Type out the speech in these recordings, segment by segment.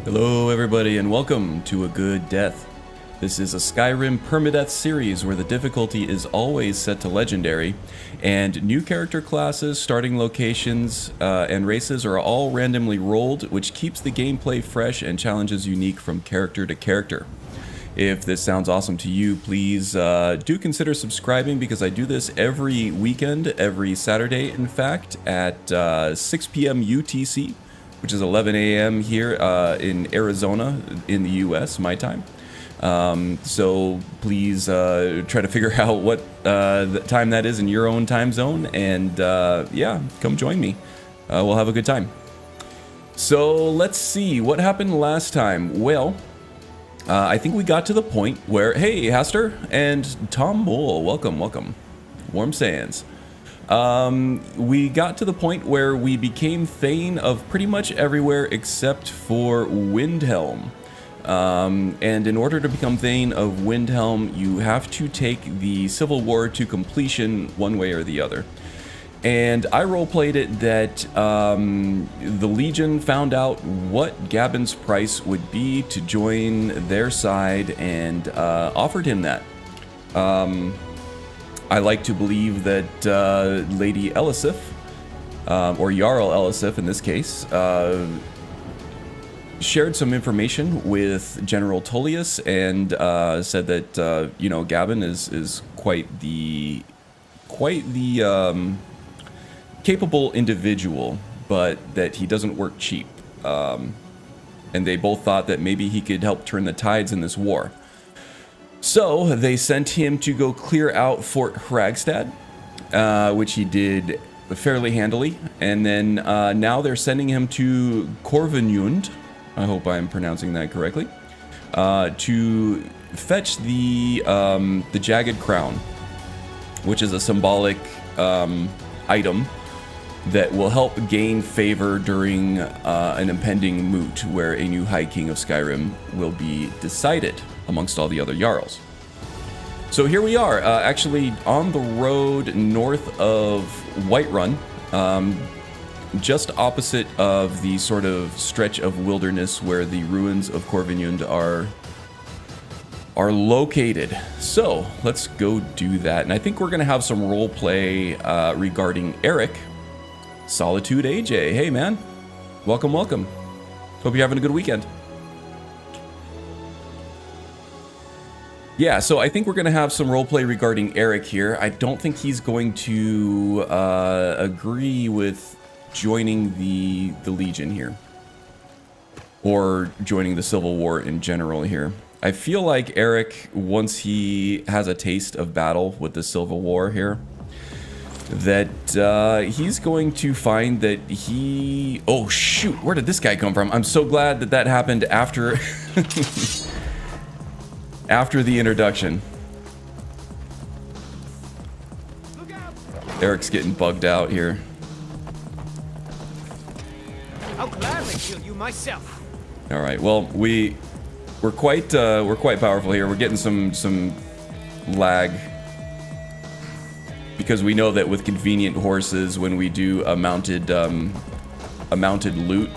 Hello everybody and welcome to A Good Death. This is a Skyrim Permadeath series where the difficulty is always set to legendary, and new character classes, starting locations, and races are all randomly rolled, which keeps the gameplay fresh and challenges unique from character to character. If this sounds awesome to you, please do consider subscribing, because I do this every weekend, every Saturday in fact, at 6 p.m. UTC, which is 11 a.m. here in Arizona in the US, my time. So please try to figure out what the time that is in your own time zone, and yeah, come join me. We'll have a good time. So let's see, what happened last time? Well, I think we got to the point where, hey, Haster and Tom Bull, welcome, welcome. Warm sands. We got to the point where we became Thane of pretty much everywhere except for Windhelm. And in order to become Thane of Windhelm, you have to take the Civil War to completion one way or the other. And I roleplayed it that the Legion found out what Gabon's price would be to join their side and offered him that. I like to believe that Lady Elisif, or Jarl Elisif in this case, shared some information with General Tullius and said that you know, Gabon is quite the capable individual, but that he doesn't work cheap. And they both thought that maybe he could help turn the tides in this war. So they sent him to go clear out Fort Hragstad, which he did fairly handily. And then now they're sending him to Corvinund, I hope I'm pronouncing that correctly, to fetch the Jagged Crown, which is a symbolic item that will help gain favor during an impending moot where a new High King of Skyrim will be decided amongst all the other Jarls. So here we are, actually on the road north of Whiterun, just opposite of the sort of stretch of wilderness where the ruins of Corvinund are located. So let's go do that. And I think we're gonna have some role play regarding Eric, Solitude AJ. Hey man, welcome, welcome. Hope you're having a good weekend. Yeah, so I think we're gonna have some roleplay regarding Eric here. I don't think he's going to agree with joining the Legion here, or joining the Civil War in general here. I feel like Eric, once he has a taste of battle with the Civil War here, that he's going to find that he... Oh shoot, where did this guy come from? I'm so glad that that happened after... after the introduction. Eric's getting bugged out here. I'll gladly kill you myself. All right. Well, we're quite powerful here. We're getting some lag because we know that with convenient horses, when we do a mounted loot,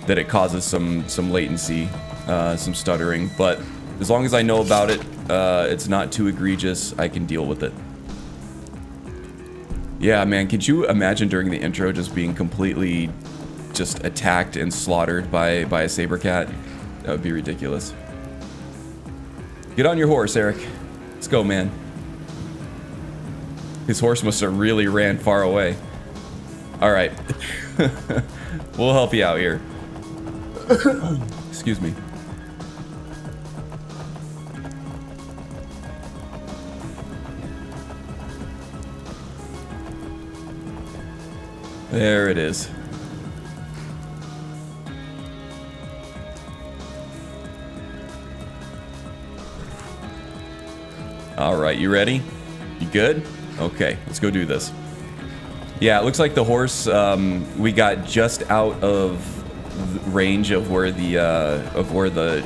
that it causes some latency, some stuttering, but as long as I know about it, it's not too egregious, I can deal with it. Yeah, man, could you imagine during the intro just being completely just attacked and slaughtered by a saber cat? That would be ridiculous. Get on your horse, Eric. Let's go, man. His horse must have really ran far away. All right. We'll help you out here. Excuse me. There it is. All right, you ready? You good? Okay, let's go do this. Yeah, it looks like the horse, we got just out of range of where the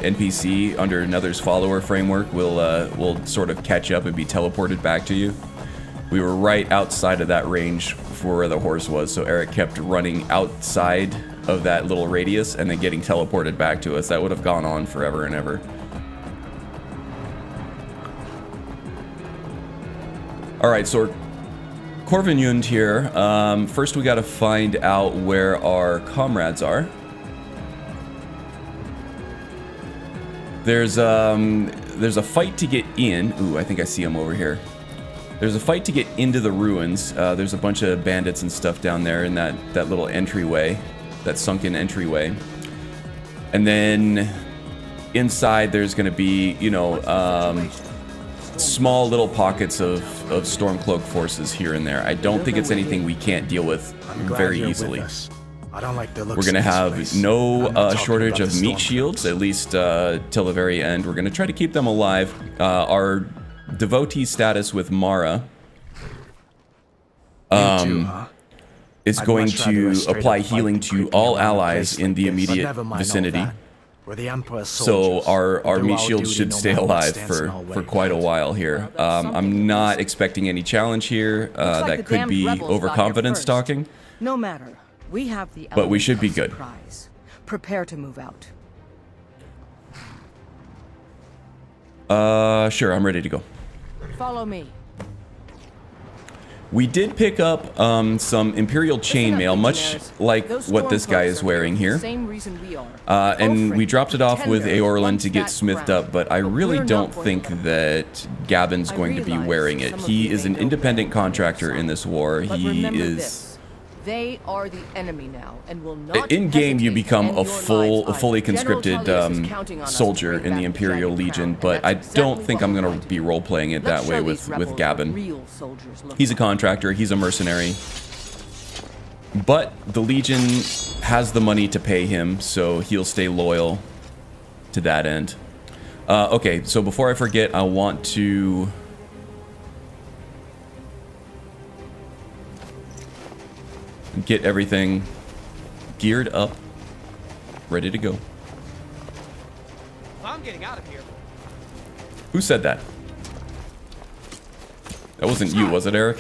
NPC under Another's follower framework will sort of catch up and be teleported back to you. We were right outside of that range for where the horse was, so Eric kept running outside of that little radius and then getting teleported back to us. That would have gone on forever and ever. Alright, so we're Corvinund here. First we gotta find out where our comrades are. There's a fight to get in. Ooh, I think I see him over here. There's a fight to get into the ruins. There's a bunch of bandits and stuff down there in that little entryway, that sunken entryway. And then inside there's gonna be, you know, small little pockets of Stormcloak forces here and there. I don't think it's anything we can't deal with very easily. I don't like the looks. We're gonna have no shortage of meat Stormcloaks. shields, at least till the very end. We're gonna try to keep them alive. Our devotee status with Mara is going to apply healing to all allies in the immediate vicinity. So our meat shields should stay alive for quite a while here. I'm not expecting any challenge here. That could be overconfidence stalking. No matter. We have the But we should be element of good. surprise. Prepare to move out. Sure, I'm ready to go. Follow me. We did pick up some Imperial chainmail, much like what this guy is wearing here. Same reason we are. And we dropped it off with Tender, Aorlan once to get that's smithed ground. up, but I really we're don't not going think to that Gabin's I going to be realize wearing it. some of He you is may an know independent better than contractor in this war. But He remember is... this. They are the enemy now, and will not In game, you hesitate become to a end your lives fully either. General conscripted Tullius is counting on us to soldier bring in the back Imperial Jagged Legion, Crown, but and I that's don't exactly think what I'm we're going going to to be do. role playing it Let's that way show with these rebels Gabin. what real soldiers look He's a like. contractor, he's a mercenary. But the Legion has the money to pay him, so he'll stay loyal to that end. Okay, so before I forget, I want to... get everything geared up, ready to go. I'm getting out of here. Who said that? That wasn't you, was it, Eric?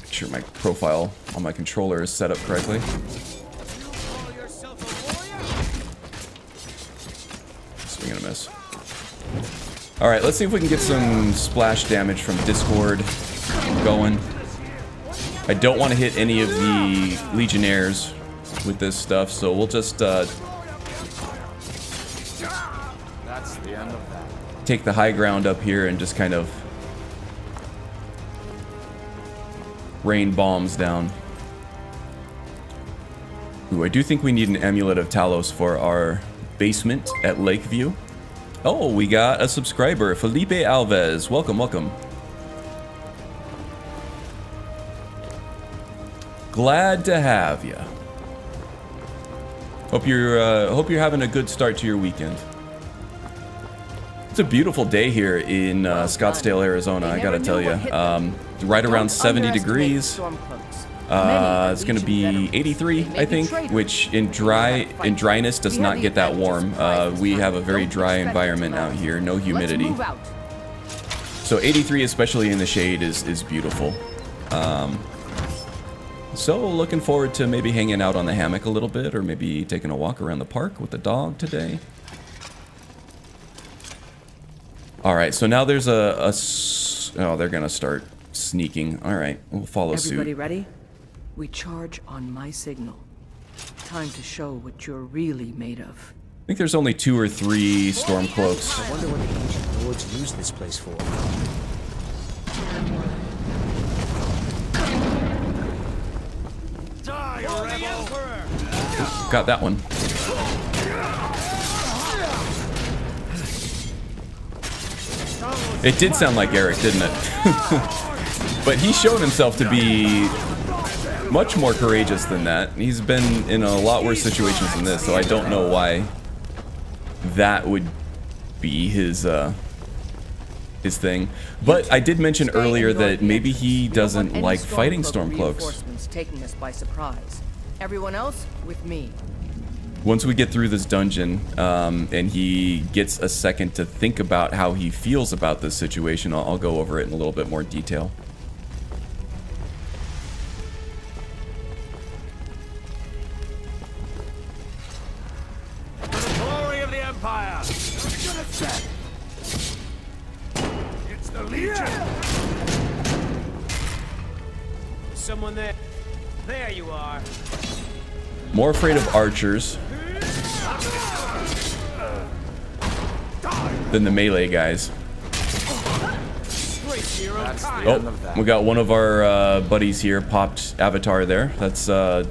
Make sure my profile on my controller is set up correctly. You call yourself a warrior? Swing and a miss. Alright, let's see if we can get some splash damage from Discord going. I don't want to hit any of the Legionnaires with this stuff, so we'll just That's the end of that. take the high ground up here and just kind of rain bombs down. Ooh, I do think we need an Amulet of Talos for our basement at Lakeview. Oh, we got a subscriber, Felipe Alves. Welcome, welcome. Glad to have you. Hope you're having a good start to your weekend. It's a beautiful day here in Scottsdale, Arizona. I gotta tell you, right around 70 degrees. It's gonna be 83, I think, which in dryness does not get that warm. We have a very dry environment out here, no humidity. So 83, especially in the shade, is beautiful. So looking forward to maybe hanging out on the hammock a little bit, or maybe taking a walk around the park with the dog today. All right, so now there's oh, they're gonna start sneaking. All right, we'll follow suit. Everybody ready? We charge on my signal. Time to show what you're really made of. I think there's only 2 or 3 Stormcloaks. I wonder what the ancient lords used this place for. Die, rebel! Got that one. It did sound like Eric, didn't it? But he's shown himself to be much more courageous than that. He's been in a lot worse situations than this, so I don't know why that would be his thing. But I did mention earlier that maybe he doesn't like fighting Stormcloaks. Reinforcements taking us by surprise. Everyone else with me. Once we get through this dungeon, and he gets a second to think about how he feels about this situation, I'll go over it in a little bit more detail. someone there. There you are. More afraid of archers than the melee guys. Disgrace to your own That's the kind. end of that. We got one of our buddies here popped avatar there. That's a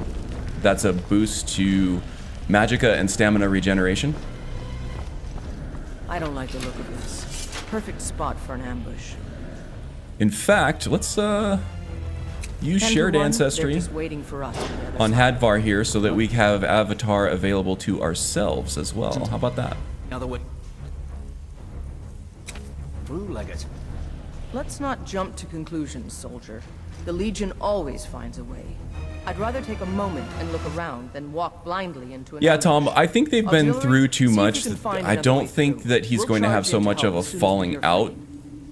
boost to magicka and stamina regeneration. I don't like the look of this. Perfect spot for an ambush. In fact, let's use 10 to shared 1, ancestry they're just waiting for us on the other on side. Hadvar here so that we have avatar available to ourselves as well. How about that? Another way. Blue-legged. Let's not jump to conclusions, soldier. The Legion always finds a way. I'd rather take a moment and look around than walk blindly into an Yeah, ambush. Tom, I think they've been Auxiliary, through too see if much. you can That find I another don't way think through. that he's We'll going to have charge so into much hell of a as soon as falling we're out free.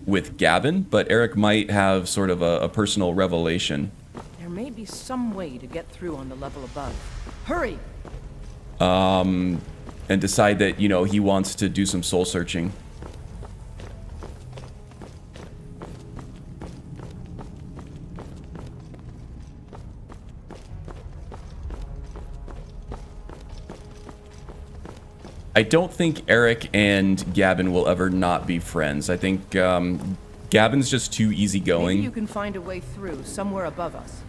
with Gavin, but Eric might have sort of a personal revelation. There may be some way to get through on the level above. Hurry! And decide that, you know, he wants to do some soul searching. I don't think Eric and Gavin will ever not be friends. I think Gavin's just too Maybe you easygoing, can find a way through somewhere above us.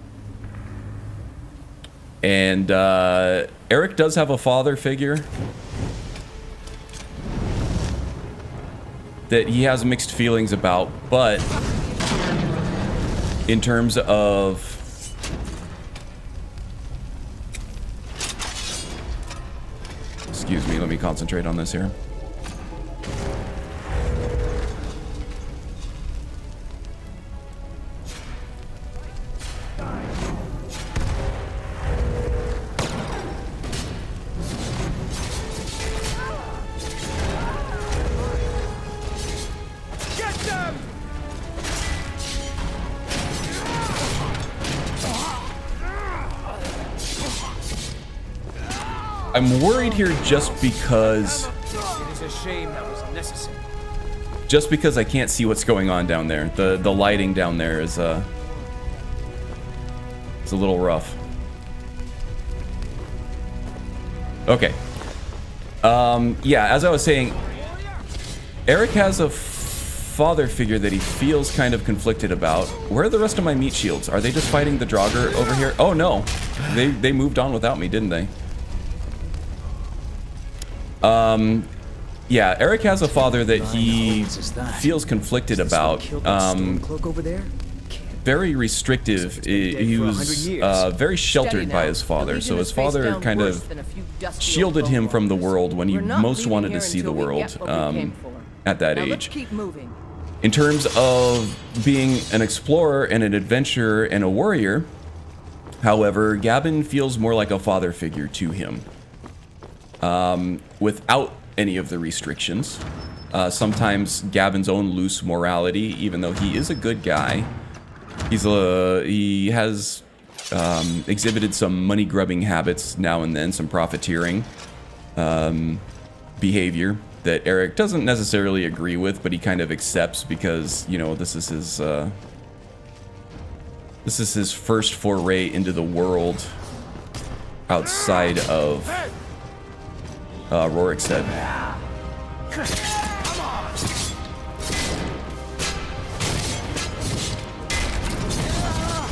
and Eric does have a father figure that he has mixed feelings about, but in terms of excuse me, let me concentrate on this here. Get them! I'm worried here just because It is a shame that was necessary. I can't see what's going on down there. The lighting down there is it's a little rough. Okay. Yeah, as I was saying, Eric has a father figure that he feels kind of conflicted about. Where are the rest of my meat shields? Are they just fighting the Draugr over here? Oh no, they moved on without me, didn't they? Yeah, Eric has a father that he feels conflicted about. Cloak over there? Very restrictive. He was very sheltered by his father, so his father kind of shielded him from the world when he most wanted to see the world at that age. Keep moving. In terms of being an explorer and an adventurer and a warrior, however, Gavin feels more like a father figure to him. Without any of the restrictions. Sometimes Gavin's own loose morality, even though he is a good guy, he has exhibited some money grubbing habits now and then, some profiteering behavior that Eric doesn't necessarily agree with, but he kind of accepts because, you know, this is his first foray into the world outside of Rorikstead.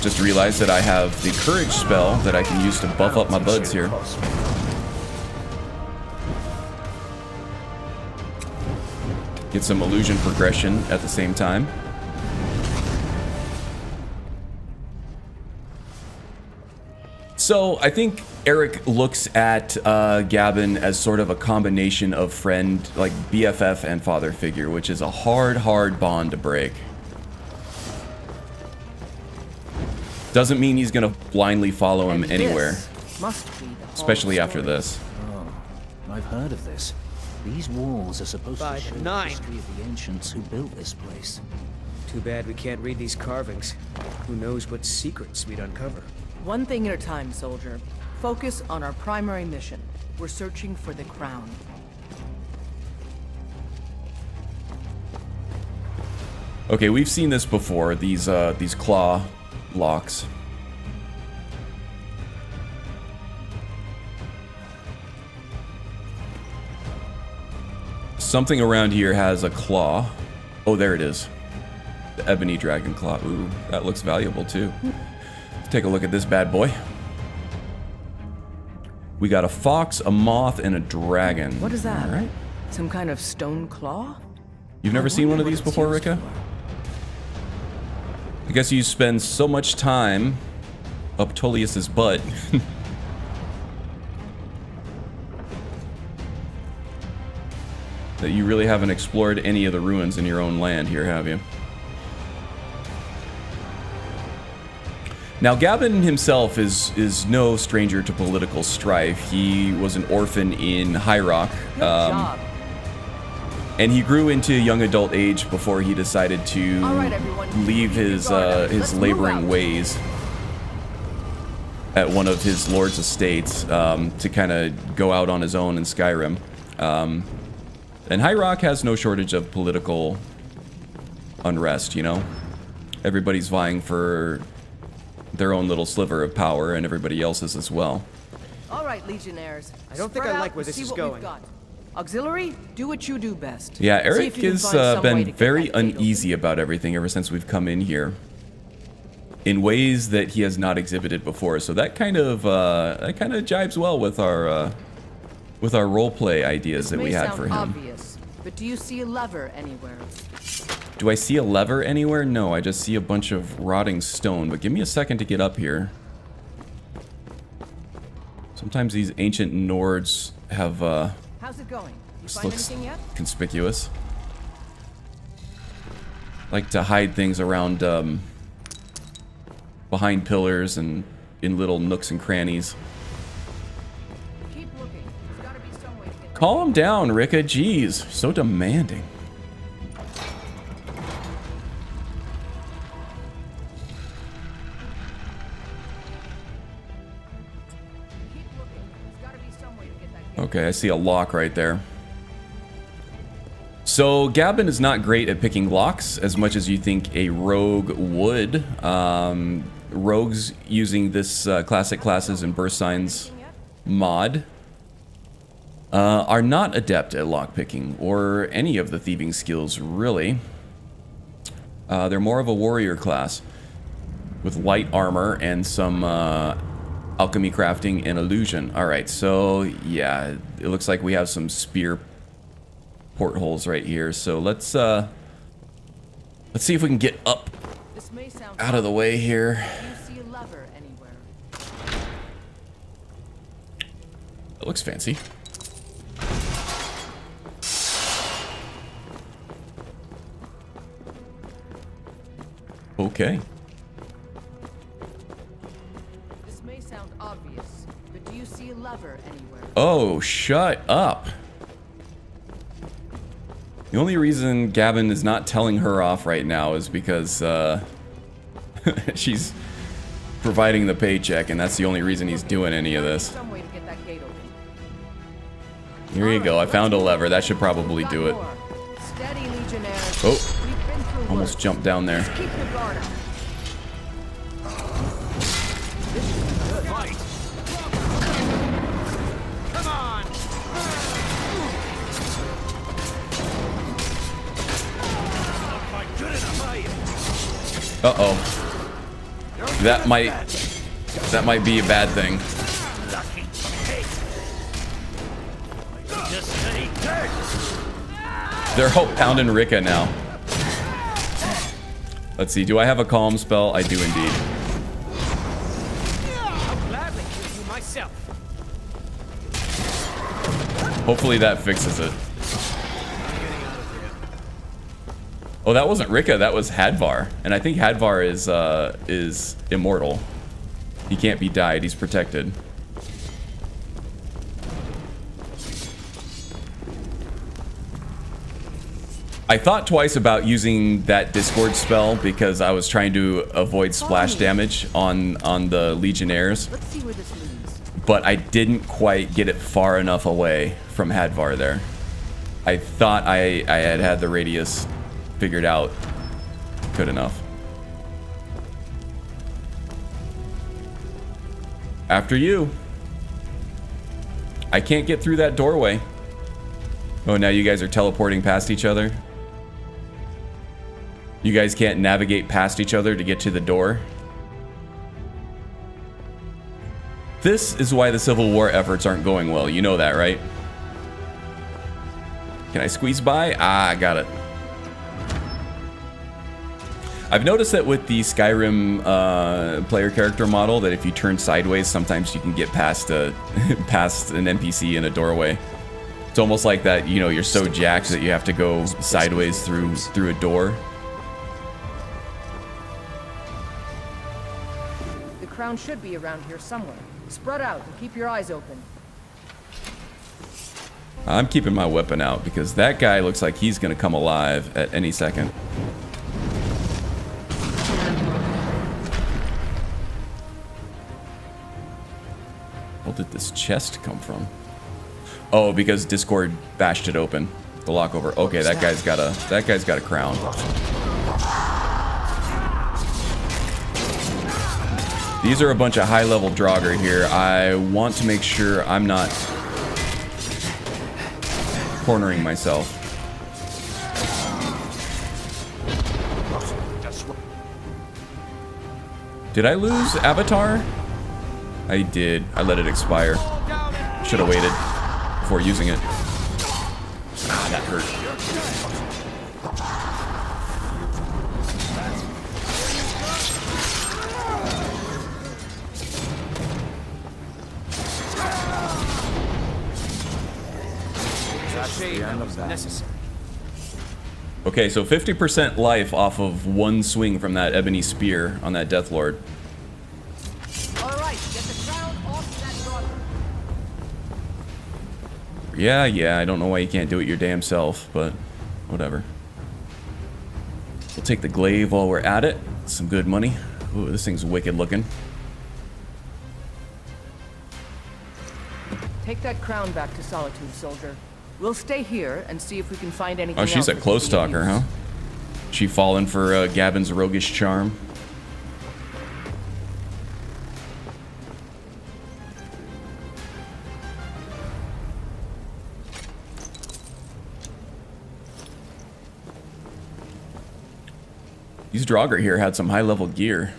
Just realized that I have the courage spell that I can use to buff up my buds here. Get some illusion progression at the same time. So I think Eric looks at Gavin as sort of a combination of friend, like BFF and father figure, which is a hard bond to break. Doesn't mean he's gonna blindly follow him And anywhere, this must be the whole especially after story. this. Oh, I've heard of this. These walls are supposed By to show the 9. history of the ancients who built this place. Too bad we can't read these carvings. Who knows what secrets we'd uncover. One thing at a time, soldier. Focus on our primary mission. We're searching for the crown. Okay, we've seen this before. These claw locks. Something around here has a claw. Oh, there it is. The ebony dragon claw. Ooh, that looks valuable too. Let's take a look at this bad boy. We got a fox, a moth, and a dragon. What is that? All right. Some kind of stone claw? You've never seen one of these before, Rika? I guess you spend so much time up Tullius's butt. That you really haven't explored any of the ruins in your own land here, have you? Now, Gavin himself is no stranger to political strife. He was an orphan in High Rock. Good job. And he grew into young adult age before he decided to everyone. leave his laboring ways at one of his lord's estates to kind of go out on his own in Skyrim. And High Rock has no shortage of political unrest, you know? Everybody's vying for their own little sliver of power, and everybody else's as well. All right, Legionnaires. I don't think I like where this is going. Auxiliary, do what you do best. Yeah, See Eric if you can has find some way to been get very that gate uneasy about everything ever since we've come in here, in ways that he has not exhibited before. So that kind of jibes well with our roleplay ideas that we had for him. Obvious, but do you see a lever anywhere? Do I see a lever anywhere? No, I just see a bunch of rotting stone. But give me a second to get up here. Sometimes these ancient Nords have How's it going? You this find looks anything yet? conspicuous. Like to hide things around behind pillars and in little nooks and crannies. Keep looking. There's gotta be some way to get Calm down, Rika. Jeez, so demanding. Keep looking. There's gotta be some way to get that gate. Okay, I see a lock right there. So Gavin is not great at picking locks as much as you think a rogue would. Rogues using this classic classes and burst signs mod are not adept at lockpicking or any of the thieving skills, really. They're more of a warrior class with light armor and some alchemy crafting and illusion. All right, so yeah, it looks like we have some spear portholes right here. So let's see if we can get up This may sound out of the way here. Do you see a lever anywhere? It looks fancy. Okay. This may sound obvious, but do you see a lever anywhere? Oh, shut up. The only reason Gavin is not telling her off right now is because she's providing the paycheck, and that's the only reason he's doing any of this. Some way to get that gate open. Here you go. I found a lever. That should probably do it. Steady, Legionnaires. Oh, We've been through almost worse. jumped down there. Just keep your guard up. Fight! Come on! Not quite good enough, are you? Uh-oh. That might be a bad thing. Lucky pig! Just stay dead! They're all pounding Rika now. Let's see. Do I have a calm spell? I do indeed. I'll gladly kill you myself. Hopefully that fixes it. Oh, that wasn't Rika. That was Hadvar, and I think Hadvar is immortal. He can't be died. He's protected. I thought twice about using that Discord spell because I was trying to avoid splash damage on the Legionnaires, Let's see where this leads. but I didn't quite get it far enough away from Hadvar there. I thought I had the radius figured out good enough. After you. I can't get through that doorway. Oh, now you guys are teleporting past each other? You guys can't navigate past each other to get to the door? This is why the Civil War efforts aren't going well. You know that, right? Can I squeeze by? Ah, I got it. I've noticed that with the Skyrim player character model, that if you turn sideways, sometimes you can get past past an NPC in a doorway. It's almost like that, you know, you're so jacked that you have to go sideways through a door. The crown should be around here somewhere. Spread out and keep your eyes open. I'm keeping my weapon out because that guy looks like he's gonna come alive at any second. Where did this chest come from? Oh, because Discord bashed it open. The lock over. Okay, that guy's got a crown. These are a bunch of high-level Draugr here. I want to make sure I'm not cornering myself. Did I lose Avatar? I did. I let it expire. Should have waited before using it. Ah, that hurt. Okay, so 50% life off of one swing from that Ebony spear on that Death Lord. Yeah, I don't know why you can't do it your damn self, but whatever. We'll take the glaive while we're at it. Some good money. Ooh, this thing's wicked looking. Take that crown back to Solitude, soldier. We'll stay here and see if we can find anything else. Oh, she's a that close could be of talker, use. huh? She fallen for Gavin's roguish charm. These Draugr here had some high-level gear.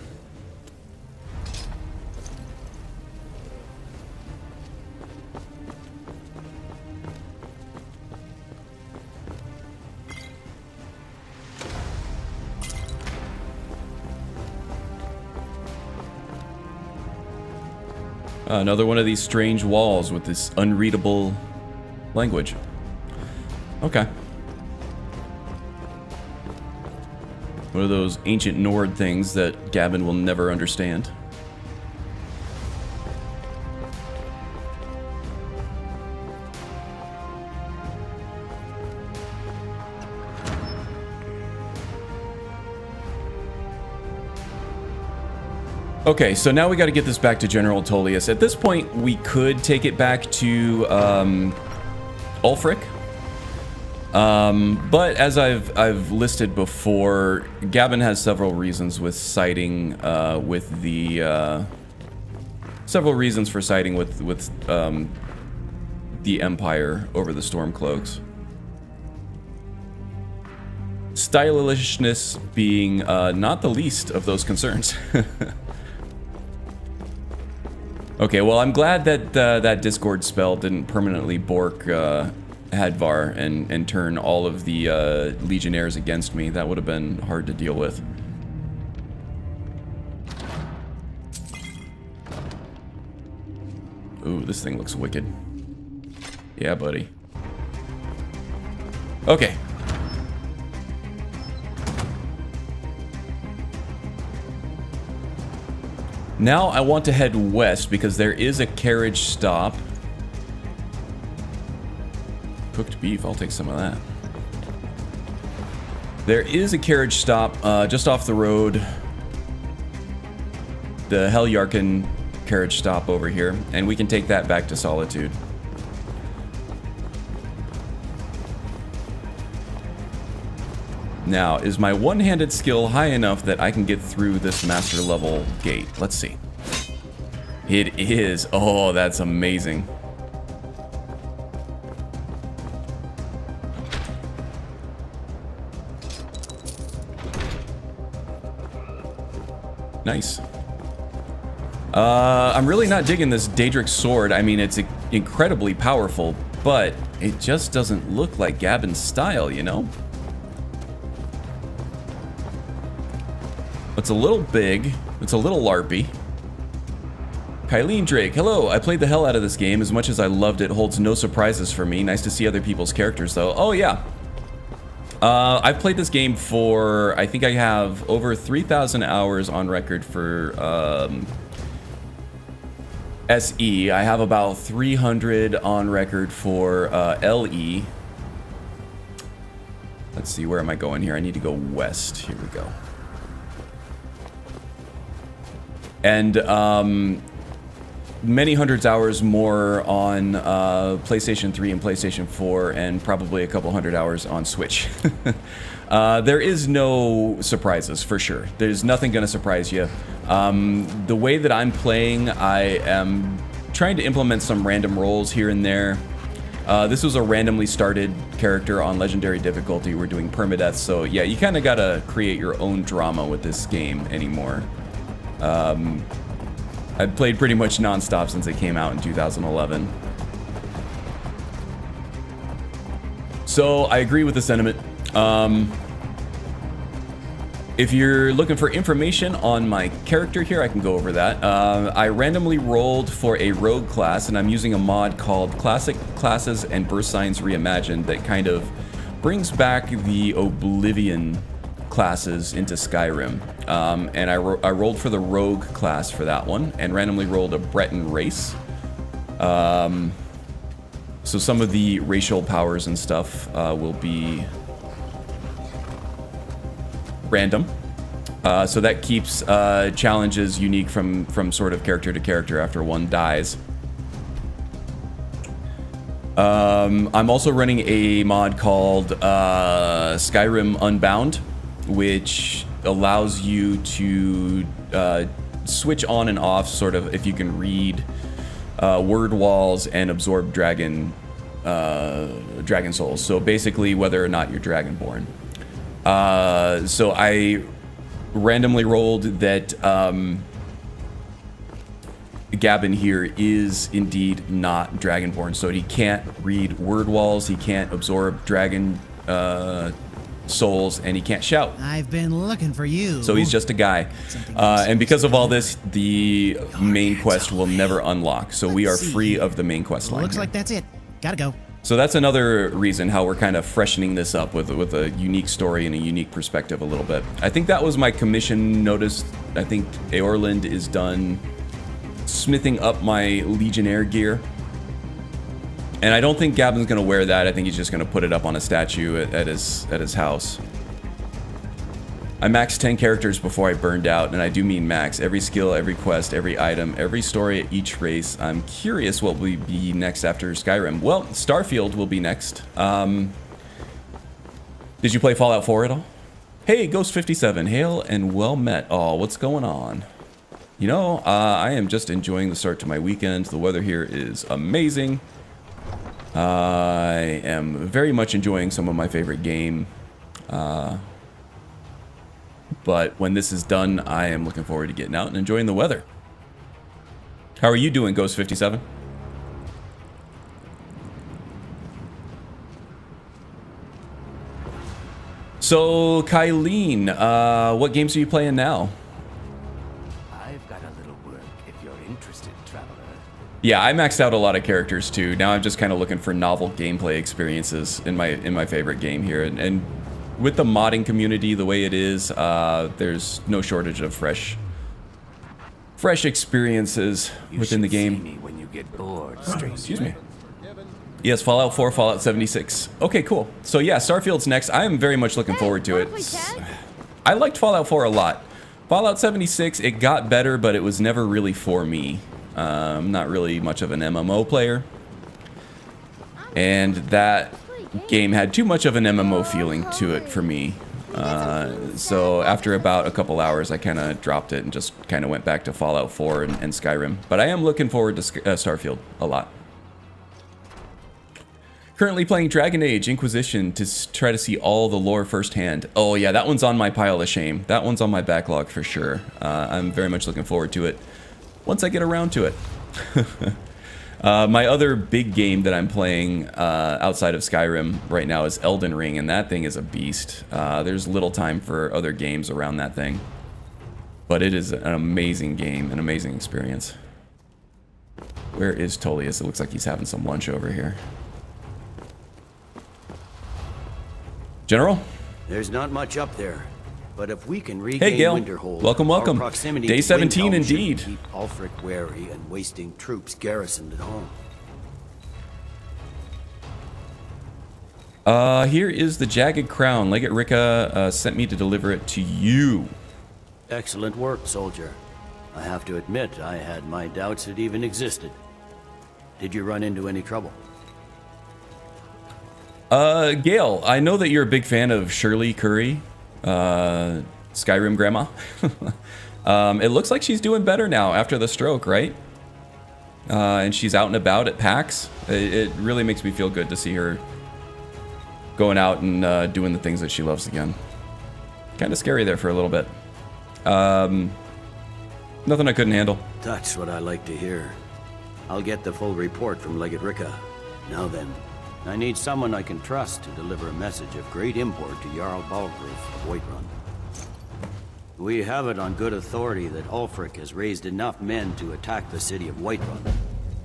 Another one of these strange walls with this unreadable language. Okay. One of those ancient Nord things that Gavin will never understand. Okay, so now we got to get this back to General Tullius. At this point, we could take it back to Ulfric. But as I've listed before, Gavin has several reasons with siding with the several reasons for siding with the Empire over the Stormcloaks. Stylishness being not the least of those concerns. Okay, well, I'm glad that that Discord spell didn't permanently bork Hadvar and turn all of the Legionnaires against me. That would have been hard to deal with. Ooh, this thing looks wicked. Yeah, buddy. Okay. Now I want to head west because there is a carriage stop. Cooked beef, I'll take some of that. There is a carriage stop just off the road. The Heljarken carriage stop over here, and we can take that back to Solitude. Now, is my one-handed skill high enough that I can get through this master level gate? Let's see. It is. Oh, that's amazing. Nice. I'm really not digging this Daedric sword. I mean, it's incredibly powerful, but it just doesn't look like Gabon's style, you know? It's a little big. It's a little LARPy. Kylene Drake, hello. I played the hell out of this game. As much as I loved it, holds no surprises for me. Nice to see other people's characters, though. Oh, yeah. I've played this game for, I think I have over 3,000 hours on record for SE. I have about 300 on record for LE. Let's see, where am I going here? I need to go west. Here we go. And many hundreds hours more on PlayStation 3 and PlayStation 4, and probably a couple hundred hours on Switch. There is no surprises, for sure. There's nothing going to surprise you. The way that I'm playing, I am trying to implement some random rolls here and there. This was a randomly started character on Legendary difficulty. We're doing Permadeath, so yeah, you kind of got to create your own drama with this game anymore. I've played pretty much non-stop since it came out in 2011. So I agree with the sentiment. If you're looking for information on my character here, I can go over that. I randomly rolled for a rogue class, and I'm using a mod called Classic Classes and Birth Signs Reimagined that kind of brings back the Oblivion classes into Skyrim. And I rolled for the rogue class for that one, and randomly rolled a Breton race. So some of the racial powers and stuff will be random. So that keeps challenges unique from sort of character to character after one dies. I'm also running a mod called Skyrim Unbound, which allows you to switch on and off, sort of, if you can read word walls and absorb dragon souls. So basically, whether or not you're dragonborn. So I randomly rolled that Gabon here is indeed not dragonborn, so he can't read word walls, he can't absorb dragon souls, and he can't shout. I've been looking for you. So he's just a guy. And because of all this, the main quest will never unlock. So we are free of the main quest line. Looks like that's it. Gotta go. So that's another reason how we're kind of freshening this up with a unique story and a unique perspective a little bit. I think that was my commission notice. I think Eorland is done smithing up my Legionnaire gear. And I don't think Gabon's going to wear that. I think he's just going to put it up on a statue at his house. I maxed 10 characters before I burned out, and I do mean max. Every skill, every quest, every item, every story at each race. I'm curious what will be next after Skyrim. Well, Starfield will be next. Did you play Fallout 4 at all? Hey, Ghost57, hail and well met. Oh, what's going on? You know, I am just enjoying the start to my weekend. The weather here is amazing. I am very much enjoying some of my favorite game. But when this is done, I am looking forward to getting out and enjoying the weather. How are you doing, Ghost57? So, Kylene, what games are you playing now? I've got a little work if you're interested, traveler. Yeah, I maxed out a lot of characters too. Now I'm just kind of looking for novel gameplay experiences in my favorite game here, and with the modding community the way it is, there's no shortage of fresh experiences within the game. See me when you get bored, Excuse me. Yes, Fallout 4, Fallout 76. Okay, cool. So yeah, Starfield's next. I am very much looking forward to it. I liked Fallout 4 a lot. Fallout 76, it got better, but it was never really for me. I'm not really much of an MMO player. And that game had too much of an MMO feeling to it for me. So after about a couple hours, I kind of dropped it and just kind of went back to Fallout 4 and Skyrim. But I am looking forward to Starfield a lot. Currently playing Dragon Age Inquisition to try to see all the lore firsthand. Oh yeah, that one's on my pile of shame. That one's on my backlog for sure. I'm very much looking forward to it once I get around to it. My other big game that I'm playing outside of Skyrim right now is Elden Ring, and that thing is a beast. There's little time for other games around that thing. But it is an amazing game, an amazing experience. Where is Tullius? It looks like he's having some lunch over here. General? There's not much up there, but if we can regain Hey, Gale. Winterhold, Welcome, our welcome. proximity Day to 17 Windhelm should indeed. Keep Ulfric wary and wasting troops garrisoned at home. Here is the Jagged Crown. Legate Ricka sent me to deliver it to you. Excellent work, soldier. I have to admit, I had my doubts it even existed. Did you run into any trouble? Gale, I know that you're a big fan of Shirley Curry, Skyrim Grandma. It looks like she's doing better now after the stroke, right? And she's out and about at PAX. It really makes me feel good to see her going out and doing the things that she loves again. Kind of scary there for a little bit. Nothing I couldn't handle. That's what I like to hear. I'll get the full report from Legate Ricka. Now then, I need someone I can trust to deliver a message of great import to Jarl Balgruuf of Whiterun. We have it on good authority that Ulfric has raised enough men to attack the city of Whiterun.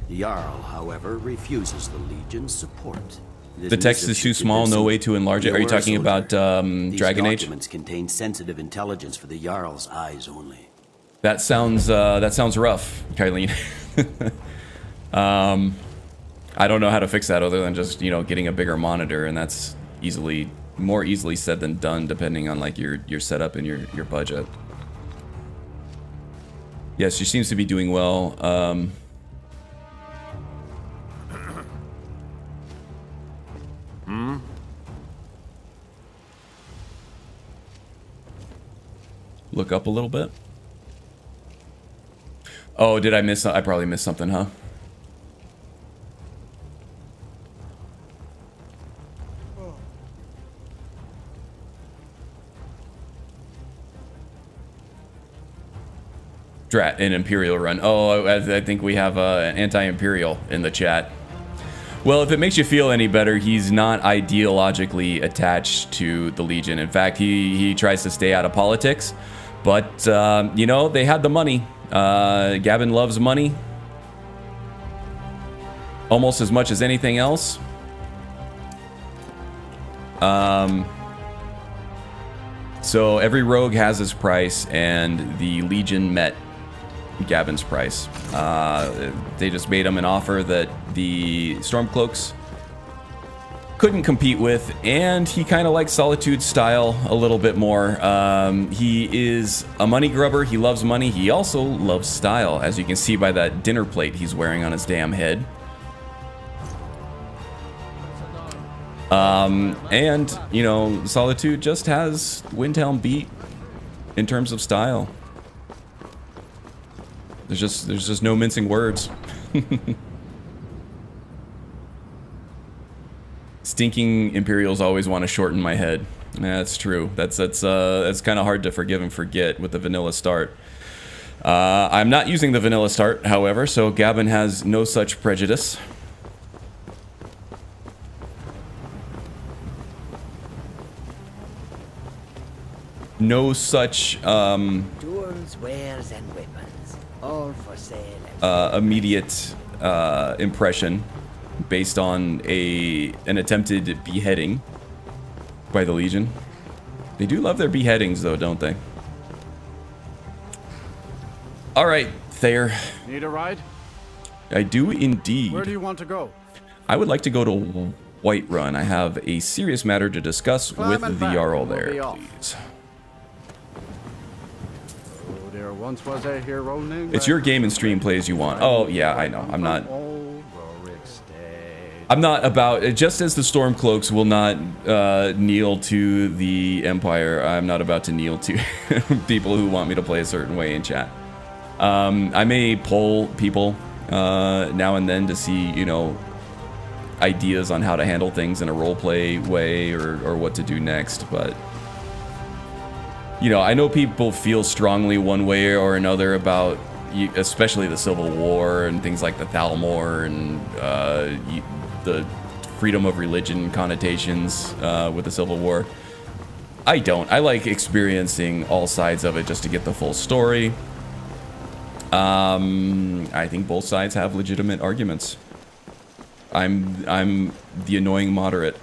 The Jarl, however, refuses the Legion's support. This The text missive is too should small, no convince way to enlarge him. it. Are you Beware, talking about soldier. These Dragon Age? documents contain sensitive intelligence for the Jarl's eyes only. That sounds rough, Kylene. I don't know how to fix that other than just, you know, getting a bigger monitor, and that's more easily said than done depending on like your setup and your budget. Yes, she seems to be doing well. Look up a little bit. Oh, did I miss? I probably missed something, huh? Drat, an Imperial run. Oh, I think we have an anti-Imperial in the chat. Well, if it makes you feel any better, he's not ideologically attached to the Legion. In fact, he tries to stay out of politics. But, you know, they had the money. Gavin loves money. Almost as much as anything else. So every rogue has his price, and the Legion met Gavin's price. They just made him an offer that the Stormcloaks couldn't compete with, and he kind of likes Solitude's style a little bit more. He is a money grubber. He loves money. He also loves style, as you can see by that dinner plate he's wearing on his damn head. And, you know, Solitude just has Windhelm beat in terms of style. There's just no mincing words. Stinking Imperials always want to shorten my head. Yeah, that's true. That's kind of hard to forgive and forget with the vanilla start. I'm not using the vanilla start, however, so Gavin has no such prejudice. No such Tools, wares, and weapons, all for sale. Immediate impression based on an attempted beheading by the Legion. They do love their beheadings, though, don't they? All right, Thayer. Need a ride? I do indeed. Where do you want to go? I would like to go to Whiterun. I have a serious matter to discuss with the Jarl there, please. Oh, there once was a hero named... It's your game and stream, play as you want. Oh, yeah, I know. I'm not about, just as the Stormcloaks will not kneel to the Empire, I'm not about to kneel to people who want me to play a certain way in chat. I may poll people now and then to see, you know, ideas on how to handle things in a roleplay way or what to do next, but you know, I know people feel strongly one way or another about, especially the Civil War and things like the Thalmor and the freedom of religion connotations with the Civil War. I don't. I like experiencing all sides of it just to get the full story. I think both sides have legitimate arguments. I'm the annoying moderate.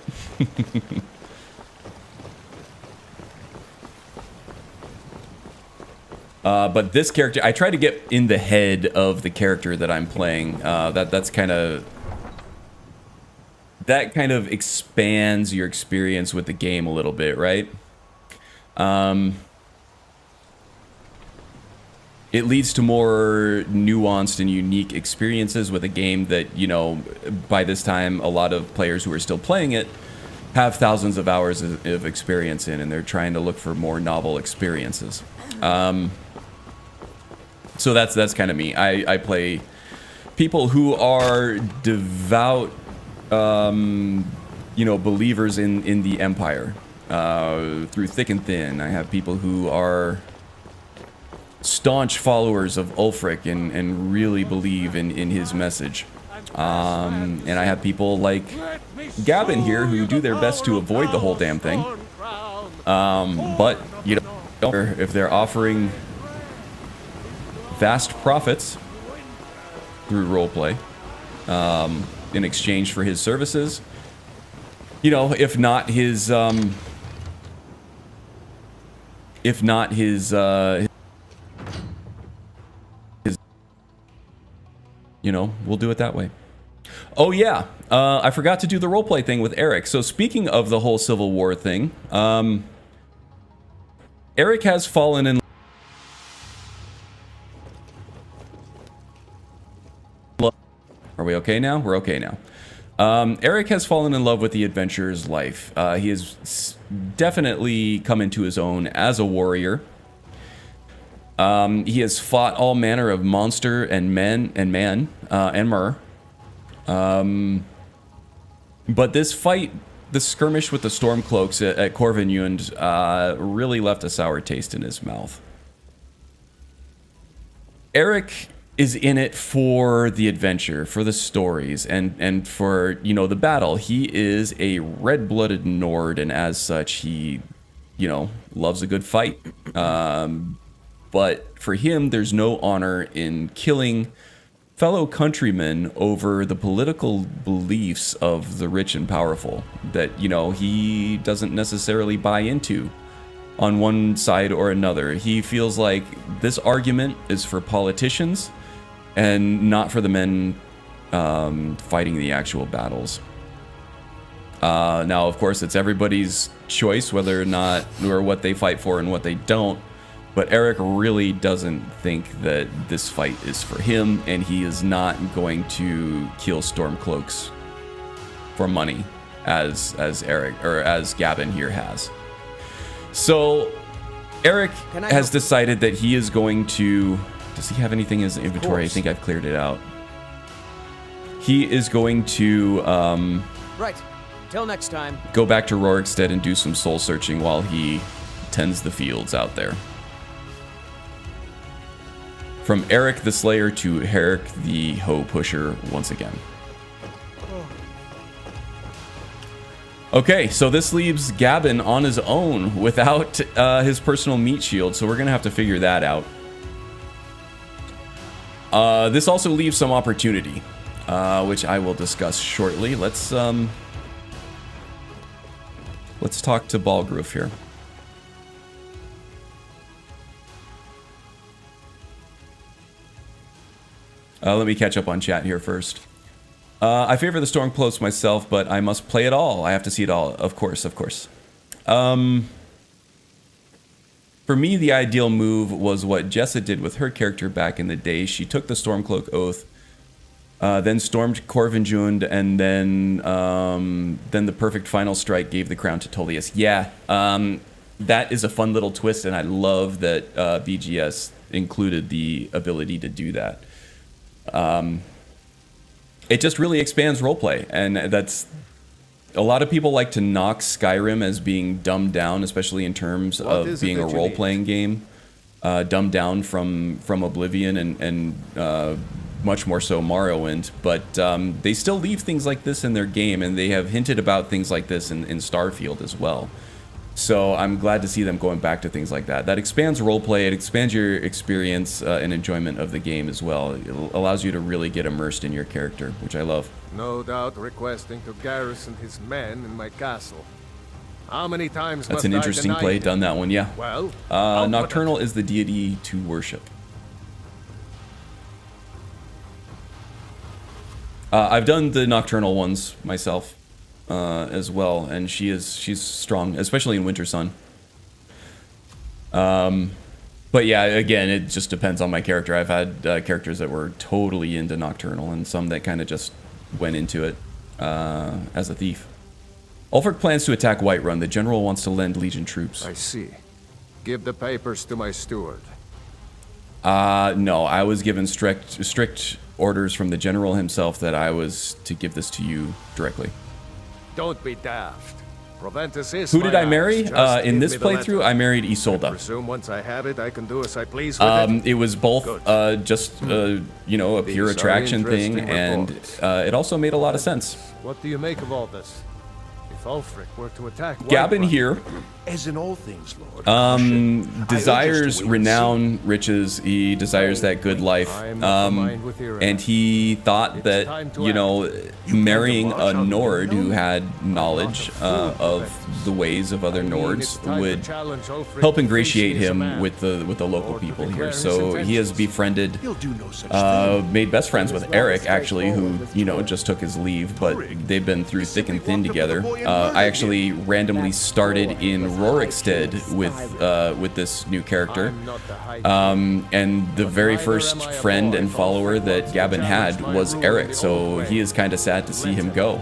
But this character, I try to get in the head of the character that I'm playing. That kind of expands your experience with the game a little bit, right? It leads to more nuanced and unique experiences with a game that, you know, by this time, a lot of players who are still playing it have thousands of hours of experience in, and they're trying to look for more novel experiences. So that's kind of me. I play people who are devout, you know, believers in the Empire, through thick and thin. I have people who are staunch followers of Ulfric and really believe in his message. And I have people like Gavin here who do their best to avoid the whole damn thing. But, you know, if they're offering vast profits through roleplay in exchange for his services, you know, if not his you know, we'll do it that way. Oh yeah, I forgot to do the roleplay thing with Eric. So speaking of the whole Civil War thing, Eric has fallen in love. Are we okay now? We're okay now. Eric has fallen in love with the adventurer's life. He has definitely come into his own as a warrior. He has fought all manner of monster and men and man and mer. But this fight, the skirmish with the Stormcloaks at Corvinjund, really left a sour taste in his mouth. Eric is in it for the adventure, for the stories, and for, you know, the battle. He is a red-blooded Nord, and as such, he, you know, loves a good fight. But for him, there's no honor in killing fellow countrymen over the political beliefs of the rich and powerful that, you know, he doesn't necessarily buy into on one side or another. He feels like this argument is for politicians and not for the men fighting the actual battles. Now, of course, it's everybody's choice whether or not, or what they fight for and what they don't. But Eric really doesn't think that this fight is for him, and he is not going to kill Stormcloaks for money, as Eric, or as Gavin here has. So Eric has decided that he is going to... Does he have anything in his inventory? I think I've cleared it out. He is going to... Right. Till next time. Go back to Rorikstead and do some soul searching while he tends the fields out there. From Eric the Slayer to Herrick the Hoe Pusher once again. Okay, so this leaves Gavin on his own without his personal meat shield, so we're going to have to figure that out. This also leaves some opportunity, which I will discuss shortly. Let's talk to Balgroof here. Let me catch up on chat here first. I favor the Stormcloaks myself, but I must play it all. I have to see it all. Of course, of course. For me, the ideal move was what Jessa did with her character back in the day. She took the Stormcloak Oath, then stormed Corvinjund, and then the perfect final strike gave the crown to Tullius. Yeah, that is a fun little twist, and I love that BGS included the ability to do that. it just really expands roleplay, and that's a lot of people like to knock Skyrim as being dumbed down, especially in terms of being a role-playing game, dumbed down from Oblivion and much more so Morrowind. But they still leave things like this in their game, and they have hinted about things like this in Starfield as well. So I'm glad to see them going back to things like that. That expands roleplay, it expands your experience and enjoyment of the game as well. It allows you to really get immersed in your character, which I love. No doubt requesting to garrison his men in my castle. How many times That's must an I interesting deny play, him? done that one, yeah. Well, Nocturnal is the deity to worship. I've done the Nocturnal ones myself. As well, and she's strong, especially in Winter Sun. But yeah, again, it just depends on my character. I've had characters that were totally into Nocturnal, and some that kind of just went into it as a thief. Ulfric plans to attack Whiterun. The general wants to lend Legion troops. I see. Give the papers to my steward. No, I was given strict orders from the general himself that I was to give this to you directly. Don't be daft. Proventus is Who did I marry? In this give me the playthrough, letter. I married I Isolde. presume once I have it, I can do as I please with it. It was both Good. just you know, a pure These are attraction thing, interesting and reports. it also made a lot of sense. What do you make of all this? If Ulfric were to attack Gavin Whiterun- here As in all things, Lord. desires renown, riches. He desires that good life, I'm of a mind with Ira. and he thought It's that, time to you know, marrying a Nord who had knowledge of the ways of other I mean, Nords it's time to would challenge Ulfric help to ingratiate face me as a him man. with the local Or to people declare here. his So he has intentions. befriended, He'll do no such thing. made best friends with Eric, actually, who, you know, just took his leave, but they've been through thick and thin together. I actually randomly started in Rorikstead with this new character. I'm not the high And the very first friend and follower that Gavin had was Eric, so he is kind of sad to see him go.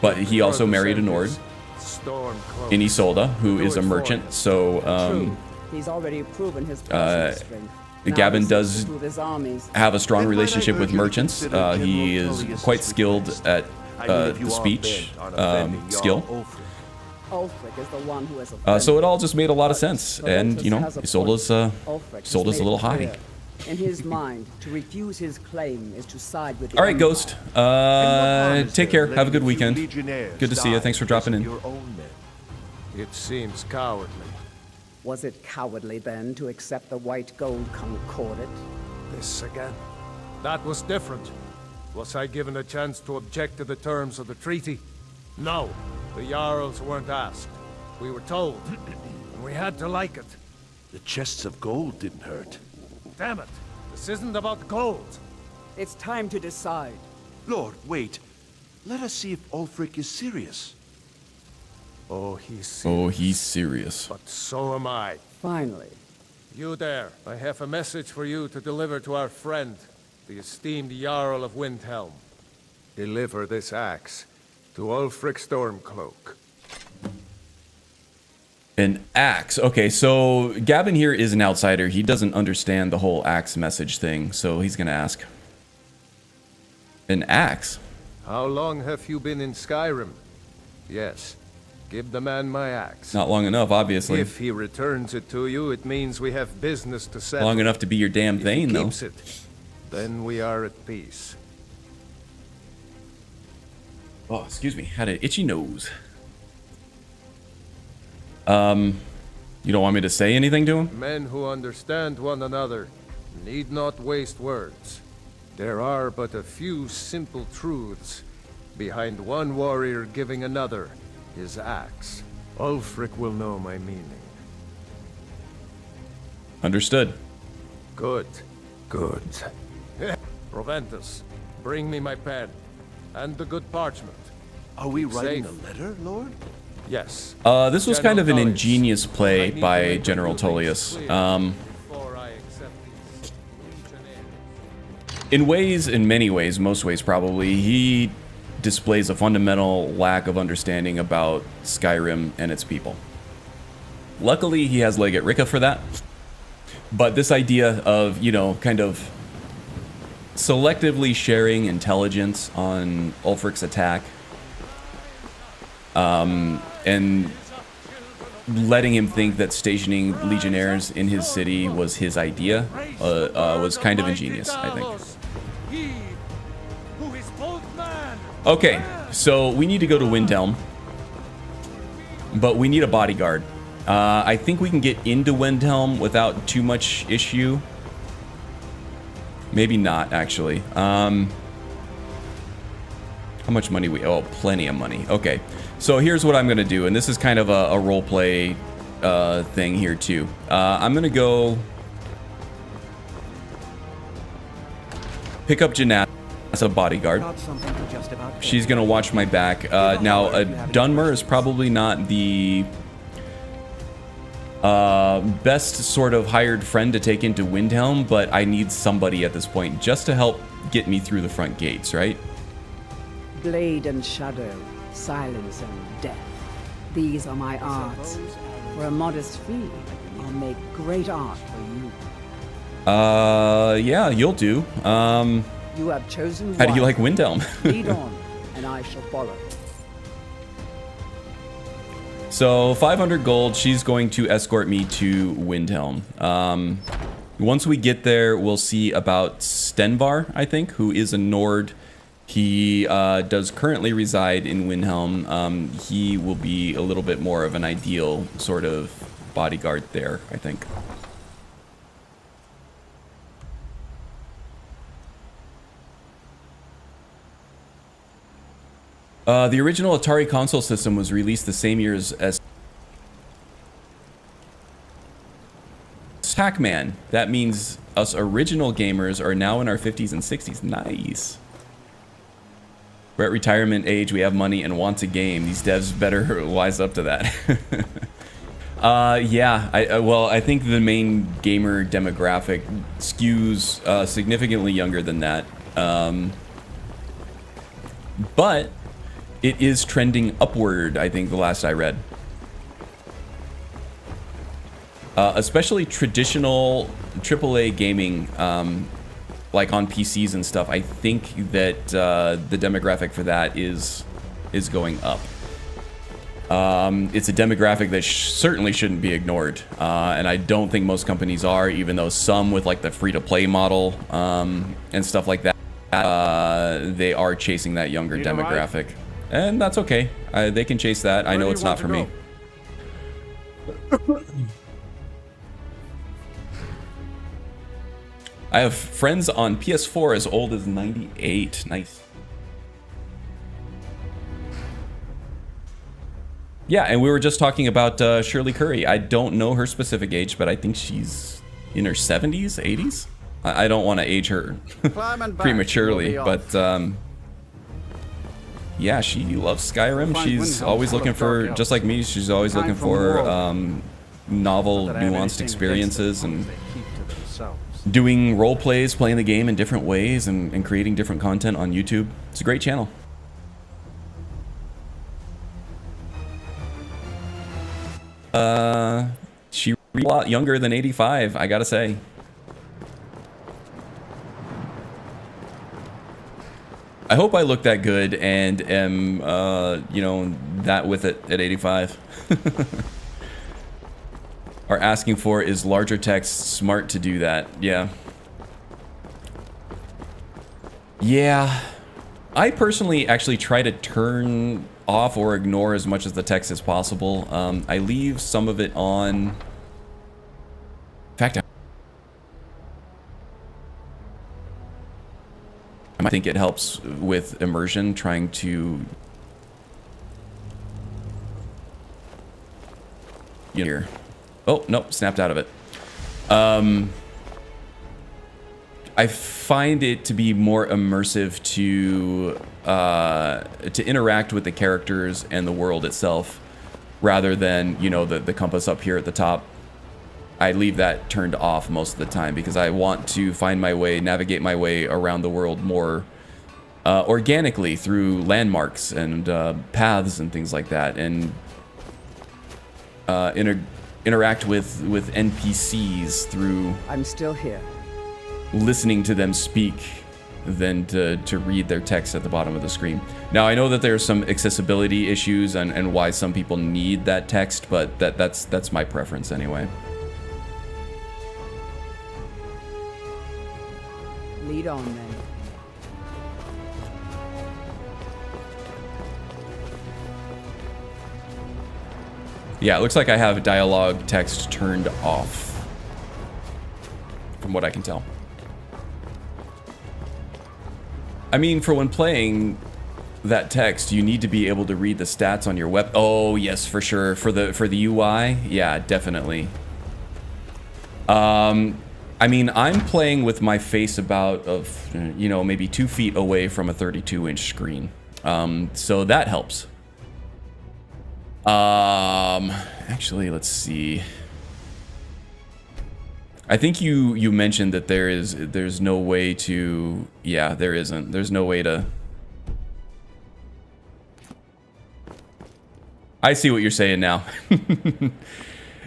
But he also married a Nord in Isolde, who is a merchant, so He's already proven his strength. Gavin does have a strong relationship with merchants. He is quite skilled at the speech skill. Ulfric is the one who has So it all just made a lot of sense, and you know, Isolde's a little haughty. In his mind, to refuse his claim is to side with the All right, Empire. Ghost. Take care. Have a good weekend. Good to see you. Thanks for dropping in. It seems cowardly. Was it cowardly then to accept the white gold concordat? This again? That was different. Was I given a chance to object to the terms of the treaty? No. The Jarls weren't asked. We were told. And we had to like it. The chests of gold didn't hurt. Damn it. This isn't about gold. It's time to decide. Lord, wait. Let us see if Ulfric is serious. Oh, he's serious. Oh, he's serious. But so am I. Finally. You there. I have a message for you to deliver to our friend, the esteemed Jarl of Windhelm. Deliver this axe to Ulfric Stormcloak. An axe. Okay, so Gavin here is an outsider. He doesn't understand the whole axe message thing, so he's gonna ask. An axe? How long have you been in Skyrim? Yes. Give the man my axe. Not long enough, obviously. If he returns it to you, it means we have business to settle. Long enough to be your damn If he thing, though. keeps it, then we are at peace. Oh, excuse me. Had an itchy nose. You don't want me to say anything to him? Men who understand one another need not waste words. There are but a few simple truths behind one warrior giving another his axe. Ulfric will know my meaning. Understood. Good. Good. Proventus, bring me my pen and the good parchment. Are we writing Safe. a letter, Lord? Yes. This was kind of an General ingenious Tullius. play I need to by make a General few things Tullius. clear before I accept these legionnaires. In ways, in many ways, most ways probably, he displays a fundamental lack of understanding about Skyrim and its people. Luckily, he has Legate Ricka for that. But this idea of, you know, kind of selectively sharing intelligence on Ulfric's attack, and letting him think that stationing legionnaires in his city was his idea was kind of ingenious, I think. Okay, so we need to go to Windhelm, but we need a bodyguard. I think we can get into Windhelm without too much issue. Maybe not, actually. How much money we... Oh, plenty of money. Okay. So here's what I'm going to do. And this is kind of a role play thing here, too. I'm going to go... pick up Janat as a bodyguard. She's going to watch my back. Now, Dunmer is probably not the... best sort of hired friend to take into Windhelm, but I need somebody at this point just to help get me through the front gates, right? Blade and shadow, silence and death. These are my arts. For a modest fee, I'll make great art for you. Yeah, you'll do. You have chosen how do you like Windhelm? Lead on, and I shall follow. So 500 gold, she's going to escort me to Windhelm. Once we get there, we'll see about Stenvar, I think, who is a Nord. He does currently reside in Windhelm. He will be a little bit more of an ideal sort of bodyguard there, I think. The original Atari console system was released the same year as Pac-Man. That means us original gamers are now in our 50s and 60s. Nice. We're at retirement age, we have money and want a game. These devs better wise up to that. Yeah, well, I think the main gamer demographic skews significantly younger than that. But it is trending upward, I think, the last I read. Especially traditional AAA gaming, like on PCs and stuff. I think that the demographic for that is going up. It's a demographic that certainly shouldn't be ignored, and I don't think most companies are, even though some with like the free-to-play model and stuff like that, they are chasing that younger demographic. And that's okay. They can chase that. I know it's not for me. I have friends on PS4 as old as 98. Nice. Yeah, and we were just talking about Shirley Curry. I don't know her specific age, but I think she's in her 70s, 80s. I don't want to age her prematurely, but yeah, she loves Skyrim. She's always looking for, just like me, she's always looking for novel, nuanced experiences and doing role plays, playing the game in different ways and creating different content on YouTube. It's a great channel. She's a lot younger than 85, I gotta say. I hope I look that good and am, you know, that with it at 85. Are asking for is larger text smart to do that? Yeah. Yeah. I personally actually try to turn off or ignore as much of the text as possible. I leave some of it on. In fact, I think it helps with immersion, trying to, you know, oh, nope, snapped out of it. I find it to be more immersive to interact with the characters and the world itself, rather than, you know, the compass up here at the top. I leave that turned off most of the time because I want to find my way, navigate my way around the world more organically through landmarks and paths and things like that, and interact with NPCs through I'm still here. listening to them speak than to read their text at the bottom of the screen. Now, I know that there's some accessibility issues and why some people need that text, but that's my preference anyway. Lead on then. Yeah, it looks like I have dialogue text turned off, from what I can tell. I mean, for when playing that text, you need to be able to read the stats on your weapon. Oh, yes, for sure. For the UI, yeah, definitely. I mean, I'm playing with my face about you know, maybe 2 feet away from a 32-inch screen, so that helps. Actually, let's see. I think you mentioned that there's no way to, yeah, there isn't. There's no way to. I see what you're saying now.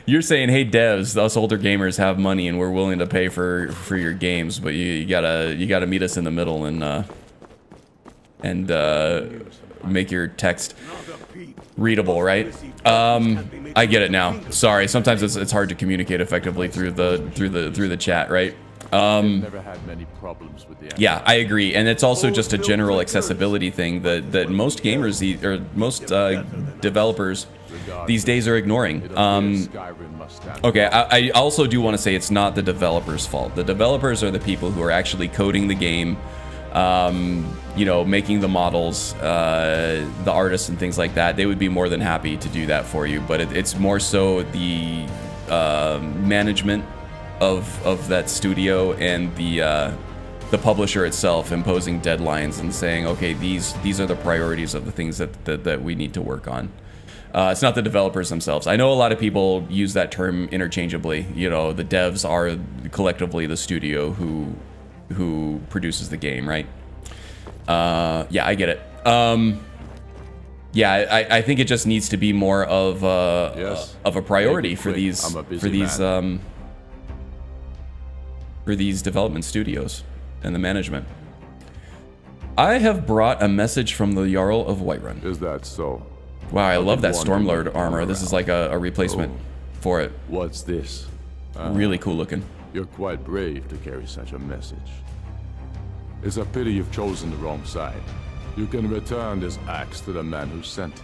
You're saying, hey devs, us older gamers have money and we're willing to pay for your games, but you gotta meet us in the middle and make your text readable, right? I get it now. Sorry, sometimes it's hard to communicate effectively through the chat, right? Never had many problems with the yeah, I agree, and it's also just a general accessibility thing that most gamers or most developers these days are ignoring. Okay, I also do want to say it's not the developers' fault. The developers are the people who are actually coding the game, you know, making the models, the artists and things like that. They would be more than happy to do that for you, but it's more so the management of that studio and the publisher itself imposing deadlines and saying, okay, these are the priorities of the things that we need to work on. It's not the developers themselves. I know a lot of people use that term interchangeably. You know, the devs are collectively the studio who produces the game, right? Yeah, I get it. Yeah, I think it just needs to be more of a priority for these development studios and the management. I have brought a message from the Jarl of Whiterun. Is that so? Wow, I love that Stormlord armor. This is like a replacement for it. What's this? Really cool looking. You're quite brave to carry such a message. It's a pity you've chosen the wrong side. You can return this axe to the man who sent it.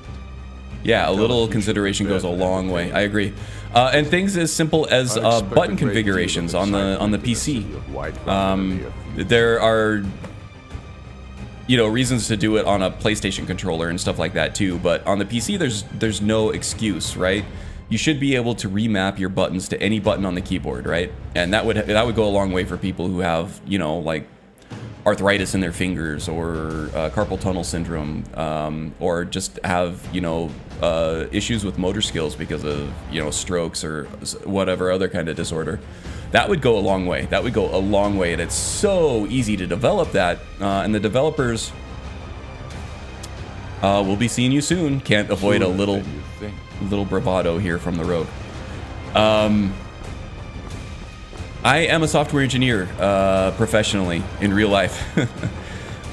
Yeah, a little consideration goes a long way. I agree. And things as simple as button configurations on the PC. There are, you know, reasons to do it on a PlayStation controller and stuff like that too. But on the PC, there's no excuse, right? You should be able to remap your buttons to any button on the keyboard, right? And that would go a long way for people who have, you know, like arthritis in their fingers or carpal tunnel syndrome, or just have, you know, issues with motor skills because of, you know, strokes or whatever other kind of disorder. That would go a long way. That would go a long way, and it's so easy to develop that. And the developers will be seeing you soon. Can't avoid a little bravado here from the road. I am a software engineer professionally in real life.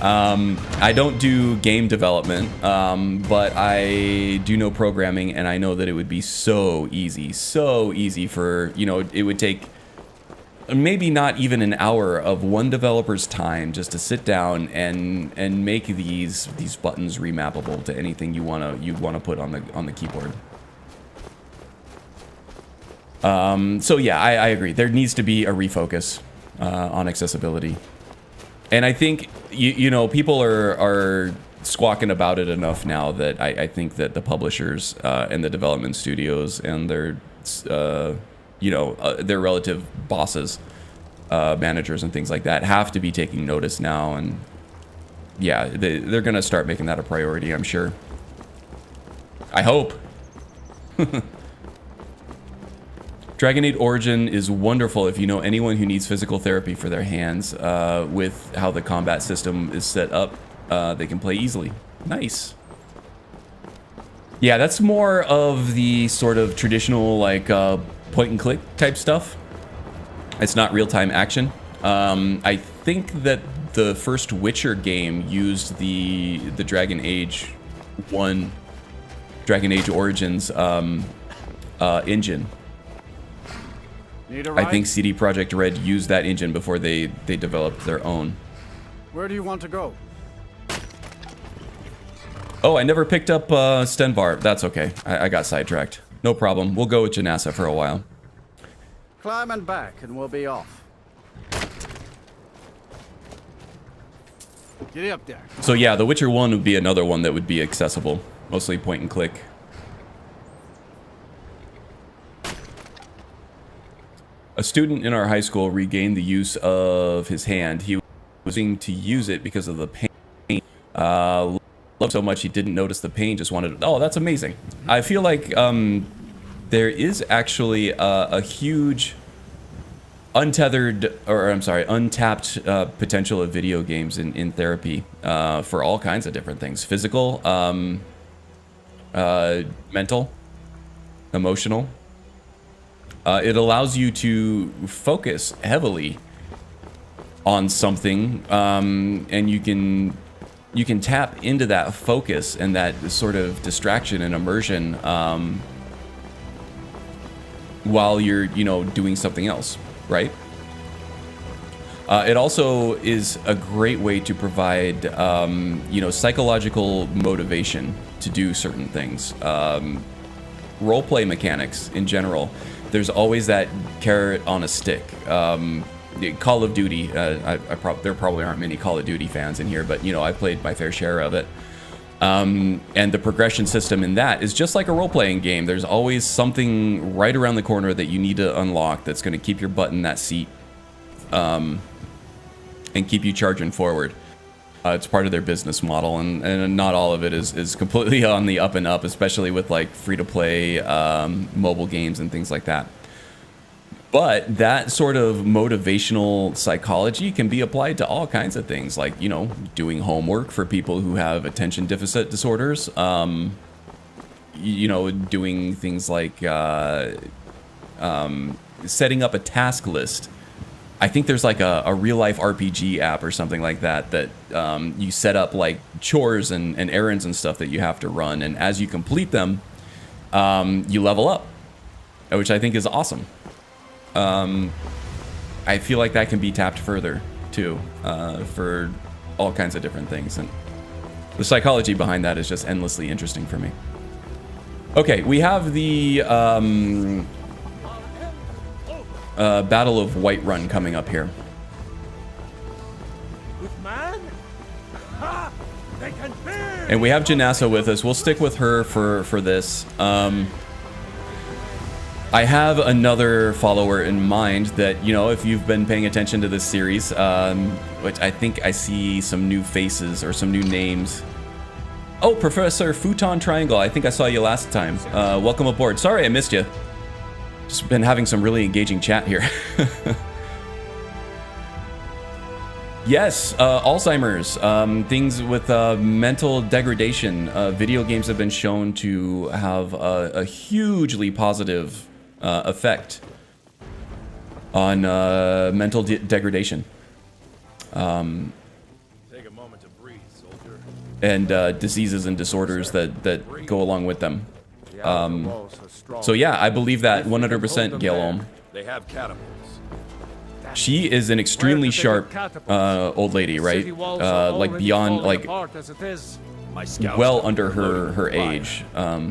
I don't do game development, but I do know programming, and I know that it would be so easy for, you know, it would take maybe not even an hour of one developer's time just to sit down and make these buttons remappable to anything you wanna put on the keyboard. So yeah, I agree. There needs to be a refocus on accessibility, and I think you know, people are squawking about it enough now that I think that the publishers and the development studios and their you know, their relative bosses, managers and things like that have to be taking notice now, and yeah, they're gonna start making that a priority, I'm sure. I hope. Dragon Age Origin is wonderful if you know anyone who needs physical therapy for their hands. With how the combat system is set up, they can play easily. Nice. Yeah, that's more of the sort of traditional, like, point and click type stuff. It's not real-time action. I think that the first Witcher game used the Dragon Age Origins engine. Need a I ride? think CD Projekt Red used that engine before they developed their own. Where do you want to go? Oh, I never picked up Stenvar. That's okay. I got sidetracked. No problem. We'll go with Janassa for a while. Climb and back, and we'll be off. Get up there. So yeah, The Witcher 1 would be another one that would be accessible. Mostly point and click. A student in our high school regained the use of his hand. He was using to use it because of the pain. Loved so much he didn't notice the pain, just wanted to... Oh, that's amazing. I feel like there is actually a huge untapped potential of video games in therapy for all kinds of different things. Physical, mental, emotional. It allows you to focus heavily on something, and you can tap into that focus and that sort of distraction and immersion while you're, doing something else, right? It also is a great way to provide, psychological motivation to do certain things. Roleplay mechanics in general. There's always that carrot on a stick. Call of Duty, there probably aren't many Call of Duty fans in here, but I played my fair share of it. And the progression system in that is just like a role-playing game. There's always something right around the corner that you need to unlock that's going to keep your butt in that seat and keep you charging forward. It's part of their business model, and not all of it is completely on the up and up, especially with like free-to-play mobile games and things like that. But that sort of motivational psychology can be applied to all kinds of things, like, doing homework for people who have attention deficit disorders, doing things like setting up a task list. I think there's like a real-life RPG app or something like that you set up like chores and errands and stuff that you have to run, and as you complete them, you level up, which I think is awesome. I feel like that can be tapped further too, for all kinds of different things, and the psychology behind that is just endlessly interesting for me. Okay, we have the Battle of Whiterun coming up here. And we have Janassa with us. We'll stick with her for this. I have another follower in mind that, if you've been paying attention to this series, which I think I see some new faces or some new names. Oh, Professor Futon Triangle. I think I saw you last time. Welcome aboard. Sorry I missed you. Just been having some really engaging chat here. Yes, Alzheimer's, things with mental degradation. Video games have been shown to have a hugely positive effect on mental degradation. Take a moment to breathe, soldier. And diseases and disorders that go along with them. So yeah, I believe that 100%, Gail. They have catapults. She is an extremely sharp old lady, right? Like beyond, like, well under her age.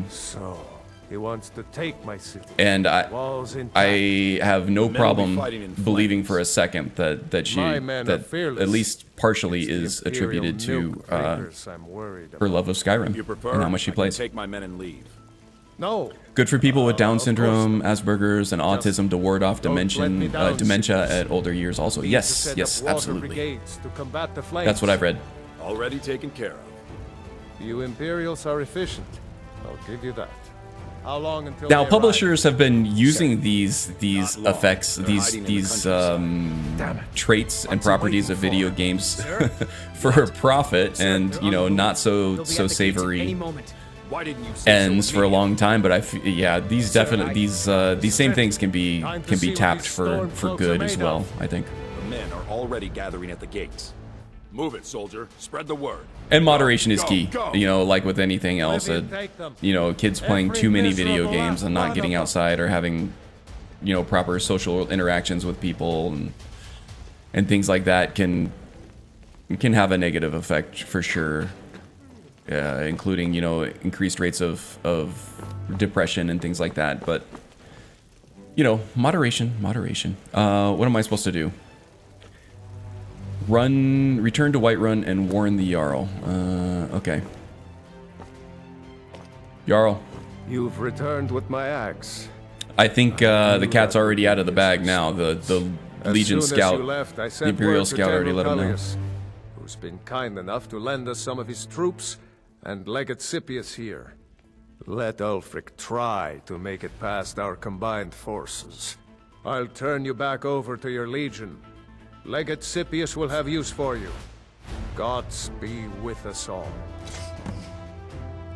So he wants to take my city. And I have no problem believing for a second that she, that at least partially is attributed to her love of Skyrim and how much she plays. Take my men and leave. No. Good for people with Down syndrome, Asperger's, and autism to ward off dementia at older years also. Yes, absolutely. That's what I've read. Already taken care of. You Imperials are efficient. I'll give you that. How long until now publishers have been using these effects, these traits and properties of video games for profit and not so savory ends for a long time, but these same things can be tapped for good as well, I think. The men are already gathering at the gates. Move it, soldier. Spread the word. And moderation is Go, key. go. You know, like with anything else. You know, kids playing too many video games and not getting outside or having, you know, proper social interactions with people and things like that can have a negative effect for sure. Including, you know, increased rates of depression and things like that. But, you know, moderation. What am I supposed to do? Return to Whiterun and warn the Jarl. Okay. Jarl. You've returned with my axe. I think the cat's already out of the bag now. The Legion Scout, the Imperial Scout already let him know. Who's been kind enough to lend us some of his troops, and Legate Scipius here. Let Ulfric try to make it past our combined forces. I'll turn you back over to your legion. Legate Scipius will have use for you. Gods be with us all.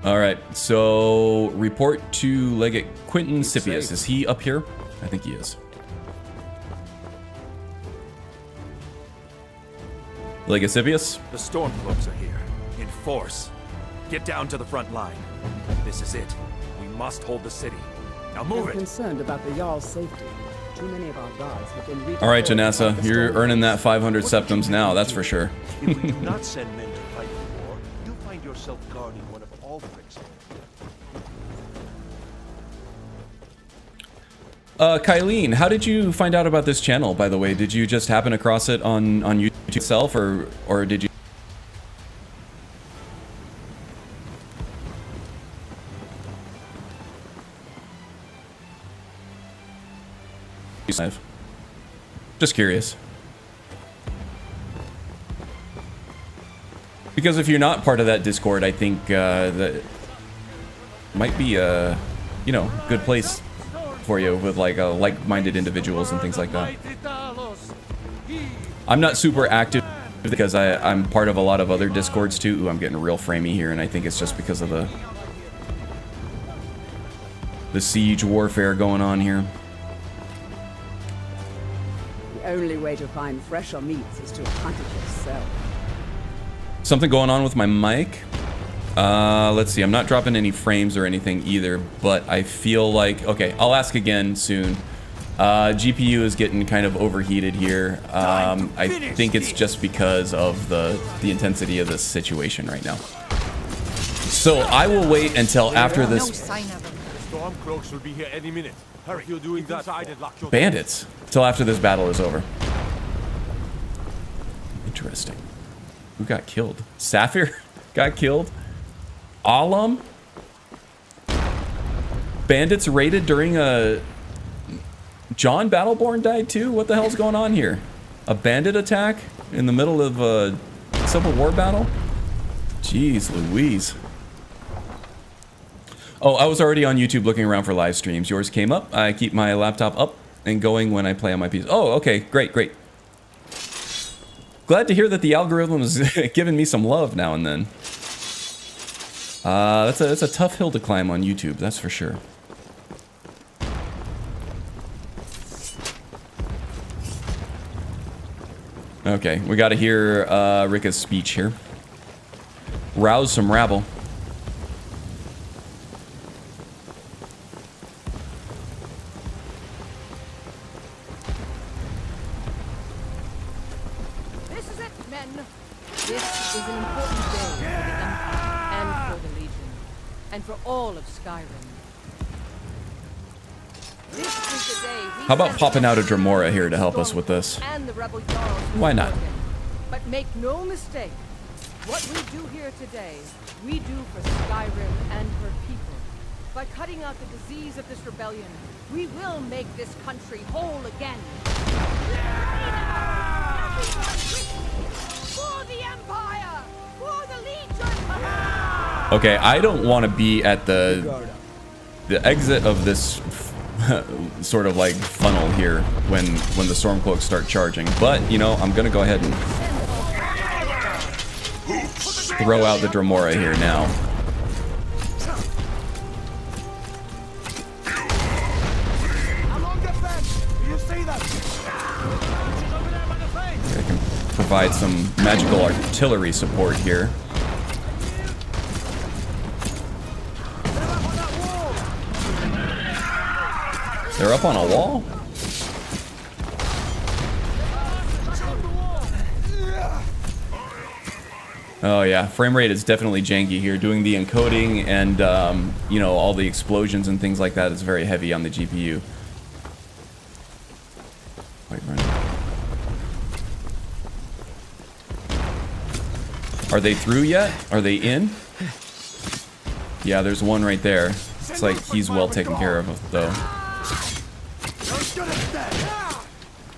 Alright, so report to Legate Quinton Scipius. Is he up here? I think he is. Legate Scipius? The Stormcloaks are here, in force. Get down to the front line. This is it. We must hold the city. Now move I'm it! concerned about the Jarl's safety. Too many of our guards have been redeployed. Alright, Janessa, you're earning that 500 septums now, that's for sure. If we do not send men to fight the war, you'll find yourself guarding one of Ulfric's. Kylene, how did you find out about this channel, by the way? Did you just happen across it on YouTube itself, or did you... Just curious. Because if you're not part of that Discord, I think that might be a, you know, good place for you with like like-minded individuals and things like that. I'm not super active because I'm part of a lot of other Discords too. Ooh, I'm getting real framey here, and I think it's just because of the siege warfare going on here. The only way to find fresher meats is to hunt it yourself. Something going on with my mic. Let's see. I'm not dropping any frames or anything either, but I feel like... Okay, I'll ask again soon. GPU is getting kind of overheated here. I think it's just because of the intensity of this situation right now. So I will wait until after this... Stormcloaks will be here any minute. Hurry, you're doing that. Bandits. Till after this battle is over. Interesting. Who got killed? Saphir got killed? Alum? Bandits raided during a... John Battleborn died too? What the hell's going on here? A bandit attack in the middle of a Civil War battle? Jeez Louise. Oh, I was already on YouTube looking around for live streams. Yours came up. I keep my laptop up and going when I play on my PC. Oh, okay. Great, great. Glad to hear that the algorithm is giving me some love now and then. That's a tough hill to climb on YouTube, that's for sure. Okay, we got to hear Rika's speech here. Rouse some rabble. This is it, men. This is an important day for the Empire and for the Legion, and for all of Skyrim. This is the day we... How about popping out a Dremora here to help us with this? And the rebel Jarls. Why not? But make no mistake, what we do here today, we do for Skyrim and her people. By cutting out the disease of this rebellion, we will make this country whole again. For the Empire! For the Legion! Okay, I don't want to be at the exit of this sort of like funnel here when the Stormcloaks start charging, but you know, I'm gonna go ahead and throw out the Dremora here now. I can provide some magical artillery support here. They're up on a wall? Oh yeah, frame rate is definitely janky here. Doing the encoding and, you know, all the explosions and things like that is very heavy on the GPU. Wait, are they through yet? Are they in? Yeah, there's one right there. It's like he's well taken care of, though.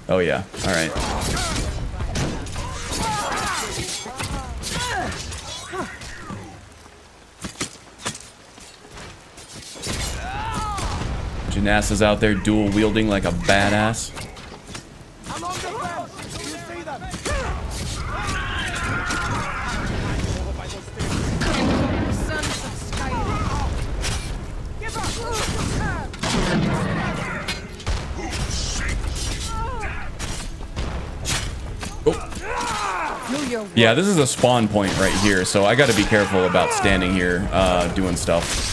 Oh yeah, alright. Janas is out there dual wielding like a badass. Yeah, this is a spawn point right here, so I gotta be careful about standing here, doing stuff.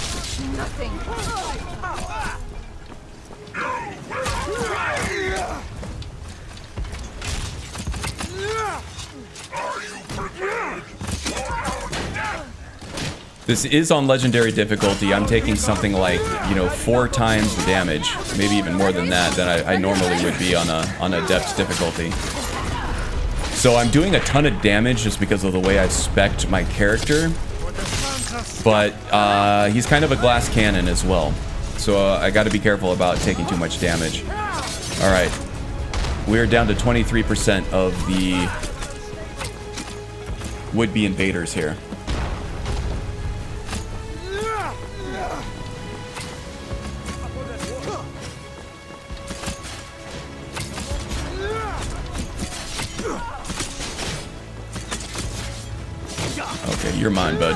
This is on legendary difficulty. I'm taking something like, you know, 4 times the damage, maybe even more than that, than I normally would be on a depth difficulty. So I'm doing a ton of damage just because of the way I've spec'd my character, but he's kind of a glass cannon as well. So I got to be careful about taking too much damage. All right, we're down to 23% of the would-be invaders here. Okay, you're mine, bud.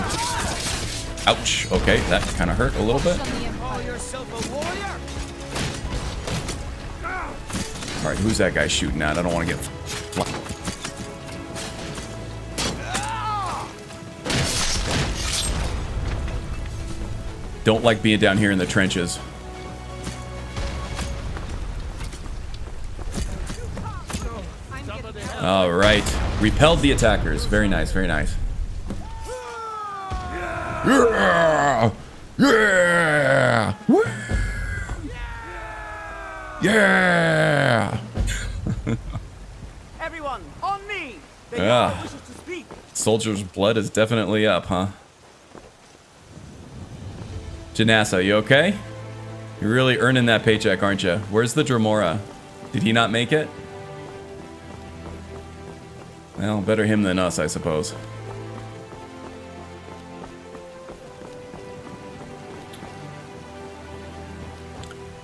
Ouch. Okay, that kind of hurt a little bit. Alright, who's that guy shooting at? I don't want to get... Don't like being down here in the trenches. Alright. Repelled the attackers. Very nice, very nice. Yeah! Yeah! Yeah! Everyone, on me! Yeah. Soldier's blood is definitely up, huh? Janassa, you okay? You're really earning that paycheck, aren't you? Where's the Dremora? Did he not make it? Well, better him than us, I suppose.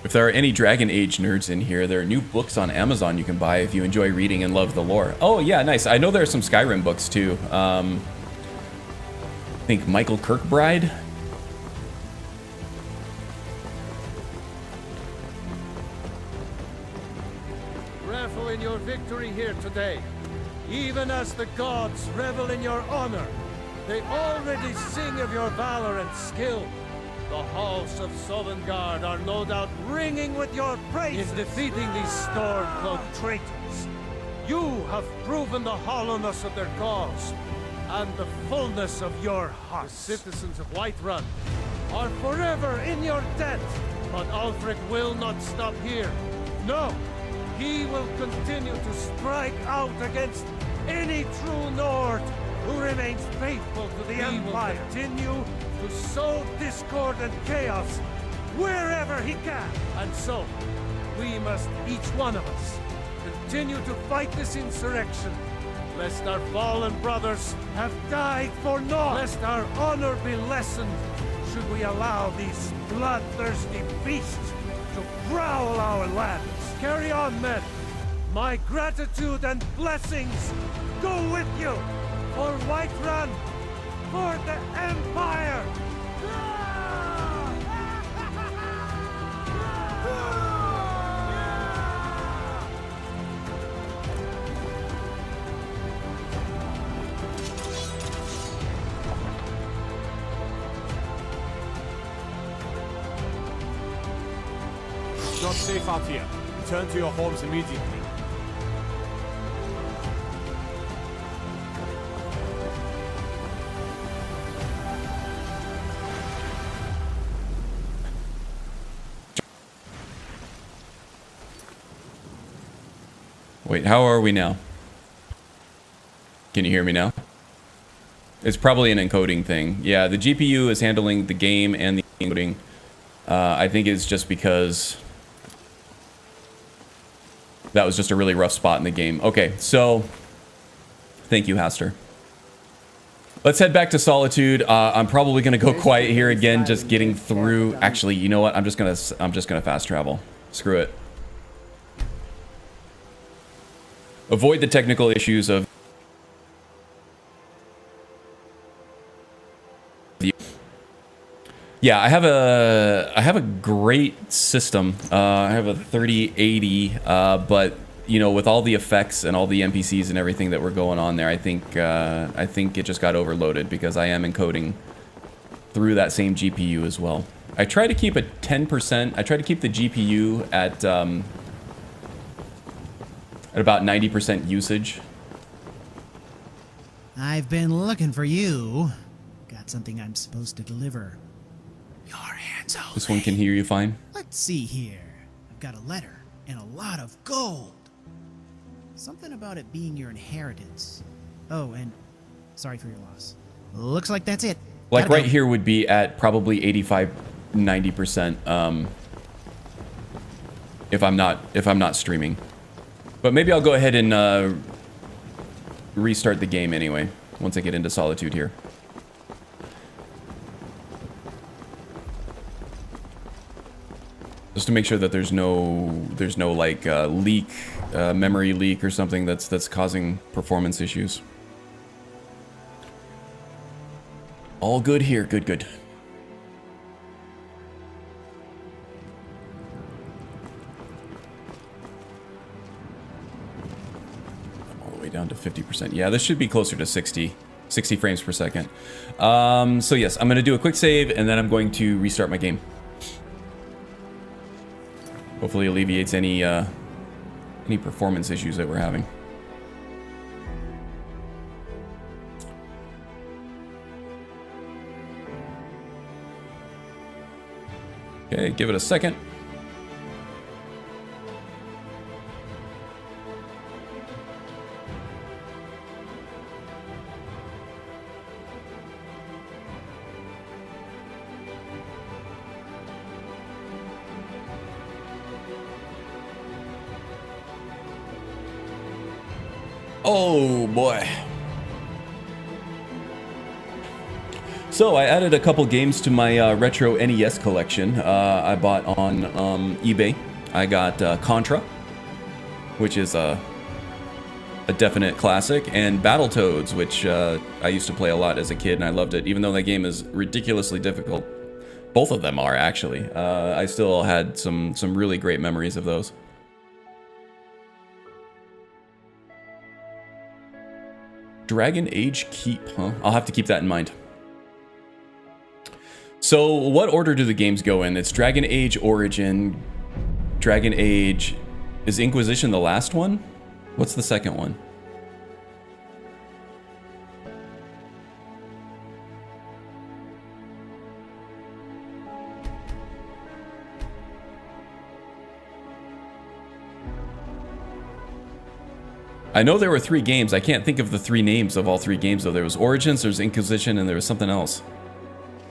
If there are any Dragon Age nerds in here, there are new books on Amazon you can buy if you enjoy reading and love the lore. Oh yeah, nice. I know there are some Skyrim books too. I think Michael Kirkbride. Revel in your victory here today. Even as the gods revel in your honor. They already sing of your valor and skill. The halls of Sovngarde are no doubt ringing with your praise in defeating these storm-cloaked traitors. You have proven the hollowness of their cause and the fullness of your heart. The citizens of Whiterun are forever in your debt, but Ulfric will not stop here. No, he will continue to strike out against any true Nord who remains faithful to the Empire. He will continue to sow discord and chaos wherever he can. And so, we must, each one of us, continue to fight this insurrection, lest our fallen brothers have died for naught, lest our honor be lessened should we allow these bloodthirsty beasts to prowl our lands. Carry on, men. My gratitude and blessings go with you for Whiterun, for the Empire! not safe out here. Return to your homes immediately. Wait, how are we now? Can you hear me now? It's probably an encoding thing. Yeah, the GPU is handling the game and the encoding. I think it's just because that was just a really rough spot in the game. Okay, so thank you, Haster. Let's head back to Solitude. I'm probably gonna go quiet here again, just getting through. Actually, you know what? I'm just gonna fast travel. Screw it. Avoid the technical issues of yeah, I have a great system. I have a 3080, but you know, with all the effects and all the NPCs and everything that were going on there, I think it just got overloaded because I am encoding through that same GPU as well. I try to keep a 10%. I try to keep the GPU at about 90% usage. I've been looking for you. Got something I'm supposed to deliver. Your hands out. This one can hear you fine. Let's see here. I've got a letter and a lot of gold. Something about it being your inheritance. Oh, and sorry for your loss. Looks like that's it. Like right here would be at probably 85, 90%. If I'm not streaming. But maybe I'll go ahead and restart the game anyway, once I get into Solitude here. Just to make sure that there's no like leak, memory leak or something that's causing performance issues. All good here, good. Down to 50%. Yeah, this should be closer to 60 frames per second. So yes, I'm going to do a quick save and then I'm going to restart my game. Hopefully alleviates any performance issues that we're having. Okay, give it a second. Oh boy. So I added a couple games to my retro NES collection. I bought on eBay. I got Contra, which is a definite classic, and Battletoads, which I used to play a lot as a kid and I loved it, even though that game is ridiculously difficult. Both of them are, actually. I still had some really great memories of those. Dragon Age Keep, huh? I'll have to keep that in mind. So, what order do the games go in? It's Dragon Age Origin, Dragon Age... Is Inquisition the last one? What's the second one? I know there were 3 games. I can't think of the 3 names of all 3 games, though. There was Origins, there was Inquisition, and there was something else.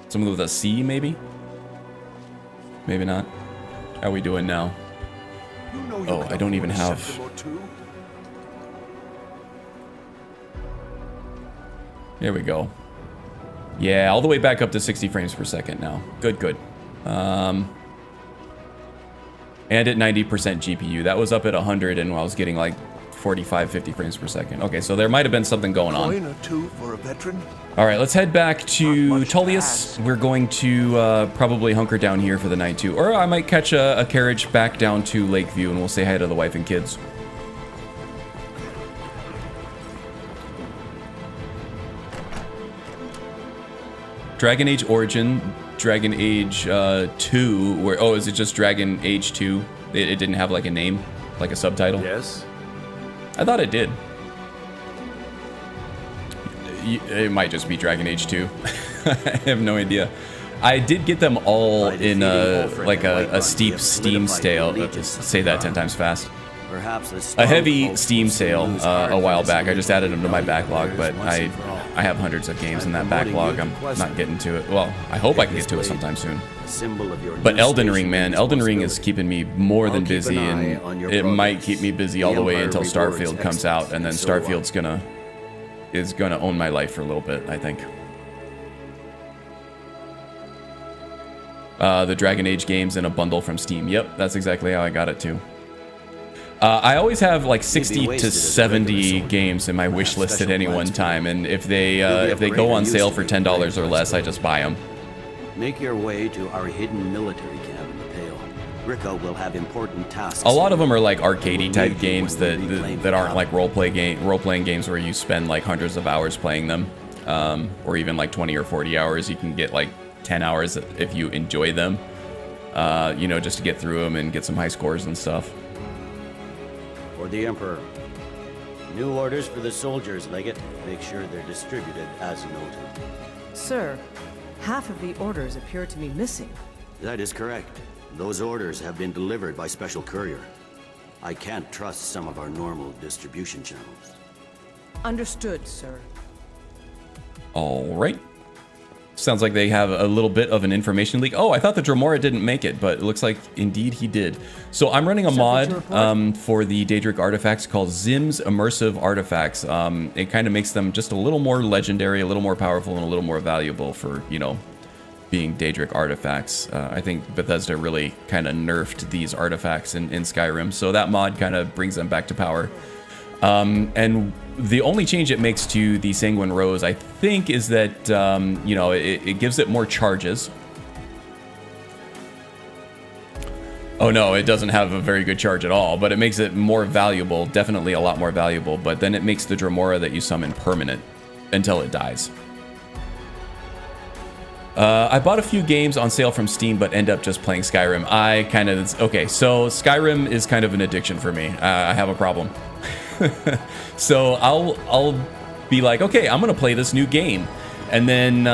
Something with a C, maybe? Maybe not. How are we doing now? Oh, I don't even have... There we go. Yeah, all the way back up to 60 frames per second now. Good. And at 90% GPU. That was up at 100, and I was getting like 45, 50 frames per second. Okay, so there might have been something going on. Coin or two for a veteran? All right, let's head back to Tullius. We're going to probably hunker down here for the night too. Or I might catch a carriage back down to Lakeview and we'll say hi to the wife and kids. Dragon Age Origin, Dragon Age 2, where, oh, is it just Dragon Age 2 It didn't have like a name, like a subtitle. Yes. I thought it did. It might just be Dragon Age 2. I have no idea. I did get them all in like a steep Steam sale. Say that 10 times fast. A heavy Steam sale a while back. I just added them to my backlog, but I have hundreds of games in that backlog. I'm not getting to it. Well, I hope I can get to it sometime soon. But Elden Ring, man, Elden Ring is keeping me more than busy, and it might keep me busy all the way until Starfield comes out, and then Starfield's gonna own my life for a little bit, I think. The Dragon Age games in a bundle from Steam. Yep, that's exactly how I got it too. I always have like 60 to 70 games in my wish list at any one time, and if they go on sale for $10 or less, I just buy them. Make your way to our hidden military camp in the Pale. Ricca will have important tasks. A lot of them are like arcadey type games that aren't like role-playing games where you spend like hundreds of hours playing them, or even like 20 or 40 hours. You can get like 10 hours if you enjoy them, you know, just to get through them and get some high scores and stuff. For the Emperor. New orders for the soldiers, Legate. Make sure they're distributed as noted. Sir, half of the orders appear to be missing. That is correct. Those orders have been delivered by special courier. I can't trust some of our normal distribution channels. Understood, sir. All right. Sounds like they have a little bit of an information leak. Oh, I thought the Dremora didn't make it, but it looks like indeed he did. So I'm running a mod for the Daedric artifacts called Zim's Immersive Artifacts. It kind of makes them just a little more legendary, a little more powerful, and a little more valuable for, you know, being Daedric artifacts. I think Bethesda really kind of nerfed these artifacts in Skyrim, so that mod kind of brings them back to power. And the only change it makes to the Sanguine Rose, I think, is that, you know, it gives it more charges. Oh no, it doesn't have a very good charge at all, but it makes it more valuable, definitely a lot more valuable, but then it makes the Dremora that you summon permanent until it dies. I bought a few games on sale from Steam, but end up just playing Skyrim. Okay, so Skyrim is kind of an addiction for me. I have a problem. So I'll be like, okay, I'm gonna play this new game, and then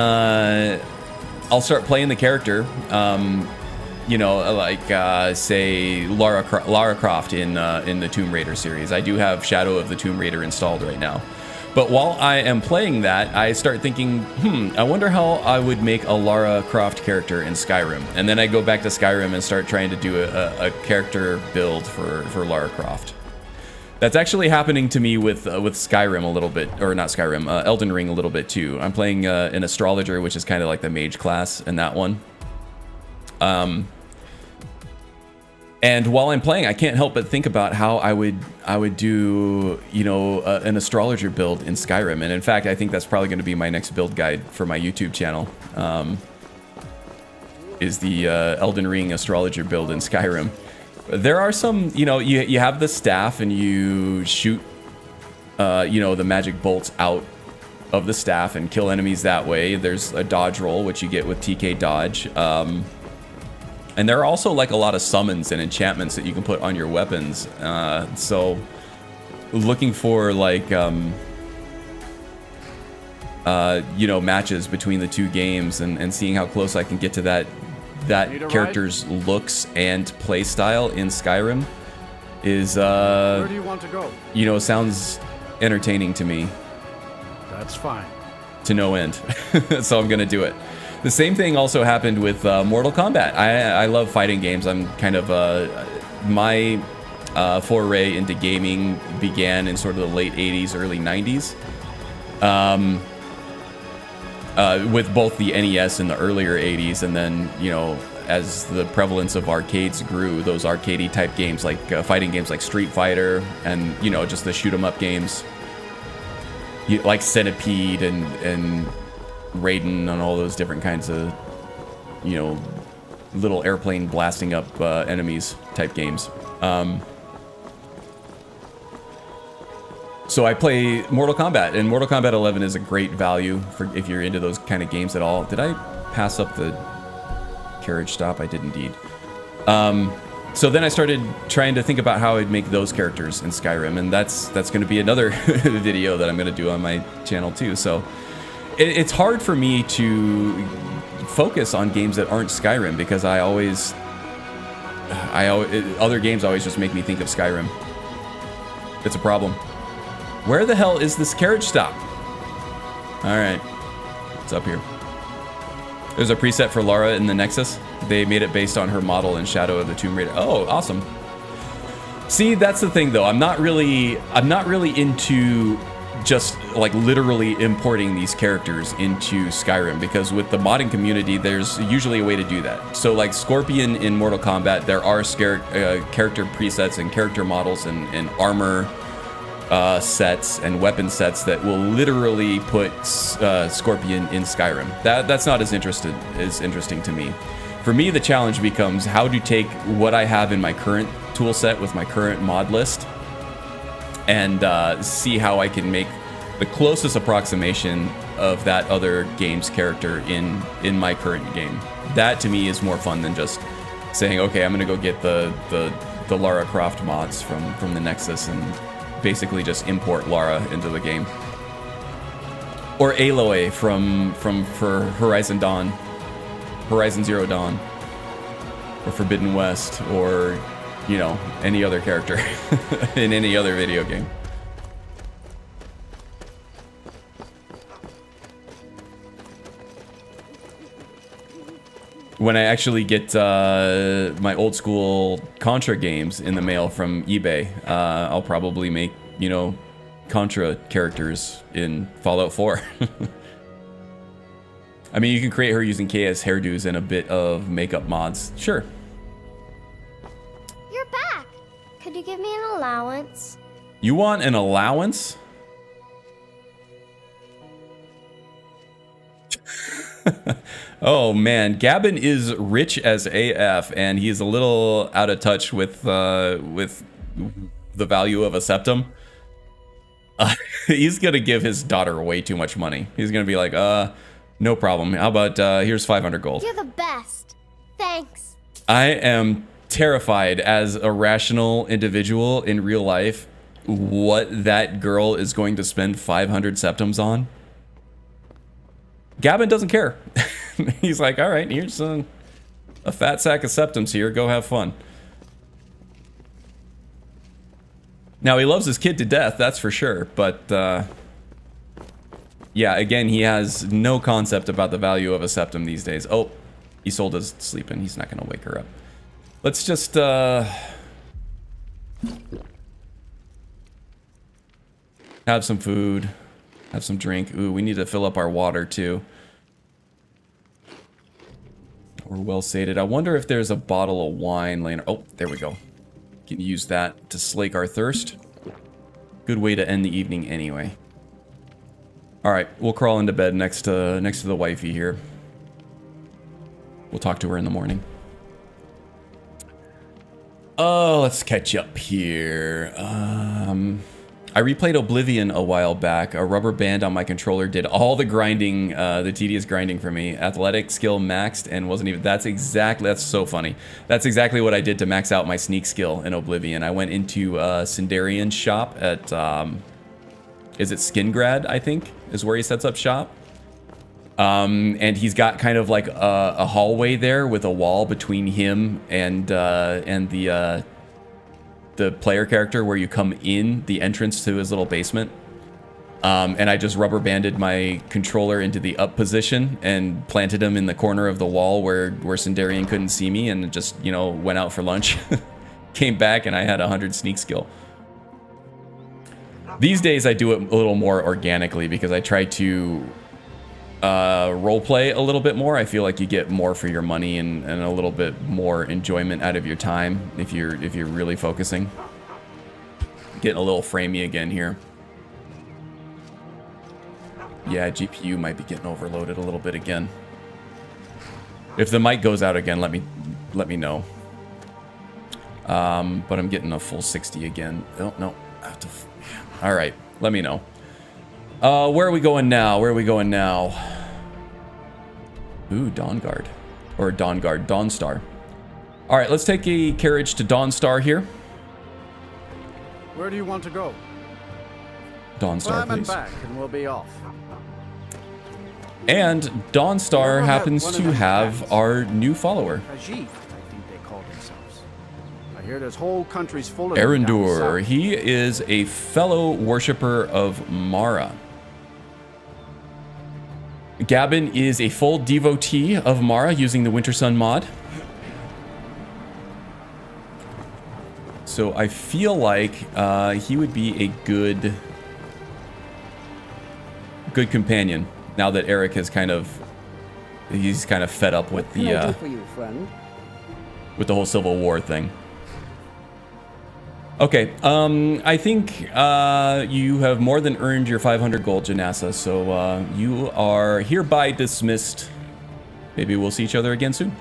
I'll start playing the character. You know, like say Lara Croft in the Tomb Raider series. I do have Shadow of the Tomb Raider installed right now. But while I am playing that, I start thinking, I wonder how I would make a Lara Croft character in Skyrim. And then I go back to Skyrim and start trying to do a character build for Lara Croft. That's actually happening to me with Skyrim a little bit, or not Skyrim, Elden Ring a little bit too. I'm playing an astrologer, which is kind of like the mage class in that one. And while I'm playing, I can't help but think about how I would do, you know, an astrologer build in Skyrim. And in fact, I think that's probably going to be my next build guide for my YouTube channel. Is the Elden Ring astrologer build in Skyrim. There are some, you know, you have the staff and you shoot, you know, the magic bolts out of the staff and kill enemies that way. There's a dodge roll, which you get with TK dodge. And there are also like a lot of summons and enchantments that you can put on your weapons. So looking for like, you know, matches between the two games and seeing how close I can get to that character's looks and play style in Skyrim is, where do you want to go? You know, sounds entertaining to me. That's fine. To no end. So I'm gonna do it. The same thing also happened with Mortal Kombat. I love fighting games. I'm kind of my foray into gaming began in sort of the late 80s, early 90s. With both the NES in the earlier 80s, and then, you know, as the prevalence of arcades grew, those arcadey type games like fighting games like Street Fighter and, you know, just the shoot 'em up games like Centipede and Raiden and all those different kinds of, you know, little airplane blasting up enemies type games. So I play Mortal Kombat, and Mortal Kombat 11 is a great value for if you're into those kind of games at all. Did I pass up the carriage stop? I did indeed. So then I started trying to think about how I'd make those characters in Skyrim, and that's going to be another video that I'm going to do on my channel too. So it's hard for me to focus on games that aren't Skyrim because other games always just make me think of Skyrim. It's a problem. Where the hell is this carriage stop? All right, it's up here. There's a preset for Lara in the Nexus. They made it based on her model in Shadow of the Tomb Raider. Oh, awesome. See, that's the thing though. I'm not really into just like literally importing these characters into Skyrim, because with the modding community, there's usually a way to do that. So like Scorpion in Mortal Kombat, there are character presets and character models and armor sets and weapon sets that will literally put Scorpion in Skyrim. That's not as interesting to me. For me, the challenge becomes how to take what I have in my current tool set with my current mod list and see how I can make the closest approximation of that other game's character in my current game. That to me is more fun than just saying, okay, I'm gonna go get the Lara Croft mods from the Nexus and basically just import Lara into the game. Or Aloy for Horizon Zero Dawn, or Forbidden West, or, you know, any other character in any other video game. When I actually get my old school Contra games in the mail from eBay, I'll probably make, you know, Contra characters in Fallout 4. I mean, you can create her using KS hairdos and a bit of makeup mods. Sure. You're back. Could you give me an allowance? You want an allowance? Oh man, Gavin is rich as AF, and he's a little out of touch with the value of a septum. He's gonna give his daughter way too much money. He's gonna be like, no problem. How about here's 500 gold. You're the best. Thanks. I am terrified as a rational individual in real life what that girl is going to spend 500 septums on. Gavin doesn't care. He's like, all right, here's a fat sack of septums here. Go have fun. Now, he loves his kid to death, that's for sure. But, yeah, again, he has no concept about the value of a septum these days. Oh, Isolde's sleeping. He's not going to wake her up. Let's just, have some food. Have some drink. Ooh, we need to fill up our water, too. We're well sated. I wonder if there's a bottle of wine laying... Oh, there we go. Can use that to slake our thirst. Good way to end the evening anyway. Alright, we'll crawl into bed next to the wifey here. We'll talk to her in the morning. Oh, let's catch up here. I replayed Oblivion a while back. A rubber band on my controller did all the grinding, the tedious grinding for me. Athletic skill maxed and wasn't even... That's so funny. That's exactly what I did to max out my sneak skill in Oblivion. I went into Sindarian's shop at... is it Skingrad, I think, is where he sets up shop. And he's got kind of like a hallway there with a wall between him and the player character where you come in the entrance to his little basement. And I just rubber banded my controller into the up position and planted him in the corner of the wall where Sindarian couldn't see me, and just, you know, went out for lunch. Came back and I had 100 sneak skill. These days I do it a little more organically because I try to roleplay a little bit more. I feel like you get more for your money and a little bit more enjoyment out of your time if you're really focusing. Getting a little framey again here. Yeah, GPU might be getting overloaded a little bit again. If the mic goes out again, let me know. But I'm getting a full 60 again. Oh no, I have to. All right, let me know. Where are we going now? Ooh, Dawnguard. Or Dawnstar. All right, let's take a carriage to Dawnstar here. Where do you want to go? Dawnstar, Climb and please. back, and we'll be off. And Dawnstar happens to have our new follower. Khajiit, I think they call themselves. I hear this whole country's full of them down Erendur. south. He is a fellow worshipper of Mara. Gavin is a full devotee of Mara using the Winter Sun mod. So I feel like he would be a good companion now that Eric has he's kind of fed up with What can I do for you, friend? with the whole Civil War thing. Okay, I think you have more than earned your 500 gold, Janassa, so you are hereby dismissed. Maybe we'll see each other again soon.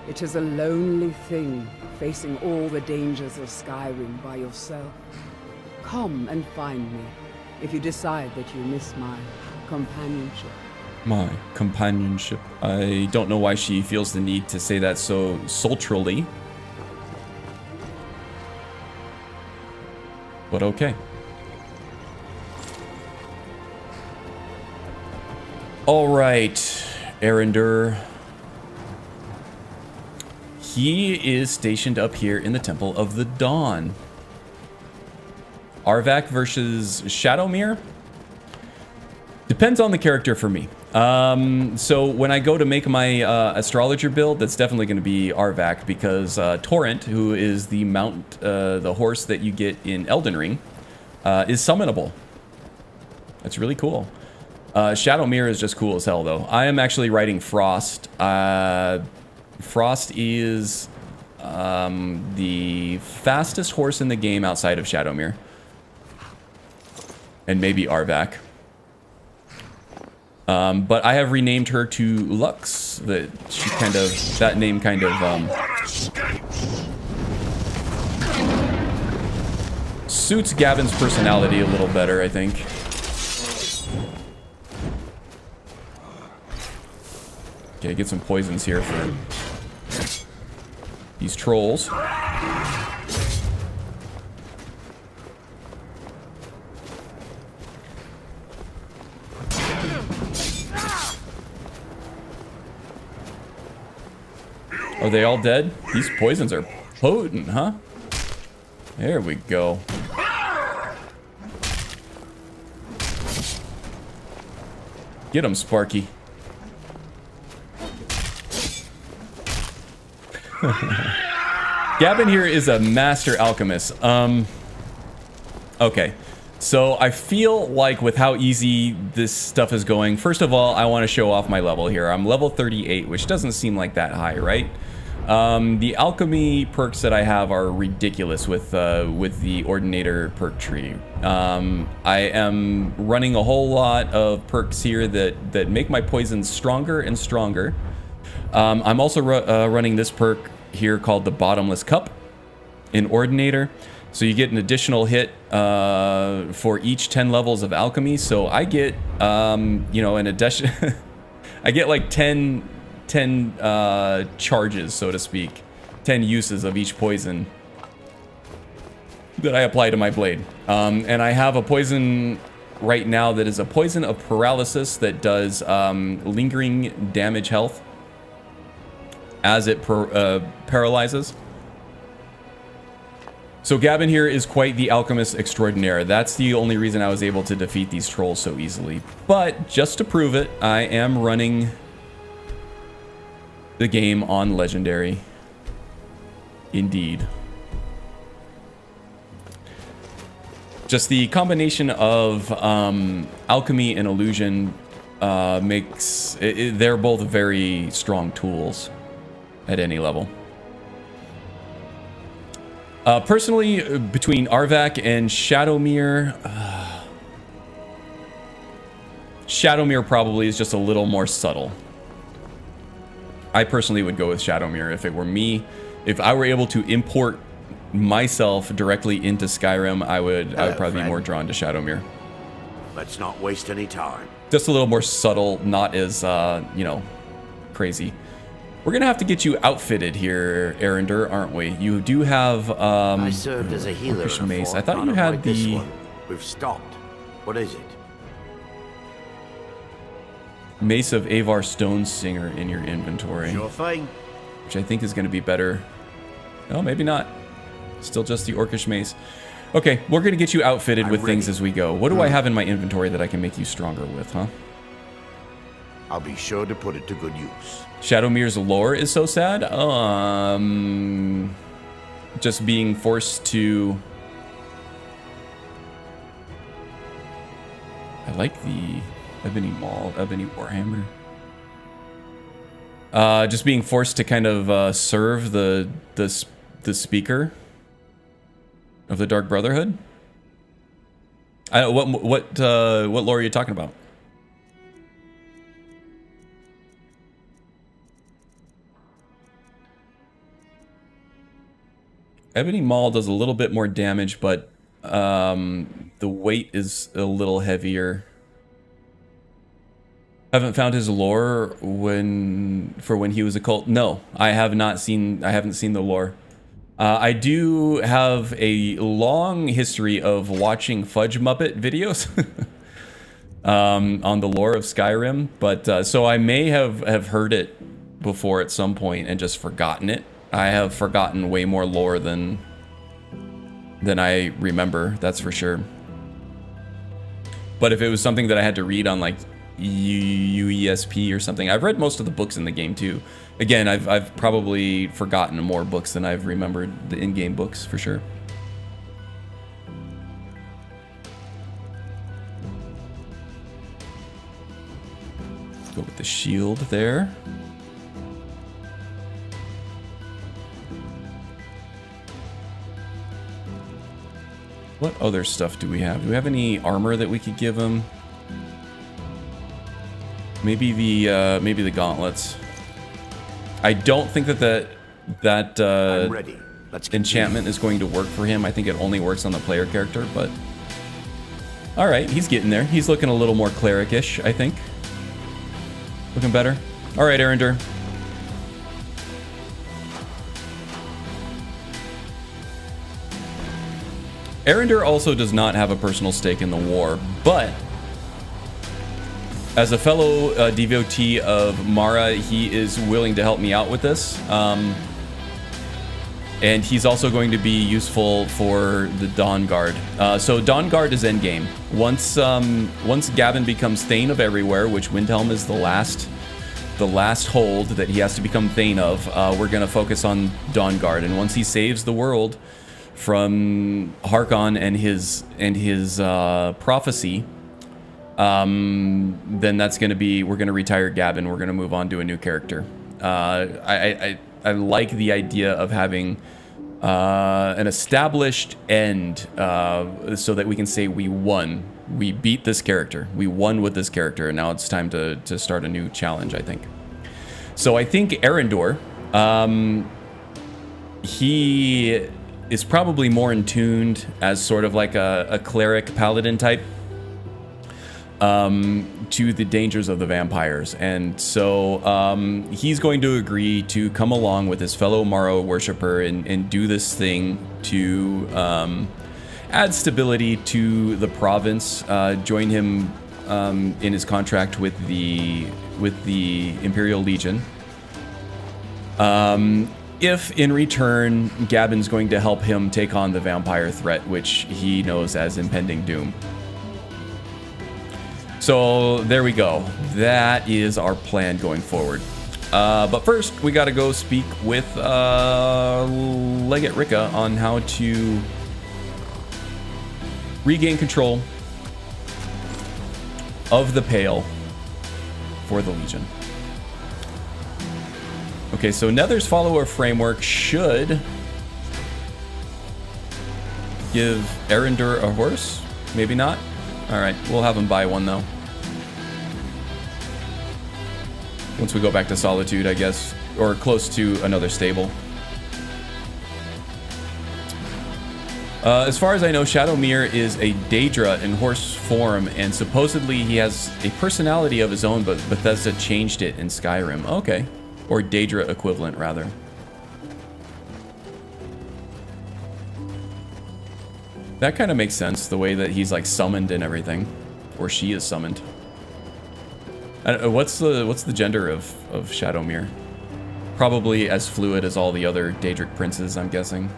It is a lonely thing, facing all the dangers of Skyrim by yourself. Come and find me, if you decide that you miss my companionship. My companionship. I don't know why she feels the need to say that so sultrily. But okay. All right, Erendur. He is stationed up here in the Temple of the Dawn. Arvak versus Shadowmere? Depends on the character for me. So when I go to make my astrologer build, that's definitely going to be Arvak because Torrent, who is the the horse that you get in Elden Ring, is summonable. That's really cool. Shadowmere is just cool as hell, though. I am actually riding Frost. Frost is the fastest horse in the game outside of Shadowmere. And maybe Arvak. But I have renamed her to Lux. That name kind of suits Gavin's personality a little better, I think. Okay, get some poisons here for these trolls. Are they all dead? These poisons are potent, huh? There we go. Get him, Sparky. Gavin here is a master alchemist. Okay. So I feel like with how easy this stuff is going, first of all, I want to show off my level here. I'm level 38, which doesn't seem like that high, right? The alchemy perks that I have are ridiculous with the Ordinator perk tree. I am running a whole lot of perks here that make my poisons stronger and stronger. I'm also running this perk here called the Bottomless Cup in Ordinator. So you get an additional hit for each 10 levels of alchemy. So I get, you know, an addition. I get like 10 charges, so to speak, 10 uses of each poison that I apply to my blade. And I have a poison right now that is a poison of paralysis that does lingering damage health as it paralyzes. So Gavin here is quite the alchemist extraordinaire. That's the only reason I was able to defeat these trolls so easily. But just to prove it, I am running the game on Legendary. Indeed. Just the combination of alchemy and illusion makes... they're both very strong tools at any level. Personally, between Arvak and Shadowmere, Shadowmere probably is just a little more subtle. I personally would go with Shadowmere if it were me. If I were able to import myself directly into Skyrim, I would probably be more drawn to Shadowmere. Let's not waste any time. Just a little more subtle, not as, you know, crazy. We're gonna have to get you outfitted here, Arender, aren't we? You do have I served as a healer Orcish mace. before, I thought not you had unlike this the one. We've stopped. What is it? Mace of Avar Stonesinger in your inventory. Sure thing. Which I think is going to be better. No, maybe not. Still just the Orcish mace. Okay, we're going to get you outfitted with things as we go. What do I have in my inventory that I can make you stronger with, huh? I'll be sure to put it to good use. Shadowmere's lore is so sad. Just being forced to... I like the Ebony Maul, Ebony Warhammer. Just being forced to kind of serve the speaker of the Dark Brotherhood. What lore are you talking about? Ebony Maul does a little bit more damage, but the weight is a little heavier. Haven't found his lore when he was a cult. No, I haven't seen the lore. I do have a long history of watching Fudge Muppet videos on the lore of Skyrim, but so I may have heard it before at some point and just forgotten it. I have forgotten way more lore than I remember, that's for sure. But if it was something that I had to read on like UESP or something, I've read most of the books in the game too. Again, I've probably forgotten more books than I've remembered the in-game books for sure. Go with the shield there. What other stuff do we have? Do we have any armor that we could give him? Maybe the gauntlets. I don't think that I'm ready. enchantment is going to work for him. I think it only works on the player character, but all right, he's getting there. He's looking a little more cleric-ish, I think. Looking better. All right, Arender. Arender also does not have a personal stake in the war, but as a fellow devotee of Mara, he is willing to help me out with this. And he's also going to be useful for the Dawn Guard. So Dawn Guard is endgame. Once Gavin becomes Thane of Everywhere, which Windhelm is the last hold that he has to become Thane of, we're going to focus on Dawn Guard. And once he saves the world from Harkon and his prophecy, then that's going to be, we're going to retire Gavin. We're going to move on to a new character. I like the idea of having an established end, so that we can say we won. We beat this character. We won with this character, and now it's time to start a new challenge, I think. So I think Arender, he is probably more in tuned as sort of like a cleric paladin type to the dangers of the vampires, and so he's going to agree to come along with his fellow Morrow worshipper and do this thing to add stability to the province, join him in his contract with the Imperial Legion. If in return Gavin's going to help him take on the vampire threat, which he knows as impending doom. So there we go. That is our plan going forward. But first, we got to go speak with Legate Ricka on how to regain control of the Pale for the Legion. Okay, so Nether's follower framework should give Arender a horse. Maybe not. All right, we'll have him buy one though. Once we go back to Solitude, I guess, or close to another stable. As far as I know, Shadowmere is a Daedra in horse form, and supposedly he has a personality of his own, but Bethesda changed it in Skyrim. Okay. Or Daedra equivalent, rather. That kind of makes sense, the way that he's like summoned and everything. Or she is summoned. What's the gender of Shadowmere? Probably as fluid as all the other Daedric princes, I'm guessing.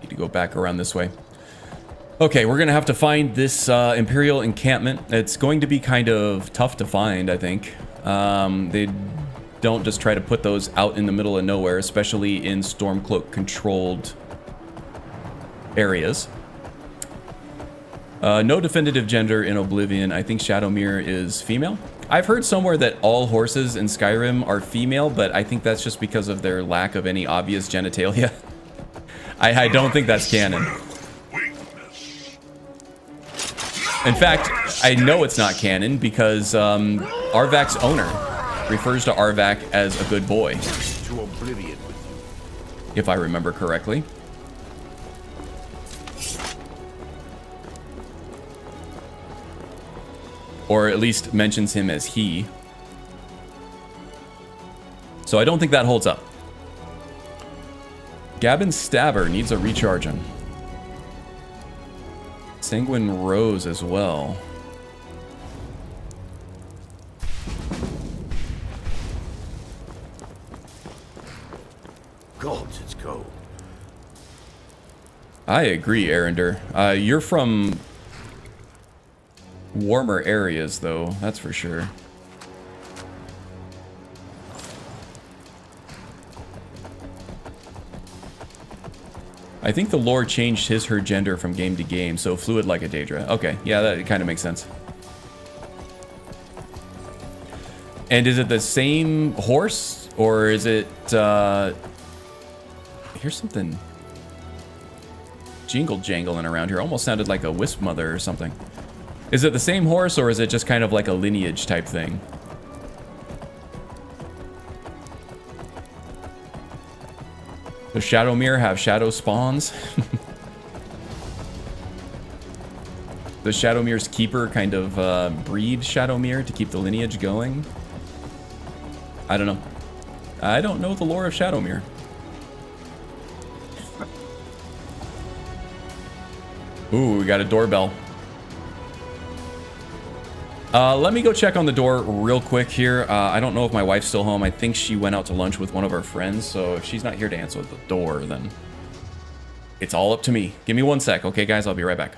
Need to go back around this way. Okay, we're gonna have to find this Imperial Encampment. It's going to be kind of tough to find, I think. They don't just try to put those out in the middle of nowhere, especially in Stormcloak controlled areas. No definitive gender in Oblivion. I think Shadowmere is female. I've heard somewhere that all horses in Skyrim are female, but I think that's just because of their lack of any obvious genitalia. I don't think that's canon. In fact, I know it's not canon because Arvak's owner refers to Arvak as a good boy. To oblivion with you. If I remember correctly. Or at least mentions him as he. So I don't think that holds up. Gabon's Stabber needs a recharging. Sanguine Rose as well. Gods, it's cold. I agree, Arender. You're from warmer areas, though, that's for sure. I think the lore changed her gender from game to game, so fluid like a Daedra. Okay, yeah, that kind of makes sense. And is it the same horse, or is it, here's something jingle-jangling around here. Almost sounded like a Wisp Mother or something. Is it the same horse, or is it just kind of like a lineage type thing? Does Shadowmere have shadow spawns? Does Shadowmere's keeper kind of breed Shadowmere to keep the lineage going? I don't know. I don't know the lore of Shadowmere. Ooh, we got a doorbell. Let me go check on the door real quick here. I don't know if my wife's still home. I think she went out to lunch with one of our friends, so if she's not here to answer the door, then it's all up to me. Give me 1 sec, okay, guys? I'll be right back.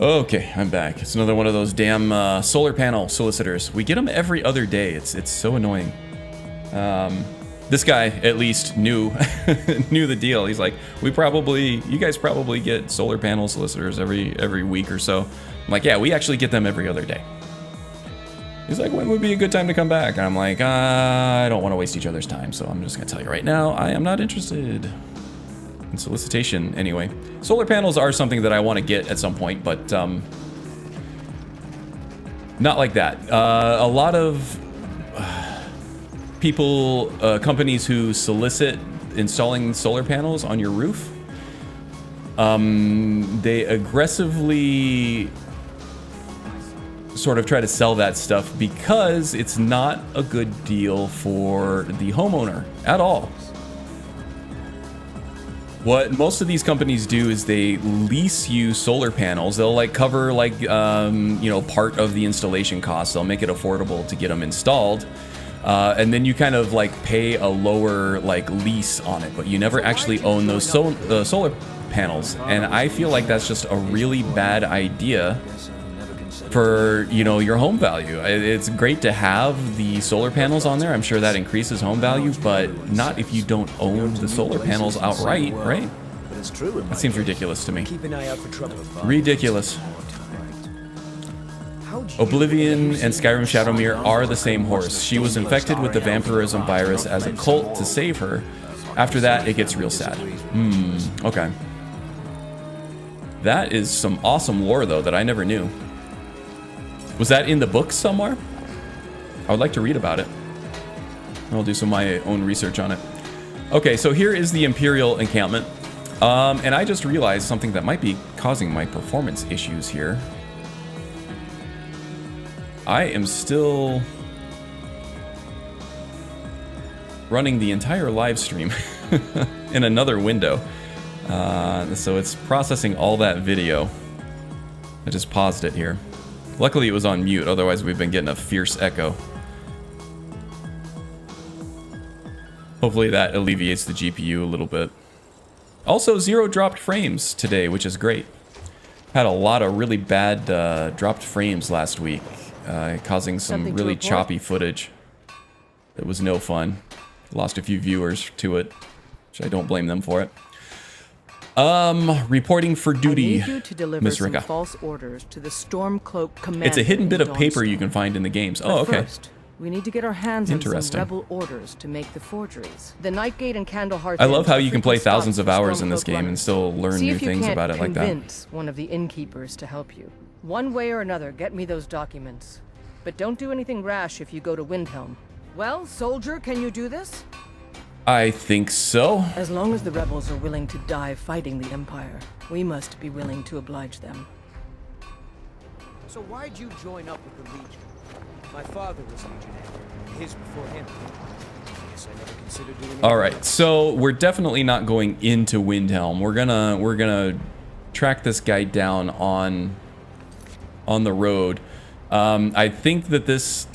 Okay, I'm back. It's another one of those damn solar panel solicitors. We get them every other day. It's so annoying. This guy at least knew knew the deal. He's like, you guys probably get solar panel solicitors every week or so. I'm like, yeah, we actually get them every other day. He's like, when would be a good time to come back? And I'm like, I don't want to waste each other's time, so I'm just gonna tell you right now, I am not interested in solicitation. Anyway, solar panels are something that I want to get at some point, but not like that. A lot of people, companies who solicit installing solar panels on your roof, they aggressively sort of try to sell that stuff because it's not a good deal for the homeowner at all. What most of these companies do is they lease you solar panels. They'll like cover like, you know, part of the installation cost. They'll make it affordable to get them installed. And then you kind of like pay a lower like lease on it, but you never actually own those solar panels. And I feel like that's just a really bad idea for, you know, your home value. It's great to have the solar panels on there. I'm sure that increases home value, but not if you don't own the solar panels outright, right? That seems ridiculous to me. Keep an eye out for trouble. Ridiculous. Oblivion and Skyrim Shadowmere are the same horse. She was infected with the vampirism virus as a cult to save her. After that, it gets real sad. Okay. That is some awesome lore, though, that I never knew. Was that in the book somewhere? I would like to read about it. I'll do some of my own research on it. Okay, so here is the Imperial Encampment. And I just realized something that might be causing my performance issues here. I am still running the entire live stream in another window. So it's processing all that video. I just paused it here. Luckily it was on mute, otherwise we've been getting a fierce echo. Hopefully that alleviates the GPU a little bit. Also, 0 dropped frames today, which is great. Had a lot of really bad dropped frames last week, causing some really choppy footage. It was no fun. Lost a few viewers to it, which I don't blame them for it. Reporting for duty, I need you to deliver Miss some Rika. false orders to the Stormcloak Commander. It's a hidden bit in of paper Dawnstone. you can find in the games. But Oh, okay. First, we need to get our hands on some Interesting. rebel orders to make the forgeries. The Nightgate and Candlehearth. I love how you can play frequent thousands of stops for hours in this Stormcloak game and runners. still learn See new if you things can't about it like that. convince one of the innkeepers to help you. One way or another, get me those documents. But don't do anything rash if you go to Windhelm. Well, soldier, can you do this? I think so. As long as the rebels are willing to die fighting the Empire, we must be willing to oblige them. So why'd you join up with the Legion? My father was Legionnaire. His before him. I guess I never considered doing it. All right, so we're definitely not going into Windhelm. We're gonna track this guy down on the road. I think that this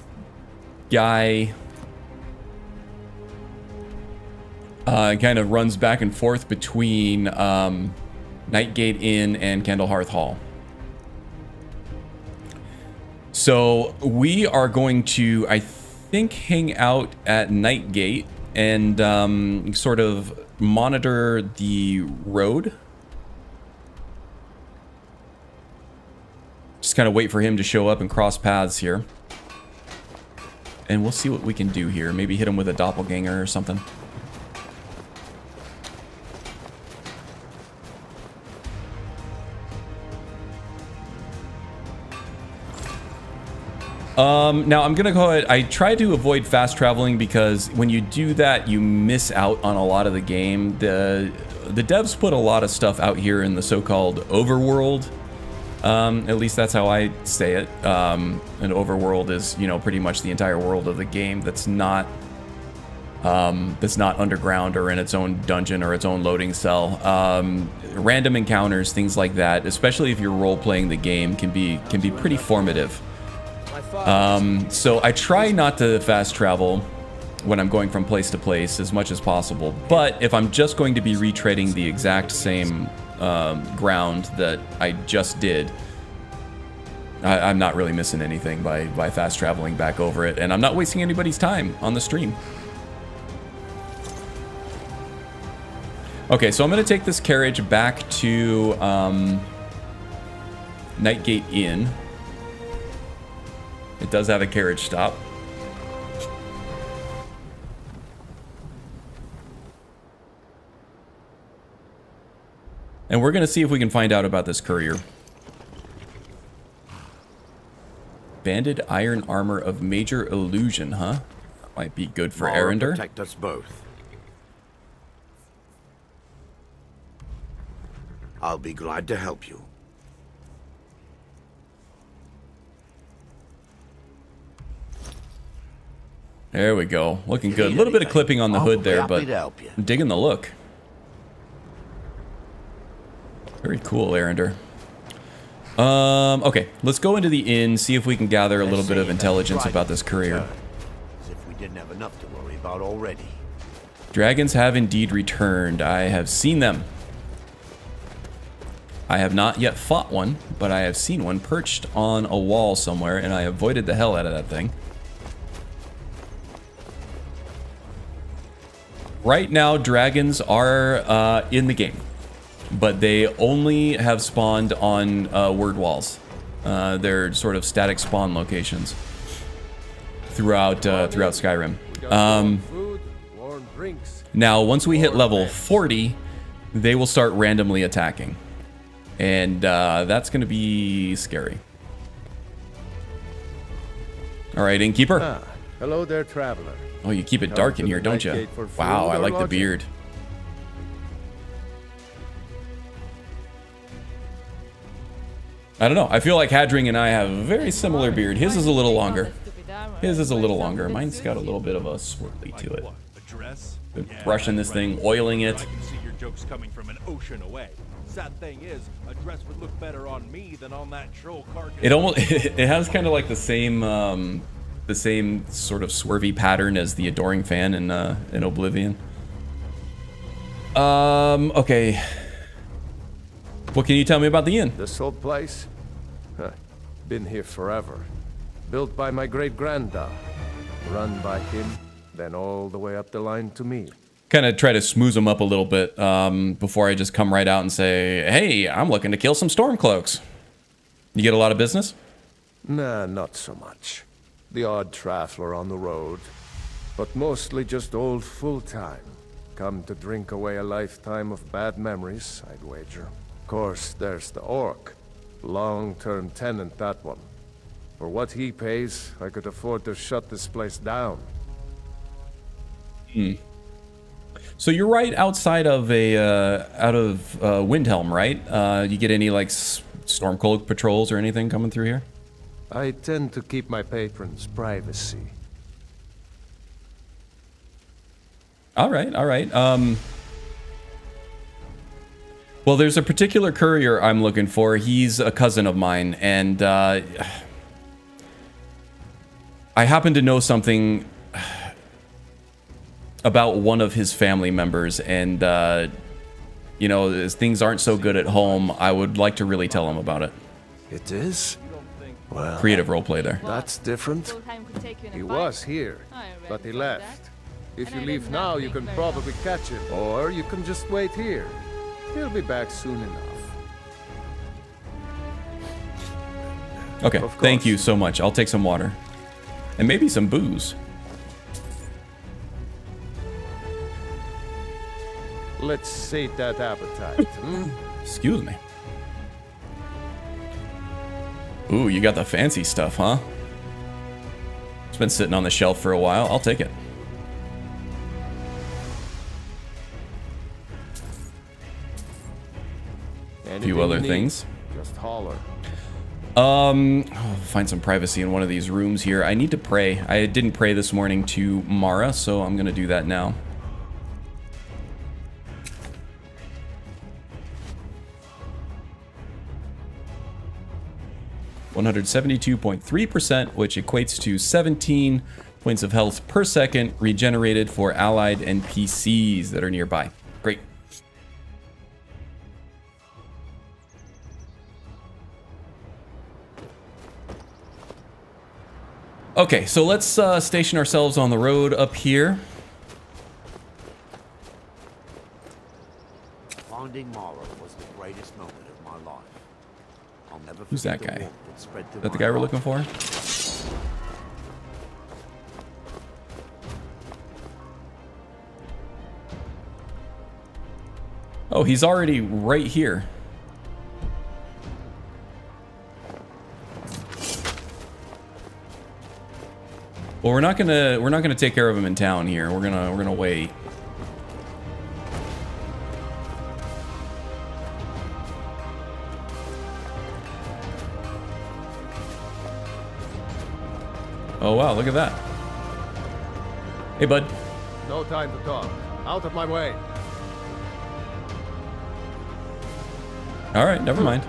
guy kind of runs back and forth between Nightgate Inn and Candlehearth Hall. So we are going to, I think, hang out at Nightgate and sort of monitor the road. Just kind of wait for him to show up and cross paths here. And we'll see what we can do here. Maybe hit him with a doppelganger or something. Now I'm gonna go ahead. I try to avoid fast traveling because when you do that, you miss out on a lot of the game. The devs put a lot of stuff out here in the so-called overworld. At least that's how I say it. An overworld is, you know, pretty much the entire world of the game that's not underground or in its own dungeon or its own loading cell. Random encounters, things like that, especially if you're role-playing the game, can be pretty formative. So I try not to fast travel when I'm going from place to place as much as possible. But if I'm just going to be retreading the exact same ground that I just did, I'm not really missing anything by fast traveling back over it, and I'm not wasting anybody's time on the stream. Okay, so I'm going to take this carriage back to Nightgate Inn. It does have a carriage stop. And we're going to see if we can find out about this courier. Banded iron armor of major illusion, huh? That might be good for Arender. Protect us both. I'll be glad to help you. There we go. Looking good. A little bit of clipping on the hood there, but I'm digging the look. Very cool, Arender. Okay, let's go into the inn, see if we can gather a little bit of intelligence about this courier. As if we didn't have enough to worry about already. Dragons have indeed returned. I have seen them. I have not yet fought one, but I have seen one perched on a wall somewhere, and I avoided the hell out of that thing. Right now, dragons are in the game, but they only have spawned on word walls. They're sort of static spawn locations throughout Skyrim. Now, once we hit level 40, they will start randomly attacking, and that's going to be scary. All right, innkeeper. Ah, hello there, traveler. Oh, you keep it dark in here, don't you? Wow, I like the beard. I don't know. I feel like Hadring and I have a very similar beard. His is a little longer. His is a little longer. Mine's got a little bit of a swirly to it. Been brushing this thing, oiling it. I can see your jokes coming from an ocean away. Sad thing is, a dress would look better on me than on that troll carcass. It almost it has kind of like the same sort of swervy pattern as the Adoring Fan in Oblivion. Okay. What can you tell me about the inn? This old place? Huh. Been here forever. Built by my great-granddad. Run by him, then all the way up the line to me. Kind of try to smooth them up a little bit before I just come right out and say, hey, I'm looking to kill some Stormcloaks. You get a lot of business? Nah, not so much. The odd traveler on the road. But mostly just old full-time. Come to drink away a lifetime of bad memories, I'd wager. Of course, there's the orc. Long-term tenant, that one. For what he pays, I could afford to shut this place down. So you're right outside of Windhelm, right? You get any like Stormcloak patrols or anything coming through here? I tend to keep my patrons' privacy. All right, all right. Well, there's a particular courier I'm looking for. He's a cousin of mine, and I happen to know something about one of his family members, and you know, as things aren't so good at home, I would like to really tell him about it. It is? Well, creative roleplay there. That's different. He was here, but he left. If you leave now, you can probably catch him, or you can just wait here. He'll be back soon enough. Okay, thank you so much. I'll take some water. And maybe some booze. Let's sate that appetite. Excuse me. Ooh, you got the fancy stuff, huh? It's been sitting on the shelf for a while. I'll take it. A few other things. Just holler. I'll find some privacy in one of these rooms here. I need to pray. I didn't pray this morning to Mara, so I'm gonna do that now. (172.3%), which equates to 17 points of health per second regenerated for allied NPCs that are nearby. Great. Okay, so let's station ourselves on the road up here. Finding Mara was the greatest moment of my life. I'll never Who's that forget the guy? warmth that spread through Is that the my guy we're heart. looking for? Oh, he's already right here. Well, we're not gonna take care of him in town here. We're gonna wait. Oh wow, look at that. Hey bud. No time to talk. Out of my way. All right, never mind.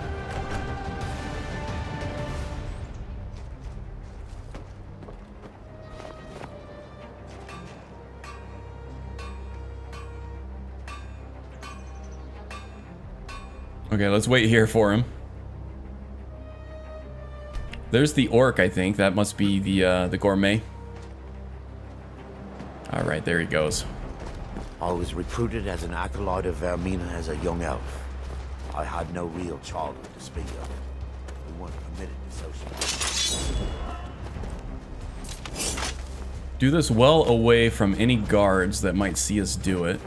Okay, let's wait here for him. There's the orc, I think. That must be the gourmet. All right, there he goes. I was recruited as an acolyte of Vermina as a young elf. I had no real childhood to speak of. We weren't permitted to socialize. Do this well away from any guards that might see us do it.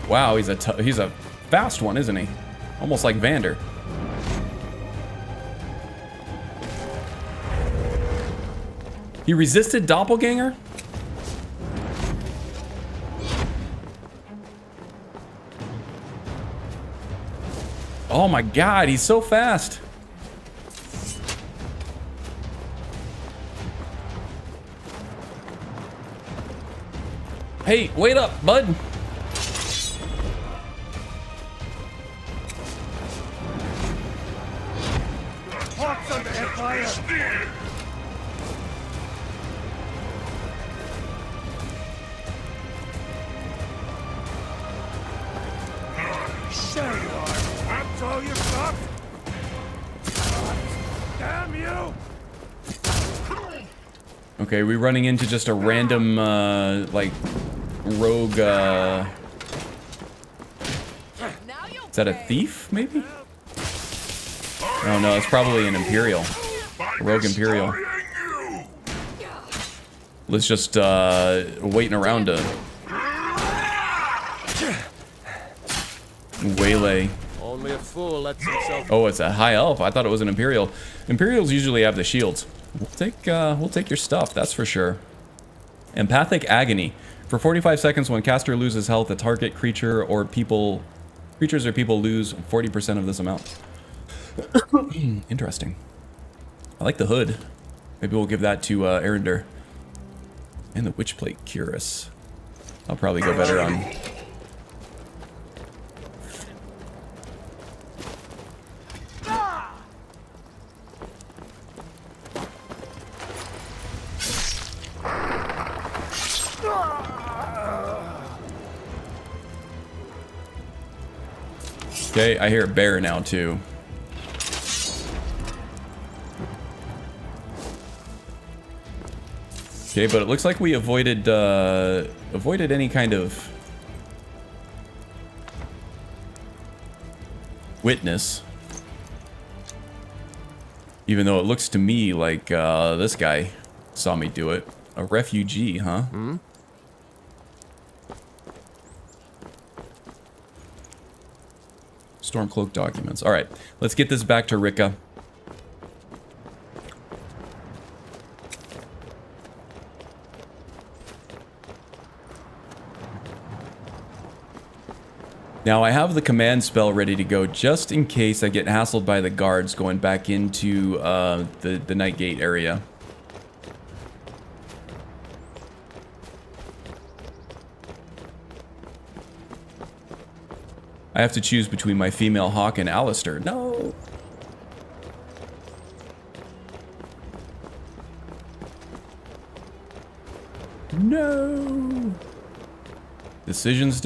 Wow, he's a fast one, isn't he? Almost like Vander. He resisted Doppelganger? Oh my god, he's so fast. Hey, wait up, bud. Hawks under fire! There you are! That's all you got? Damn you! Okay, we running into just a random, like, rogue, is that a thief, maybe? Oh no, it's probably an Imperial. A rogue Imperial. Let's just, waiting around to waylay. Only a fool lets himself. Oh, it's a high elf. I thought it was an Imperial. Imperials usually have the shields. We'll take your stuff, that's for sure. Empathic Agony. For 45 seconds, when caster loses health, the target creatures or people lose 40% of this amount. Interesting. I like the hood. Maybe we'll give that to Erender. And the Witchplate Cuirass. I'll probably go better on... Okay, I hear a bear now too. Okay, but it looks like we avoided any kind of witness. Even though it looks to me like this guy saw me do it. A refugee, huh? Hmm? Stormcloak documents. All right, let's get this back to Rika. Now I have the command spell ready to go just in case I get hassled by the guards going back into the Night Gate area. I have to choose between my female hawk and Alistair. No! No. Decisions.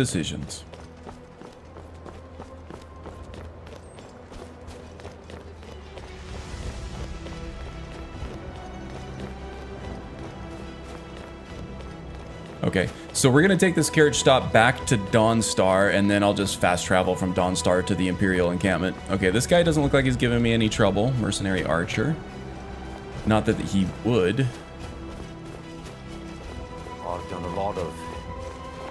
Okay, so we're gonna take this carriage stop back to Dawnstar, and then I'll just fast travel from Dawnstar to the Imperial Encampment. Okay, this guy doesn't look like he's giving me any trouble. Mercenary archer. Not that he would. I've done a lot of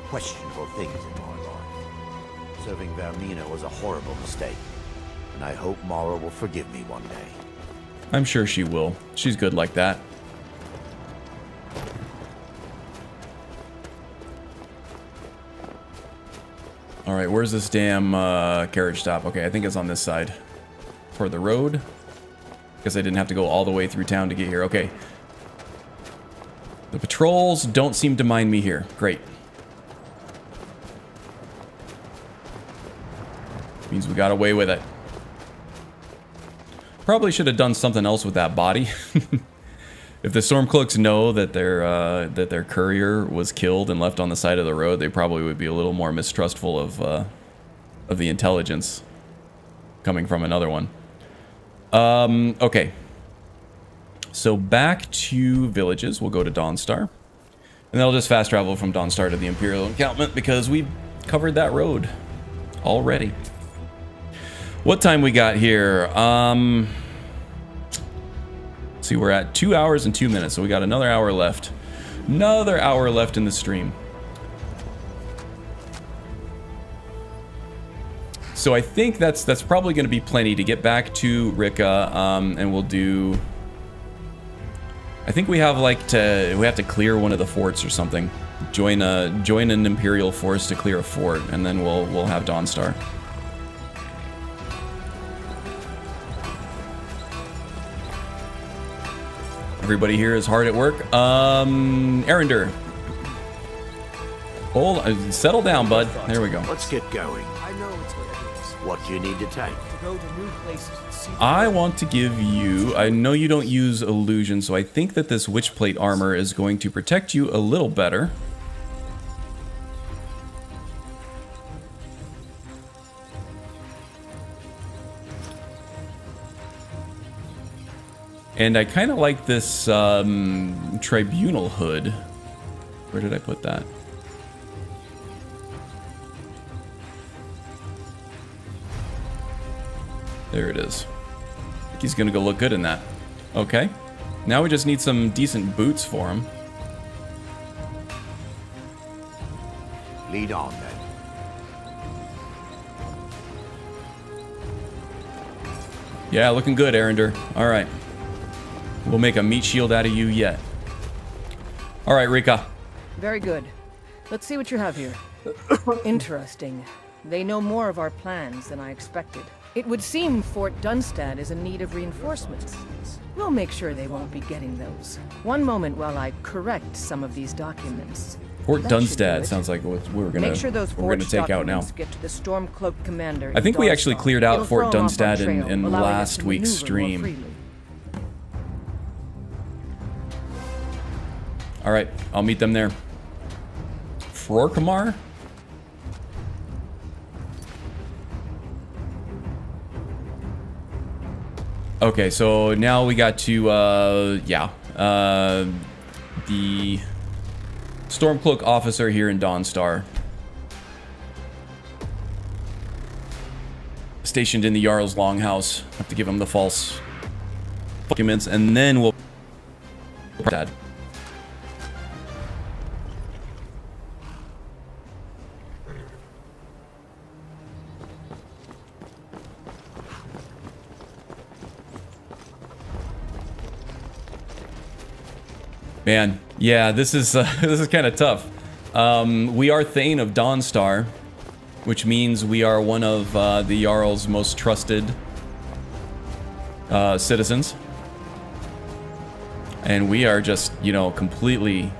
questionable things in my life. Serving Vermina was a horrible mistake, and I hope Mara will forgive me one day. I'm sure she will. She's good like that. Alright, where's this damn carriage stop? Okay, I think it's on this side. For the road. Guess I didn't have to go all the way through town to get here. Okay. The patrols don't seem to mind me here. Great. Means we got away with it. Probably should have done something else with that body. If the Stormcloaks know that their courier was killed and left on the side of the road, they probably would be a little more mistrustful of the intelligence coming from another one. Okay. So back to villages. We'll go to Dawnstar. And then I'll just fast travel from Dawnstar to the Imperial Encampment because we've covered that road already. What time we got here? See, we're at 2 hours and 2 minutes, so we got another hour left. Another hour left in the stream. So I think that's probably going to be plenty to get back to Rika, and we'll do. I think we have we have to clear one of the forts or something. Join an Imperial force to clear a fort, and then we'll have Dawnstar. Everybody here is hard at work. Arender. Settle down, bud. There we go. Let's get going. I know it's whatever it is. What do you need to take? To go to new places and see. I want to give you... I know you don't use illusion, so I think that this witch plate armor is going to protect you a little better. And I kind of like this tribunal hood. Where did I put that? There it is. I think he's gonna go look good in that. Okay. Now we just need some decent boots for him. Lead on, then. Yeah, looking good, Arender. All right. We'll make a meat shield out of you yet. All right, Rika. Very good. Let's see what you have here. Interesting. They know more of our plans than I expected. It would seem Fort Dunstad is in need of reinforcements. We'll make sure they won't be getting those. One moment while I correct some of these documents. Fort Dunstad sounds like what we're gonna take out now. Get to the Stormcloak commander. I think we actually cleared out Fort Dunstad in last week's stream. All right, I'll meet them there. Frorkamar? Okay, so now we got to, the Stormcloak officer here in Dawnstar. Stationed in the Jarl's Longhouse. Have to give him the false documents, and then we'll... Dad. Man, yeah, this is kind of tough. We are Thane of Dawnstar, which means we are one of the Jarl's most trusted citizens. And we are just, you know, completely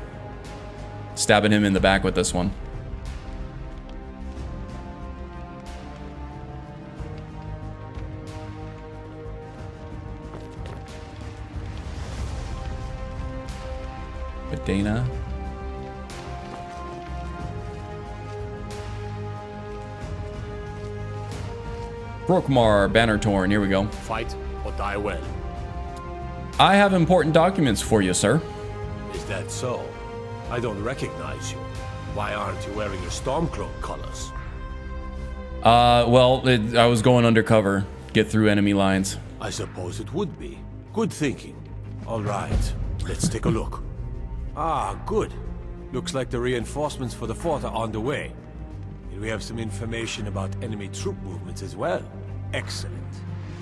stabbing him in the back with this one. Dana. Brokmar, Banner Torn, here we go. Fight or die well. I have important documents for you, sir. Is that so? I don't recognize you. Why aren't you wearing your Stormcloak colors? Well, I was going undercover. Get through enemy lines. I suppose it would be. Good thinking. All right, let's take a look. Ah, good. Looks like the reinforcements for the fort are on the way. And we have some information about enemy troop movements as well. Excellent.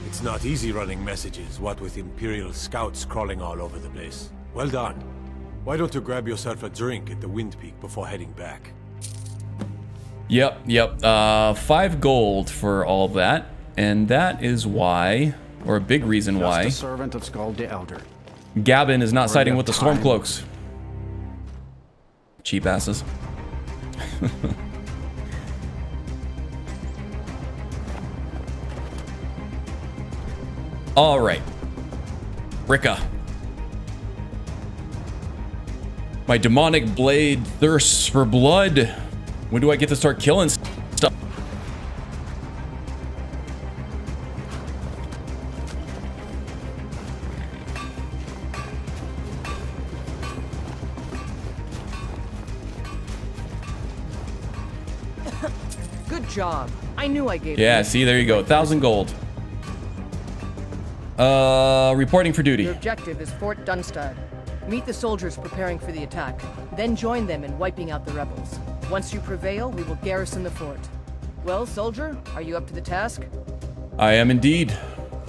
It's not easy running messages, what with Imperial scouts crawling all over the place. Well done. Why don't you grab yourself a drink at the Wind Peak before heading back? Yep. 5 gold for all that. And that is why, or a big reason why, Just a servant of Skald the Elder. Gavin is not siding with the Stormcloaks. Cheap asses. All right. Rika. My demonic blade thirsts for blood. When do I get to start killing stuff? Good job. I knew I gave Yeah, you. see, there you go. 1,000 gold. Reporting for duty. Your objective is Fort Dunstad. Meet the soldiers preparing for the attack, then join them in wiping out the rebels. Once you prevail, we will garrison the fort. Well, soldier, are you up to the task? I am indeed.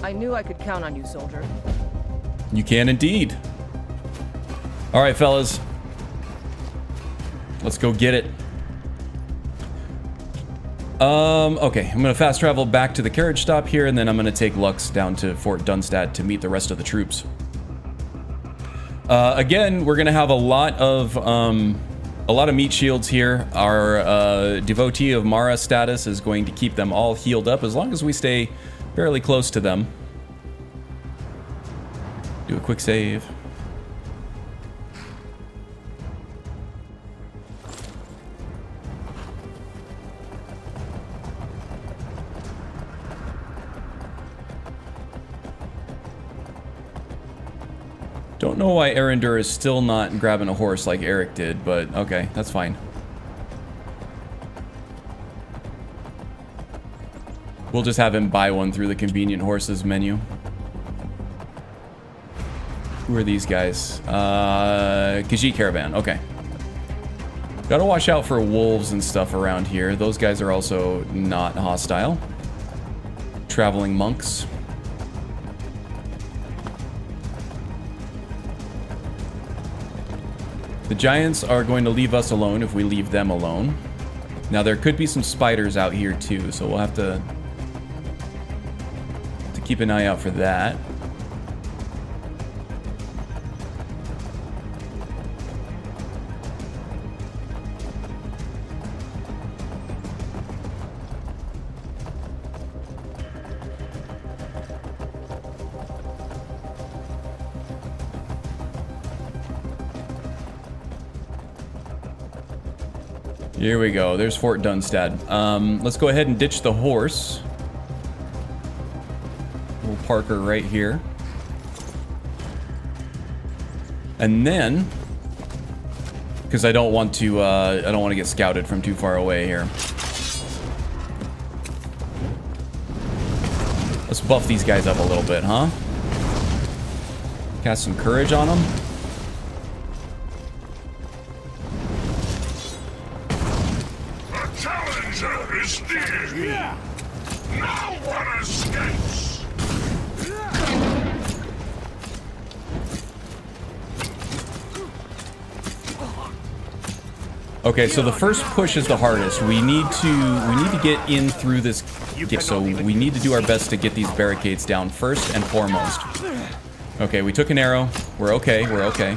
I knew I could count on you, soldier. You can indeed. All right, fellas. Let's go get it. Okay, I'm gonna fast travel back to the carriage stop here, and then I'm gonna take Lux down to Fort Dunstad to meet the rest of the troops. Again, we're gonna have a lot of meat shields here. Our devotee of Mara status is going to keep them all healed up as long as we stay fairly close to them. Do a quick save. Don't know why Erendur is still not grabbing a horse like Eric did, but okay, that's fine. We'll just have him buy one through the convenient horses menu. Who are these guys? Khajiit Caravan, okay. Gotta watch out for wolves and stuff around here. Those guys are also not hostile. Traveling monks. The giants are going to leave us alone if we leave them alone. Now there could be some spiders out here too, so we'll have to keep an eye out for that. Here we go. There's Fort Dunstad. Let's go ahead and ditch the horse. We'll park her right here. And then, because I don't want to get scouted from too far away here. Let's buff these guys up a little bit, huh? Cast some courage on them. Yeah. No one escapes. Okay, so the first push is the hardest. We need to get in through this gate, so we need to do our best to get these barricades down first and foremost. Okay, we took an arrow. We're okay. We're okay.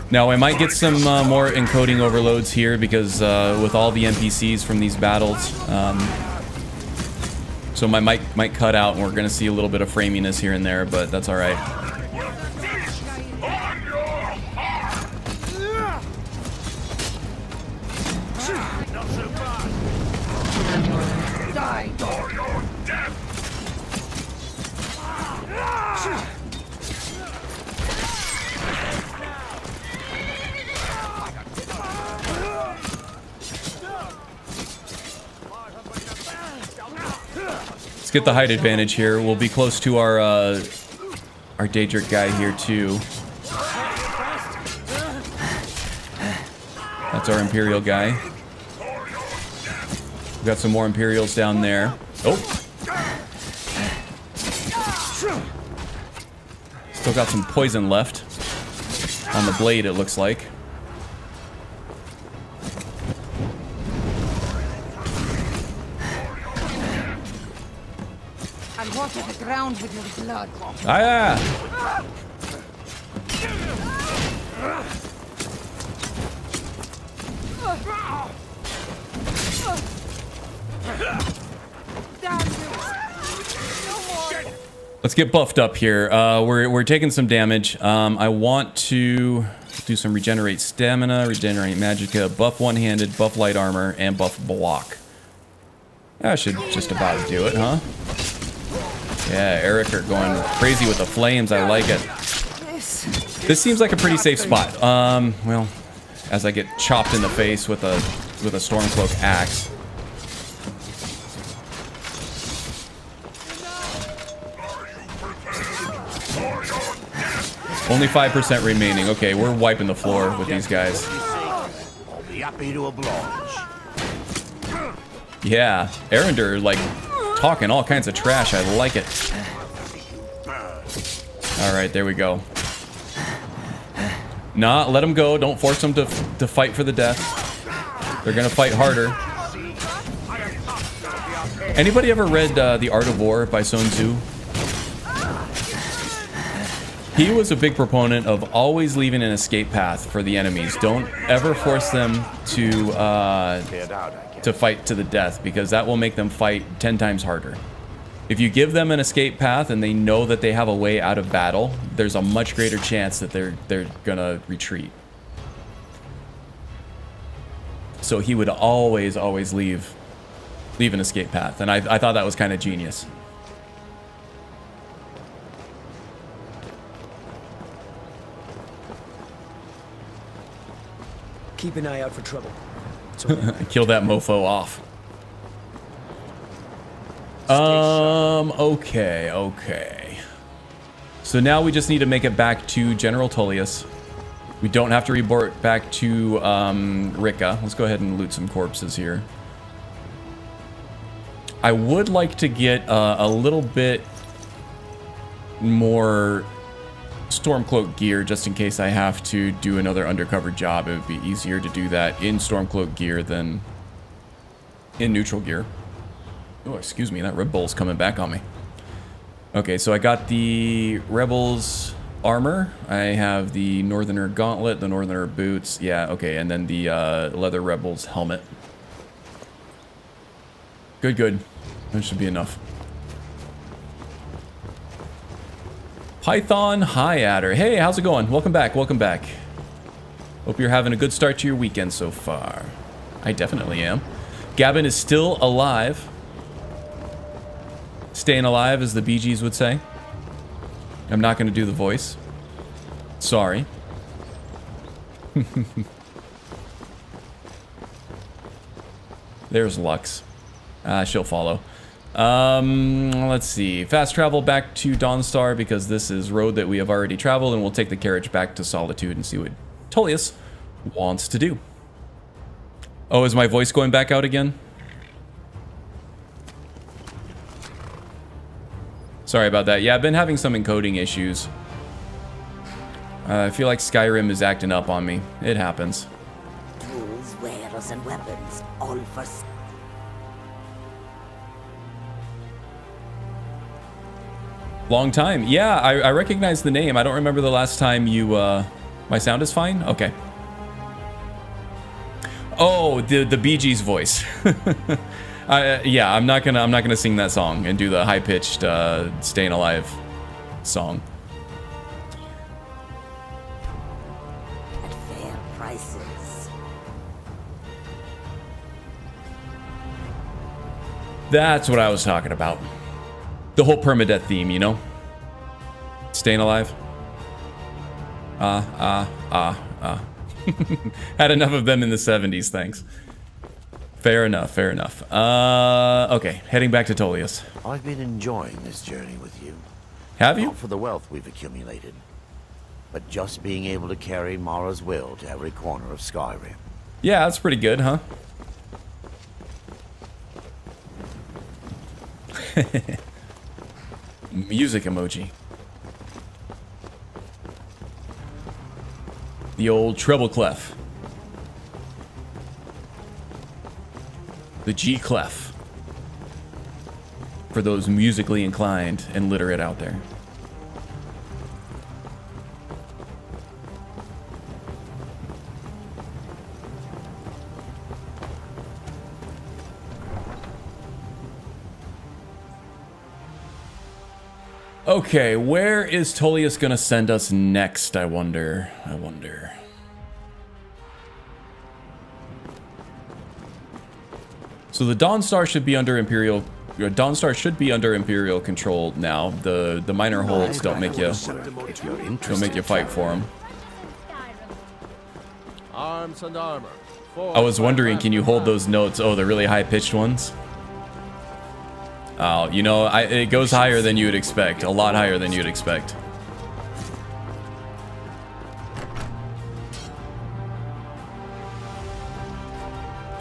Now, I might get some more encoding overloads here because with all the NPCs from these battles, so my mic might cut out and we're going to see a little bit of framiness here and there, but that's all right. Not so fast. Die! Let's get the height advantage here. We'll be close to our Daedric guy here too. That's our Imperial guy. We've got some more Imperials down there. Oh! Still got some poison left on the blade, it looks like. I'll water the ground with your blood. Ah, yeah. Let's get buffed up here. We're taking some damage. I want to do some regenerate stamina, regenerate magicka, buff one-handed, buff light armor, and buff block. That should just about do it, huh? Yeah, Eric are going crazy with the flames. I like it. This seems like a pretty safe spot. Well, as I get chopped in the face with a Stormcloak axe. Only 5% remaining. Okay, we're wiping the floor with these guys. I'll be happy to oblige. Yeah, Arender, like, talking all kinds of trash. I like it. Alright, there we go. Nah, let them go. Don't force them to fight for the death. They're gonna fight harder. Anybody ever read The Art of War by Sun Tzu? He was a big proponent of always leaving an escape path for the enemies. Don't ever force them to fight to the death, because that will make them fight 10 times harder. If you give them an escape path and they know that they have a way out of battle, there's a much greater chance that they're gonna retreat. So he would always leave an escape path, and I thought that was kind of genius. Keep an eye out for trouble. Kill that mofo off. Okay. So now we just need to make it back to General Tullius. We don't have to report back to Rika. Let's go ahead and loot some corpses here. I would like to get a little bit more Stormcloak gear, just in case I have to do another undercover job. It would be easier to do that in Stormcloak gear than in neutral gear. Oh, excuse me, that Red Bull's coming back on me. Okay, so I got the Rebels armor. I have the Northerner gauntlet, the Northerner boots. Yeah, okay, and then the Leather Rebels helmet. Good. That should be enough. Python High Adder. Hey, how's it going? Welcome back. Hope you're having a good start to your weekend so far. I definitely am. Gavin is still alive. Staying alive, as the Bee Gees would say. I'm not going to do the voice. Sorry. There's Lux. She'll follow. Let's see. Fast travel back to Dawnstar, because this is road that we have already traveled, and we'll take the carriage back to Solitude and see what Tullius wants to do. Oh, is my voice going back out again? Sorry about that. Yeah, I've been having some encoding issues. I feel like Skyrim is acting up on me. It happens. Tools, wares, and weapons, all for... Long time. Yeah, I recognize the name. I don't remember the last time you, my sound is fine? Okay. Oh, the Bee Gees voice. Yeah, I'm not gonna sing that song and do the high-pitched, Staying Alive song. At fair prices. That's what I was talking about. The whole permadeath theme, you know? Staying alive. Had enough of them in the 70s, thanks. Fair enough, fair enough. Okay, heading back to Tullius. I've been enjoying this journey with you. Have you? Not for the wealth we've accumulated, but just being able to carry Mara's will to every corner of Skyrim. Yeah, that's pretty good, huh? Music emoji. The old treble clef. The G clef. For those musically inclined and literate out there. Okay, where is Tullius gonna send us next, I wonder? So the Dawnstar should be under Imperial control now. The minor holds don't make you fight for them. Arms and armor. I was wondering, can you hold those notes? Oh, the really high pitched ones. Oh, you know, it goes higher than you would expect. A lot higher than you'd expect.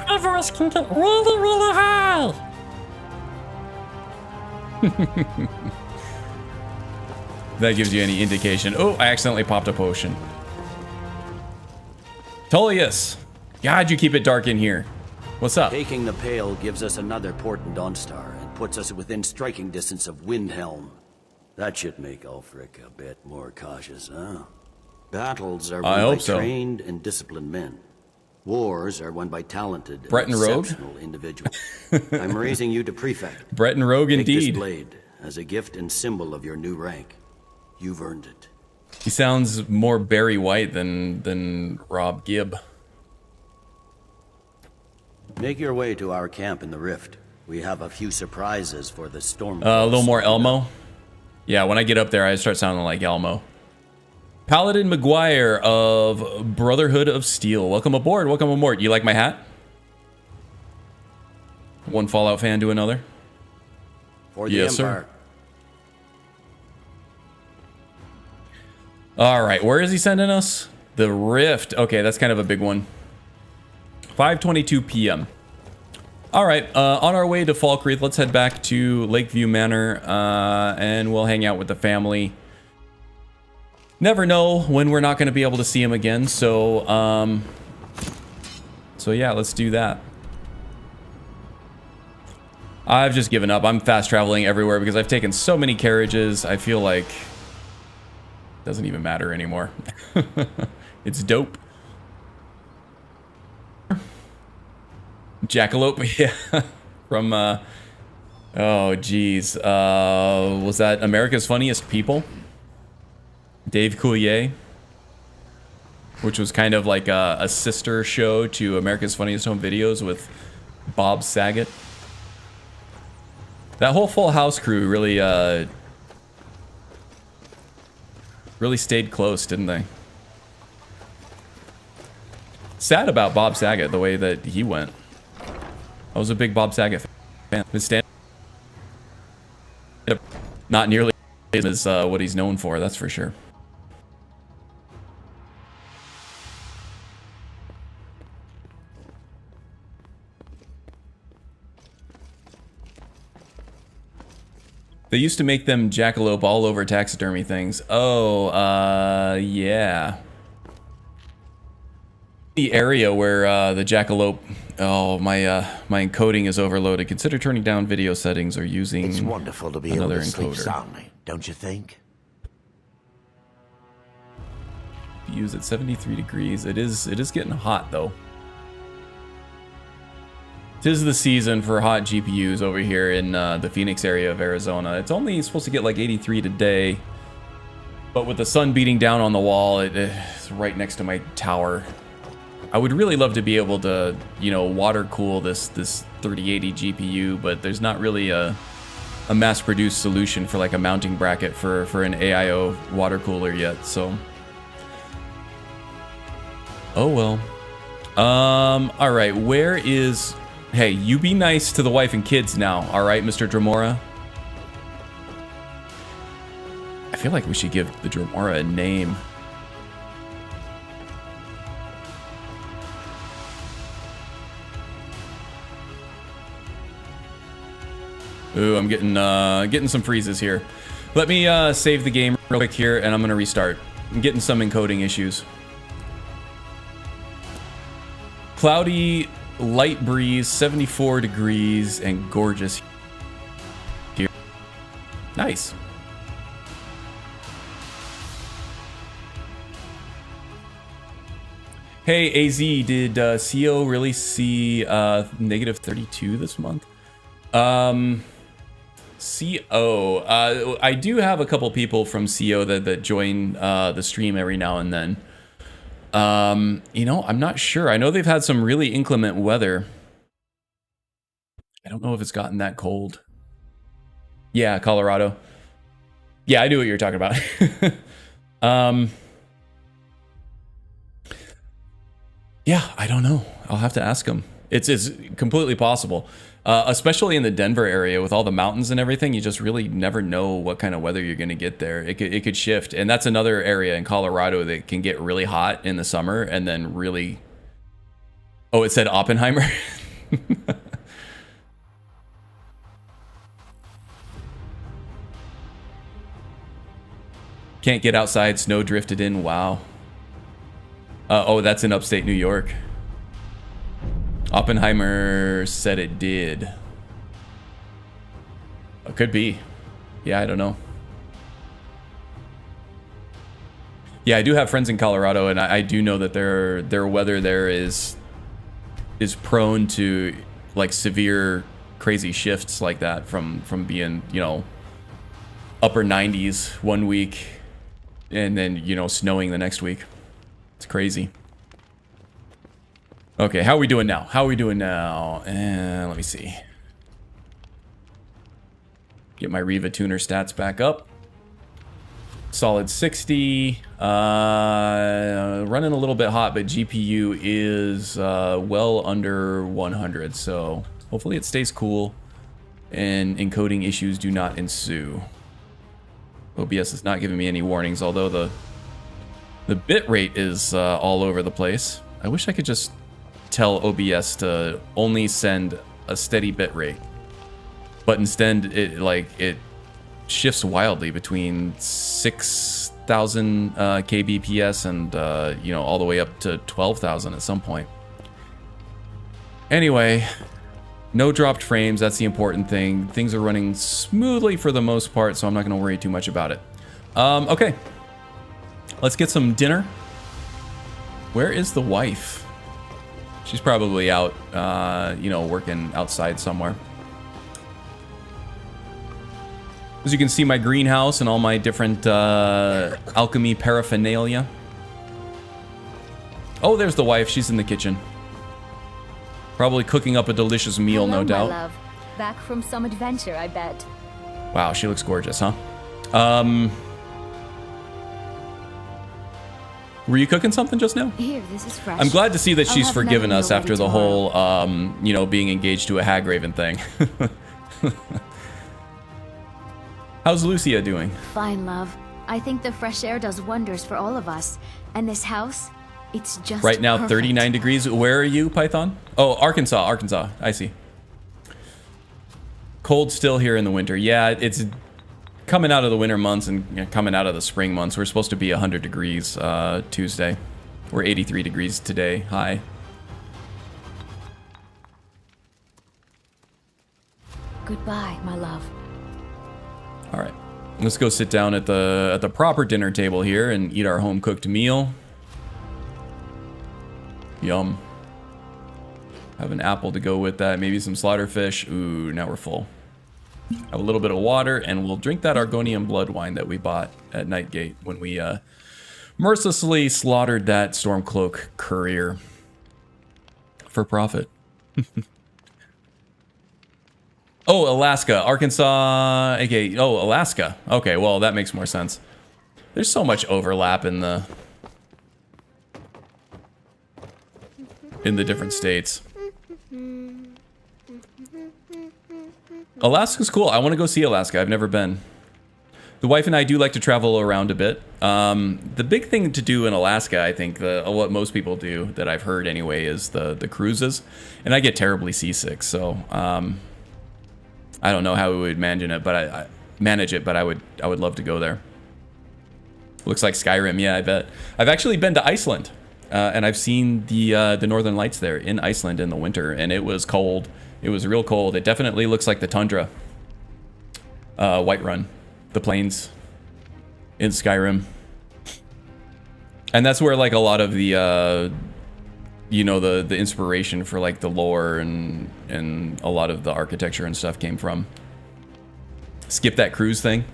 My voice can get really, really high. That gives you any indication. Oh, I accidentally popped a potion. Tullius! God, you keep it dark in here. What's up? Taking the Pale gives us another port in Dawnstar and puts us within striking distance of Windhelm. That should make Ulfric a bit more cautious, huh? Battles are won by trained and disciplined men. Wars are won by talented and exceptional individuals. I'm raising you to prefect. Breton Rogue Take indeed. this blade as a gift and symbol of your new rank. You've earned it. He sounds more Barry White than Rob Gibb. Make your way to our camp in the Rift. We have a few surprises for the storm. A little more Elmo. Yeah, when I get up there, I start sounding like Elmo. Paladin McGuire of Brotherhood of Steel. Welcome aboard. Welcome aboard. You like my hat? One Fallout fan to another. For the Empire. Sir. All right, where is he sending us? The Rift. Okay, that's kind of a big one. 5:22 p.m. All right, on our way to Falkreath, let's head back to Lakeview Manor, and we'll hang out with the family. Never know when we're not going to be able to see him again, so yeah, let's do that. I've just given up. I'm fast traveling everywhere because I've taken so many carriages. I feel like it doesn't even matter anymore. It's dope. Jackalope, yeah, from, oh, geez, was that America's Funniest People? Dave Coulier, which was kind of like a sister show to America's Funniest Home Videos with Bob Saget. That whole Full House crew really, really stayed close, didn't they? Sad about Bob Saget, the way that he went. I was a big Bob Saget fan. His stand not nearly as what he's known for, that's for sure. They used to make them jackalope all over taxidermy things. Oh, yeah. The area where the jackalope. Oh, my encoding is overloaded. Consider turning down video settings or using It's wonderful to be able to sleep soundly, don't you think? Use at 73 degrees. It is getting hot though. 'Tis the season for hot GPUs over here in the Phoenix area of Arizona. It's only supposed to get like 83 today, but with the sun beating down on the wall, it's right next to my tower. I would really love to be able to, you know, water cool this 3080 GPU, but there's not really a mass-produced solution for like a mounting bracket for an AIO water cooler yet. So, oh well. All right, where is? Hey, you be nice to the wife and kids now, all right, Mr. Dremora? I feel like we should give the Dremora a name. Ooh, I'm getting some freezes here. Let me save the game real quick here, and I'm gonna restart. I'm getting some encoding issues. Cloudy, light breeze, 74 degrees, and gorgeous here. Nice. Hey, AZ, did CO really see negative 32 this month? CO. I do have a couple people from CO that join the stream every now and then. You know, I'm not sure. I know they've had some really inclement weather. I don't know if it's gotten that cold. Yeah, Colorado. Yeah, I knew what you were talking about. Yeah, I don't know. I'll have to ask them. It's completely possible. Especially in the Denver area with all the mountains and everything, you just really never know what kind of weather you're going to get there. It could shift. And that's another area in Colorado that can get really hot in the summer and then really... Oh, it said Oppenheimer? Can't get outside, snow drifted in, wow. Oh, that's in upstate New York. Oppenheimer said it did. It could be. Yeah, I don't know. Yeah, I do have friends in Colorado, and I do know that their weather there is prone to like severe, crazy shifts like that from being, you know, upper 90s one week and then, you know, snowing the next week. It's crazy. Okay, how are we doing now? How are we doing now? Let me see. Get my Riva tuner stats back up. Solid 60. Running a little bit hot, but GPU is well under 100. So hopefully it stays cool and encoding issues do not ensue. OBS is not giving me any warnings, although the bit rate is all over the place. I wish I could just tell OBS to only send a steady bit rate, but instead it shifts wildly between 6,000 kbps and you know, all the way up to 12,000 at some point. Anyway, no dropped frames. That's the important thing. Things are running smoothly for the most part, so I'm not going to worry too much about it. Okay, let's get some dinner. Where is the wife? She's probably out, you know, working outside somewhere. As you can see, my greenhouse and all my different alchemy paraphernalia. Oh, there's the wife. She's in the kitchen. Probably cooking up a delicious meal, no doubt. My love. Back from some adventure, I bet. Wow, she looks gorgeous, huh? Were you cooking something just now? Here, this is fresh. I'm glad to see that she's forgiven us meal after the tomorrow. whole, you know, being engaged to a Hagraven thing. How's Lucia doing? Fine, love. I think the fresh air does wonders for all of us. And this house, it's just right now, perfect. 39 degrees. Where are you, Python? Oh, Arkansas. I see. Cold still here in the winter. Yeah, it's coming out of the winter months and, you know, coming out of the spring months. We're supposed to be 100 degrees Tuesday. We're 83 degrees today. High. Goodbye, my love. All right, let's go sit down at the proper dinner table here and eat our home cooked meal. Yum. Have an apple to go with that. Maybe some slaughter fish. Ooh, now we're full. Have a little bit of water, and we'll drink that Argonian blood wine that we bought at Nightgate when we mercilessly slaughtered that Stormcloak courier. for profit. Oh, Alaska, Arkansas, okay. Oh, Alaska. Okay, well, that makes more sense. There's so much overlap in the different states. Alaska's cool. I want to go see Alaska. I've never been. The wife and I do like to travel around a bit. The big thing to do in Alaska, I think, what most people do, that I've heard anyway, is the cruises. And I get terribly seasick, so I don't know how we would manage it, but I would love to go there. Looks like Skyrim, yeah, I bet. I've actually been to Iceland, and I've seen the Northern Lights there in Iceland in the winter, and it was cold. It was real cold. It definitely looks like the tundra. Whiterun, the plains in Skyrim. And that's where like a lot of the you know, the inspiration for like the lore and a lot of the architecture and stuff came from. Skip that cruise thing.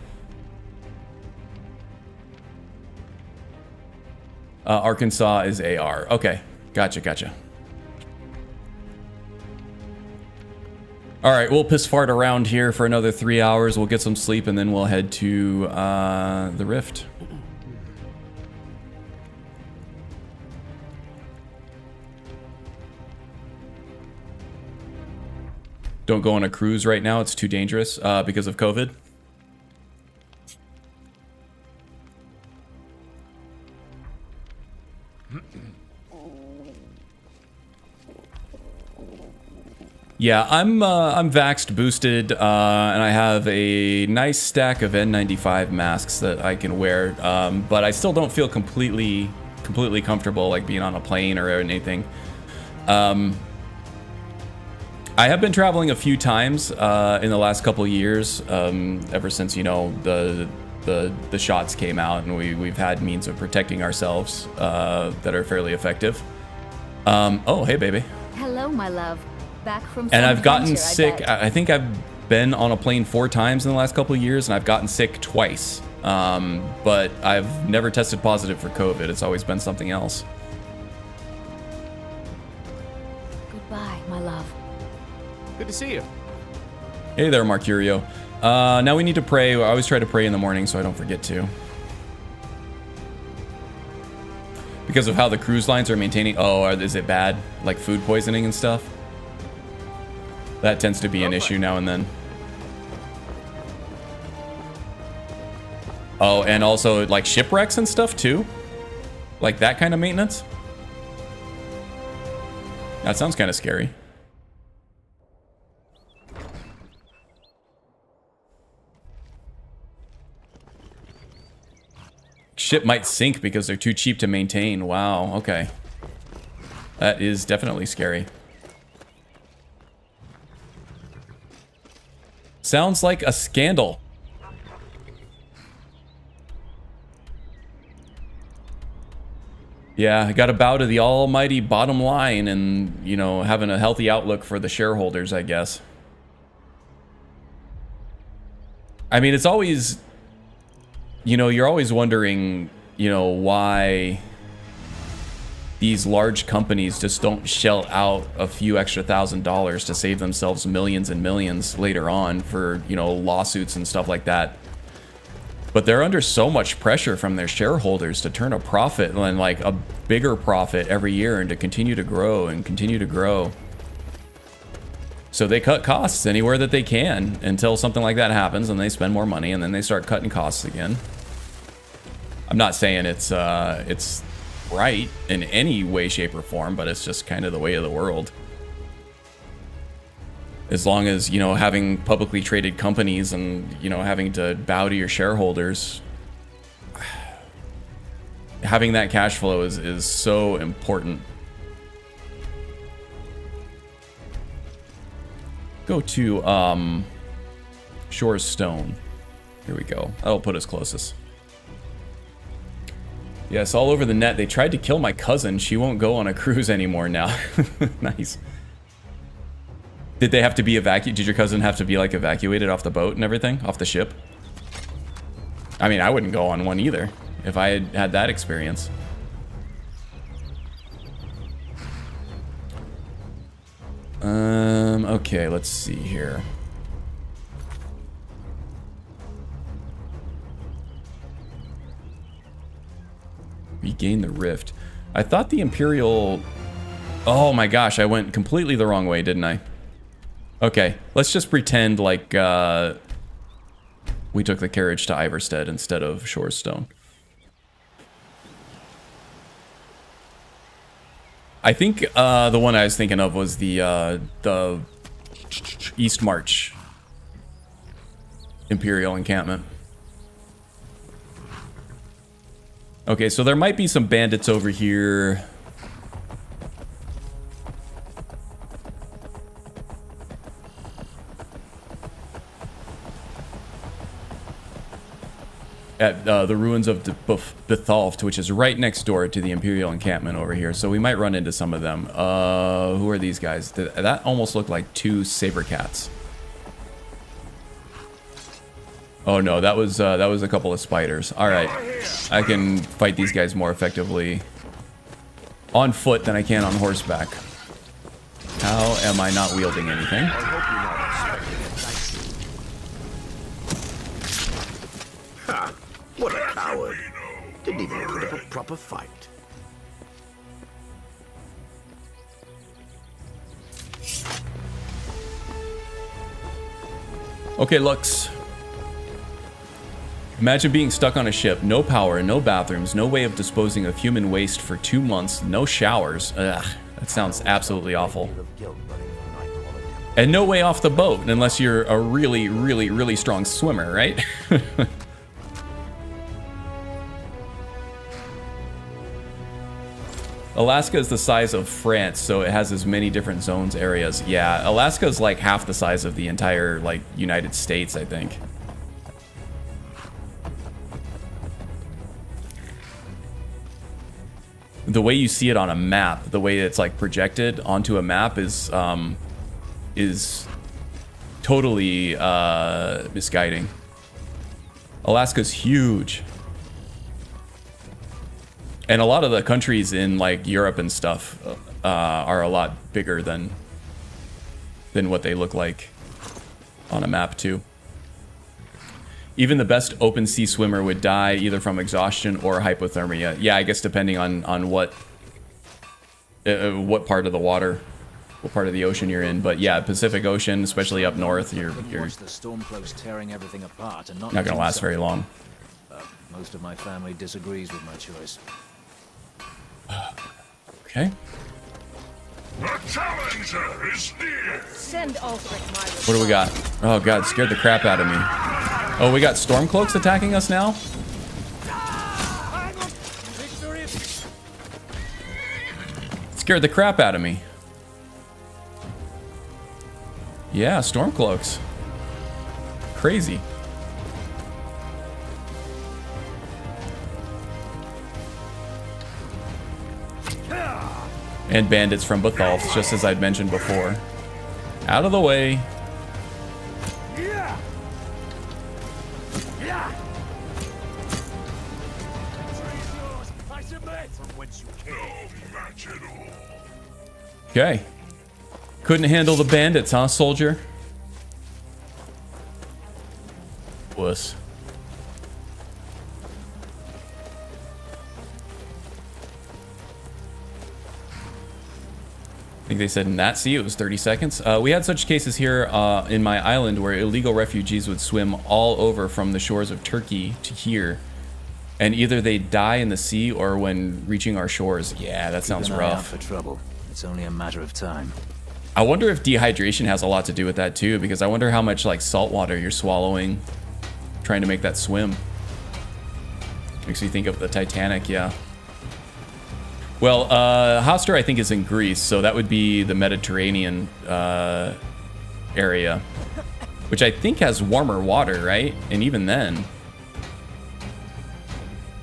Arkansas is AR. Okay, gotcha. All right, we'll piss fart around here for another 3 hours. We'll get some sleep and then we'll head to the Rift. Don't go on a cruise right now. It's too dangerous because of COVID. Yeah, I'm vaxxed, boosted, and I have a nice stack of N95 masks that I can wear, but I still don't feel completely comfortable like being on a plane or anything. I have been traveling a few times in the last couple of years, ever since, you know, the shots came out, and we've had means of protecting ourselves that are fairly effective. Oh, hey, baby. Hello, my love. Back from and I've gotten adventure, sick. I think I've been on a plane 4 times in the last couple of years, and I've gotten sick twice. But I've never tested positive for COVID. It's always been something else. Goodbye, my love. Good to see you. Hey there, Mercurio. Now we need to pray. I always try to pray in the morning so I don't forget to. Because of how the cruise lines are maintaining... Oh, is it bad? Like food poisoning and stuff? That tends to be an issue now and then. Oh, and also like shipwrecks and stuff too? Like that kind of maintenance? That sounds kind of scary. Ship might sink because they're too cheap to maintain. Wow, okay. That is definitely scary. Sounds like a scandal. Yeah, I gotta bow to the almighty bottom line and, you know, having a healthy outlook for the shareholders, I guess. I mean, it's always, you know, you're always wondering, you know, why these large companies just don't shell out a few extra $1,000s to save themselves millions and millions later on for, you know, lawsuits and stuff like that. But they're under so much pressure from their shareholders to turn a profit, and like a bigger profit every year, and to continue to grow and continue to grow. So they cut costs anywhere that they can until something like that happens, and they spend more money, and then they start cutting costs again. I'm not saying it's right in any way, shape, or form, but it's just kind of the way of the world. As long as, you know, having publicly traded companies and, you know, having to bow to your shareholders, having that cash flow is so important. Go to Shore's Stone. Here we go. That'll put us closest. Yes, all over the net. They tried to kill my cousin. She won't go on a cruise anymore now. Nice. Did they have to be evacuated? Did your cousin have to be like evacuated off the boat and everything? Off the ship? I mean, I wouldn't go on one either if I had had that experience. Okay, let's see here. Regain the rift. I thought the Imperial... Oh my gosh, I went completely the wrong way, didn't I? Okay, let's just pretend like we took the carriage to Iverstead instead of Shorestone. I think the one I was thinking of was the East March Imperial Encampment. Okay, so there might be some bandits over here. At the ruins of Bethalft, which is right next door to the Imperial Encampment over here. So we might run into some of them. Who are these guys? That almost looked like two saber cats. Oh no, that was a couple of spiders. All right, I can fight these guys more effectively on foot than I can on horseback. How am I not wielding anything? Ha! What a coward! Didn't even put up a proper fight. Okay, Lux. Imagine being stuck on a ship, no power, no bathrooms, no way of disposing of human waste for 2 months, no showers. Ugh, that sounds absolutely awful. And no way off the boat, unless you're a really, really, really strong swimmer, right? Alaska is the size of France, so it has as many different zones, areas. Yeah, Alaska is like half the size of the entire, like, United States, I think. The way you see it on a map, the way it's like projected onto a map is totally misguiding. Alaska's huge. And a lot of the countries in like Europe and stuff are a lot bigger than what they look like on a map too. Even the best open sea swimmer would die either from exhaustion or hypothermia. Yeah, I guess depending on what part of the water, what part of the ocean you're in. But yeah, Pacific Ocean, especially up north, you're Watch the stormcloaks tearing everything apart and not gonna last very long. Most of my family disagrees with my choice. Okay. The challenger is near. Send Ulfric my What do we got? Oh god, scared the crap out of me. Oh, we got Stormcloaks attacking us now? Scared the crap out of me. Yeah, Stormcloaks. Crazy. And bandits from Bethalft, just as I'd mentioned before. Out of the way. Okay. Couldn't handle the bandits, huh, soldier? Wuss. I think they said in that sea it was 30 seconds. We had such cases here in my island where illegal refugees would swim all over from the shores of Turkey to here. And either they die in the sea or when reaching our shores. Yeah, that sounds Keep an eye out rough. for trouble. It's only a matter of time. I wonder if dehydration has a lot to do with that too, because I wonder how much like salt water you're swallowing trying to make that swim. Makes me think of the Titanic, yeah. Well, Hoster I think is in Greece, so that would be the Mediterranean area, which I think has warmer water, right? And even then.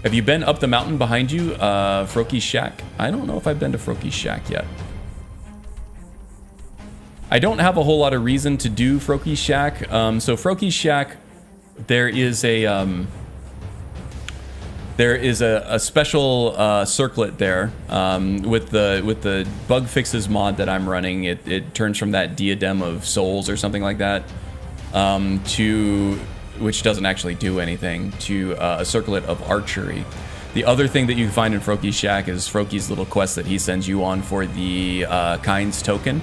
Have you been up the mountain behind you, Froki's Shack? I don't know if I've been to Froki's Shack yet. I don't have a whole lot of reason to do Froki's Shack. So Froki's Shack, there is a there is a special circlet there with the bug fixes mod that I'm running. It turns from that diadem of souls or something like that to, which doesn't actually do anything, to a circlet of archery. The other thing that you can find in Froki's Shack is Froki's little quest that he sends you on for the Kind's token.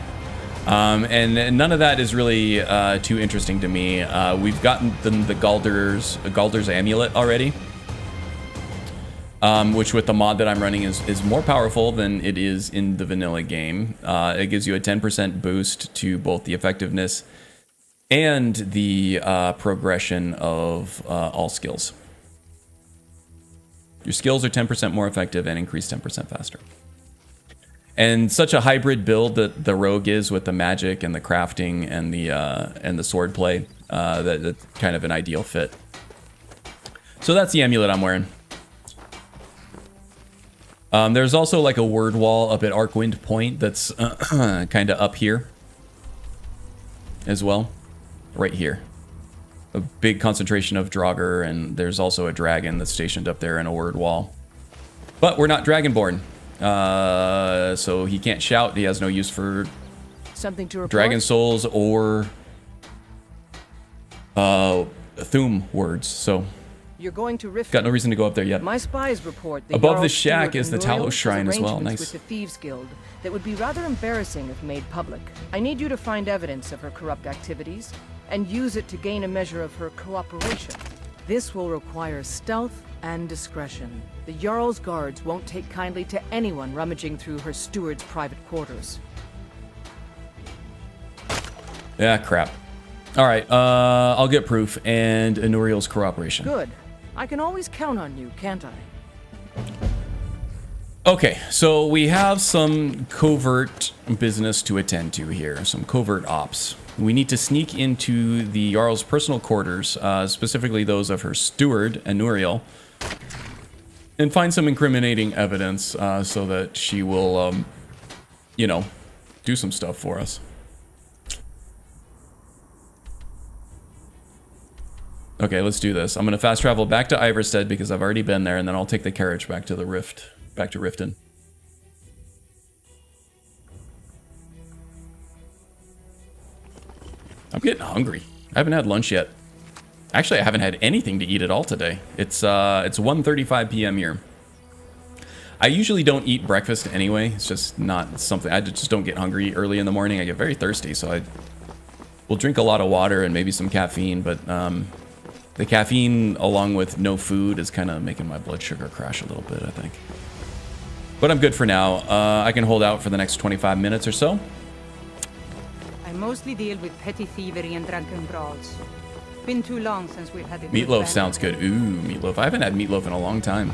And none of that is really too interesting to me. We've gotten the Galder's amulet already, which with the mod that I'm running is more powerful than it is in the vanilla game. It gives you a 10% boost to both the effectiveness and the progression of all skills. Your skills are 10% more effective and increase 10% faster. And such a hybrid build that the rogue is with the magic and the crafting and the sword play, that's kind of an ideal fit. So that's the amulet I'm wearing. There's also like a word wall up at Arcwind Point that's kind of up here as well, right here. A big concentration of Draugr, and there's also a dragon that's stationed up there in a word wall. But we're not Dragonborn. So he can't shout. He has no use for something to report? dragon souls or Thum words. So You're going to got no reason to go up there yet. My spies report the above the Jarl's shack steward is the Untitled Talos Shrine as well. arrangements Nice. with the Thieves Guild that would be rather embarrassing if made public. I need you to find evidence of her corrupt activities and use it to gain a measure of her cooperation. This will require stealth and discretion. The Jarl's guards won't take kindly to anyone rummaging through her steward's private quarters. Yeah, crap. All right, I'll get proof and Anuriel's cooperation. Good. I can always count on you, can't I? Okay, so we have some covert business to attend to here, some covert ops. We need to sneak into the Jarl's personal quarters, specifically those of her steward, Anuriel, and find some incriminating evidence so that she will, you know, do some stuff for us. Okay, let's do this. I'm going to fast travel back to Iverstead because I've already been there, and then I'll take the carriage back to the Rift, back to Riften. I'm getting hungry. I haven't had lunch yet. Actually, I haven't had anything to eat at all today. It's 1:35 p.m. here. I usually don't eat breakfast anyway. It's just not something, I just don't get hungry early in the morning. I get very thirsty, so I will drink a lot of water and maybe some caffeine, but the caffeine along with no food is kind of making my blood sugar crash a little bit, I think. But I'm good for now. I can hold out for the next 25 minutes or so. I mostly deal with petty thievery and drunken brawls. Been too long since we've had a Meatloaf sounds good. Ooh, meatloaf. I haven't had meatloaf in a long time.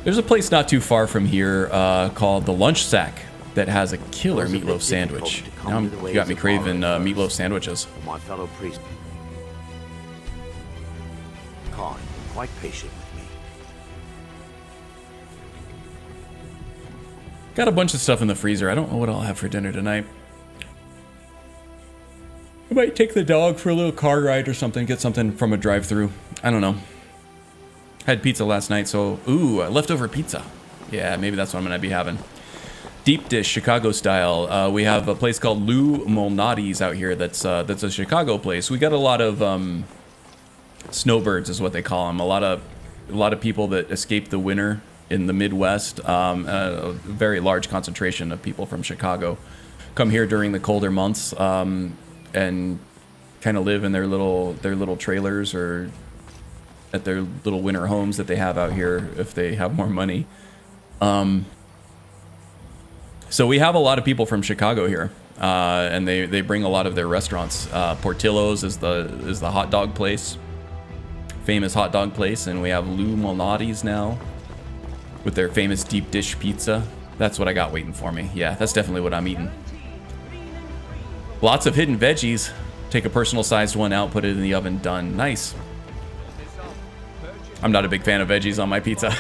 There's a place not too far from here called the Lunch Sack that has a killer meatloaf sandwich. Now you got me craving meatloaf sandwiches. My fellow priest, kind, quite patient with me. Got a bunch of stuff in the freezer. I don't know what I'll have for dinner tonight. I might take the dog for a little car ride or something, get something from a drive-thru. I don't know. Had pizza last night, so ooh, leftover pizza. Yeah, maybe that's what I'm gonna be having. Deep dish, Chicago style. We have a place called Lou Malnati's out here. That's a Chicago place. We got a lot of snowbirds, is what they call them. A lot of people that escaped the winter in the Midwest. A very large concentration of people from Chicago come here during the colder months and kind of live in their little trailers or at their little winter homes that they have out here if they have more money. So we have a lot of people from Chicago here, and they bring a lot of their restaurants. Portillo's is the hot dog place, famous hot dog place, and we have Lou Malnati's now with their famous deep dish pizza. That's what I got waiting for me. Yeah, that's definitely what I'm eating. Lots of hidden veggies. Take a personal sized one out, put it in the oven, done. Nice. I'm not a big fan of veggies on my pizza.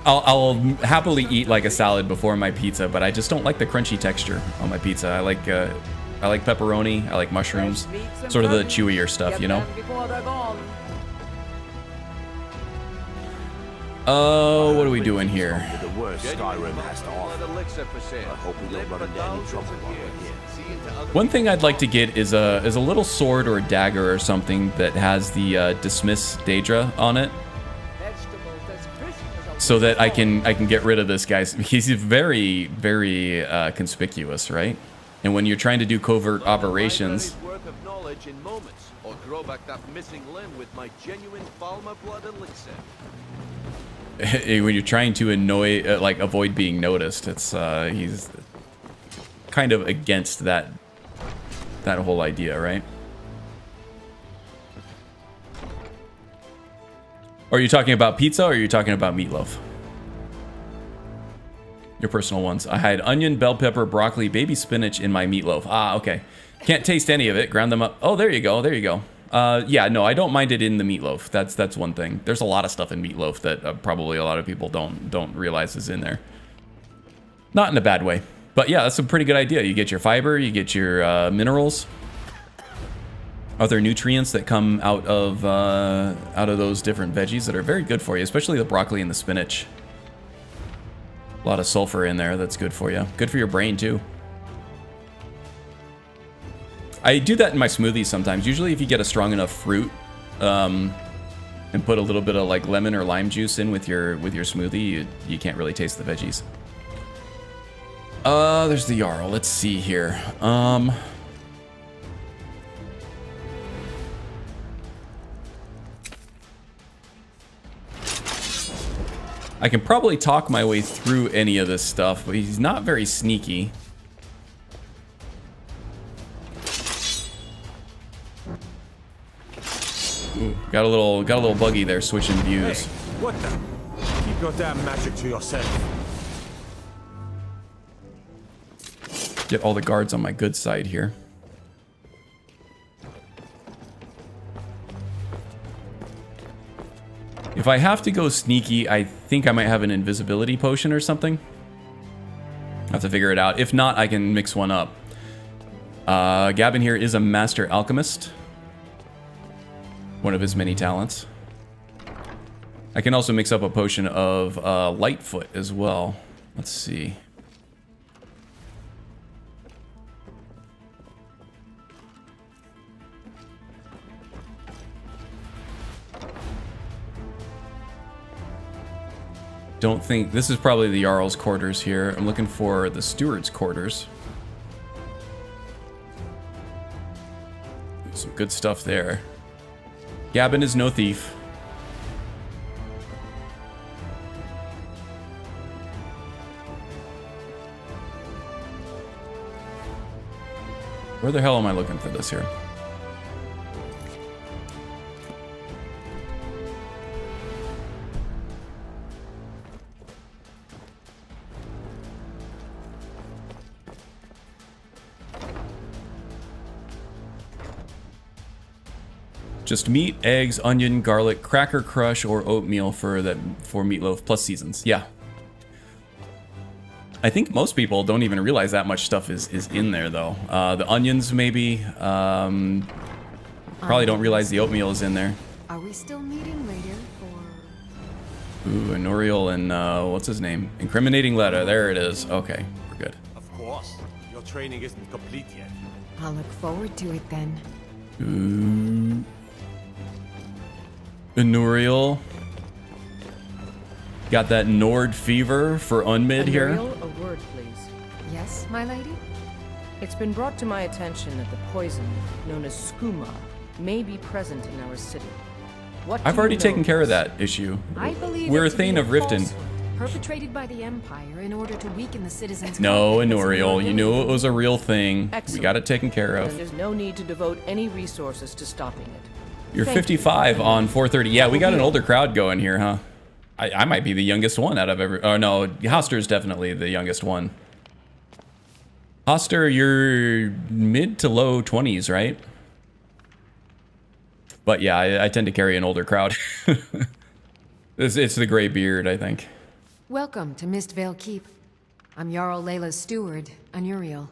I'll happily eat like a salad before my pizza, but I just don't like the crunchy texture on my pizza. I like pepperoni, I like mushrooms, sort of the chewier stuff, you know? Oh, what are we doing here? The worst Skyrim has to offer. I hope we don't run into any trouble while we're here. One thing I'd like to get is a little sword or a dagger or something that has the dismiss Daedra on it, so that I can get rid of this guy. He's very, very conspicuous, right? And when you're trying to do covert operations, Worth of knowledge in moments, or grow back that missing limb with my genuine Falmer blood elixir. when you're trying to annoy, like avoid being noticed, it's he's kind of against that whole idea, right? Are you talking about pizza or are you talking about meatloaf? Your personal ones. I had onion, bell pepper, broccoli, baby spinach in my meatloaf. Ah, okay. Can't taste any of it. Ground them up. Oh, there you go. There you go. Yeah, no, I don't mind it in the meatloaf. That's one thing. There's a lot of stuff in meatloaf that probably a lot of people don't realize is in there. Not in a bad way. But yeah, that's a pretty good idea. You get your fiber, you get your minerals, other nutrients that come out of those different veggies that are very good for you, especially the broccoli and the spinach. A lot of sulfur in there that's good for you. Good for your brain too. I do that in my smoothies sometimes. Usually if you get a strong enough fruit and put a little bit of like lemon or lime juice in with your smoothie, you can't really taste the veggies. There's the Jarl. Let's see here. I can probably talk my way through any of this stuff, but he's not very sneaky. Ooh, got a little buggy there, switching views. Hey, what the? Keep your damn magic to yourself. Get all the guards on my good side here. If I have to go sneaky, I think I might have an invisibility potion or something. I have to figure it out. If not, I can mix one up. Gavin here is a master alchemist. One of his many talents. I can also mix up a potion of Lightfoot as well. Let's see. Don't think this is probably the Jarl's quarters here. I'm looking for the steward's quarters. Some good stuff there. Gavin is no thief. Where the hell am I looking for this here? Just meat, eggs, onion, garlic, cracker crush, or oatmeal for meatloaf plus seasons. Yeah. I think most people don't even realize that much stuff is in there though. The onions maybe. Probably don't realize the oatmeal is in there. Are we still meeting later or? Ooh, Noriel and what's his name? Incriminating letter. There it is. Okay, we're good. Of course. Your training isn't complete yet. I'll look forward to it then. Ooh. Noriel. Got that Nord fever for Unmid here. Noriel, a word, please. Yes, my lady? It's been brought to my attention that the poison, known as skooma, may be present in our city. What I've do already you know taken care of this? that issue. I believe We're it to be Thane a of Riften. falsehood, perpetrated by the Empire in order to weaken the citizens. No, confidence in Noriel, their you knew it ability. was a real thing. We Excellent. got it taken care Then of. there's no need to devote any resources to stopping it. You're Thank 55 you. on 430. Yeah, we got an older crowd going here, huh? I might be the youngest one out of every... Oh, no, Hoster's definitely the youngest one. Hoster, you're mid to low 20s, right? But yeah, I tend to carry an older crowd. It's the gray beard, I think. Welcome to Mistvale Keep. I'm Jarl Layla's steward, Unuriel.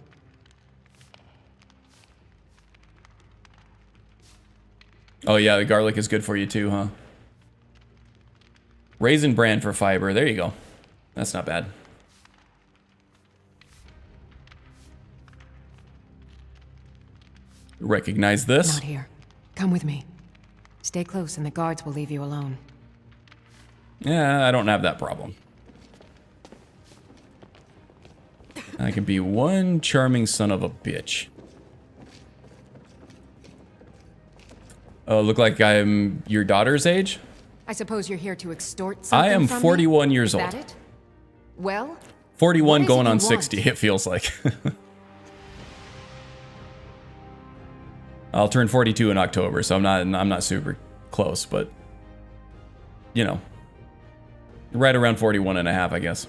Oh yeah, the garlic is good for you too, huh? Raisin bran for fiber. There you go. That's not bad. Recognize this? Not here. Come with me. Stay close and the guards will leave you alone. Yeah, I don't have that problem. I can be one charming son of a bitch. Oh, look like I'm your daughter's age? I suppose you're here to extort something I am from 41 me? years Is old. that it? Well, 41 going it on you 60, it feels like. I'll turn 42 in October, so I'm not super close, but you know, right around 41 and a half, I guess.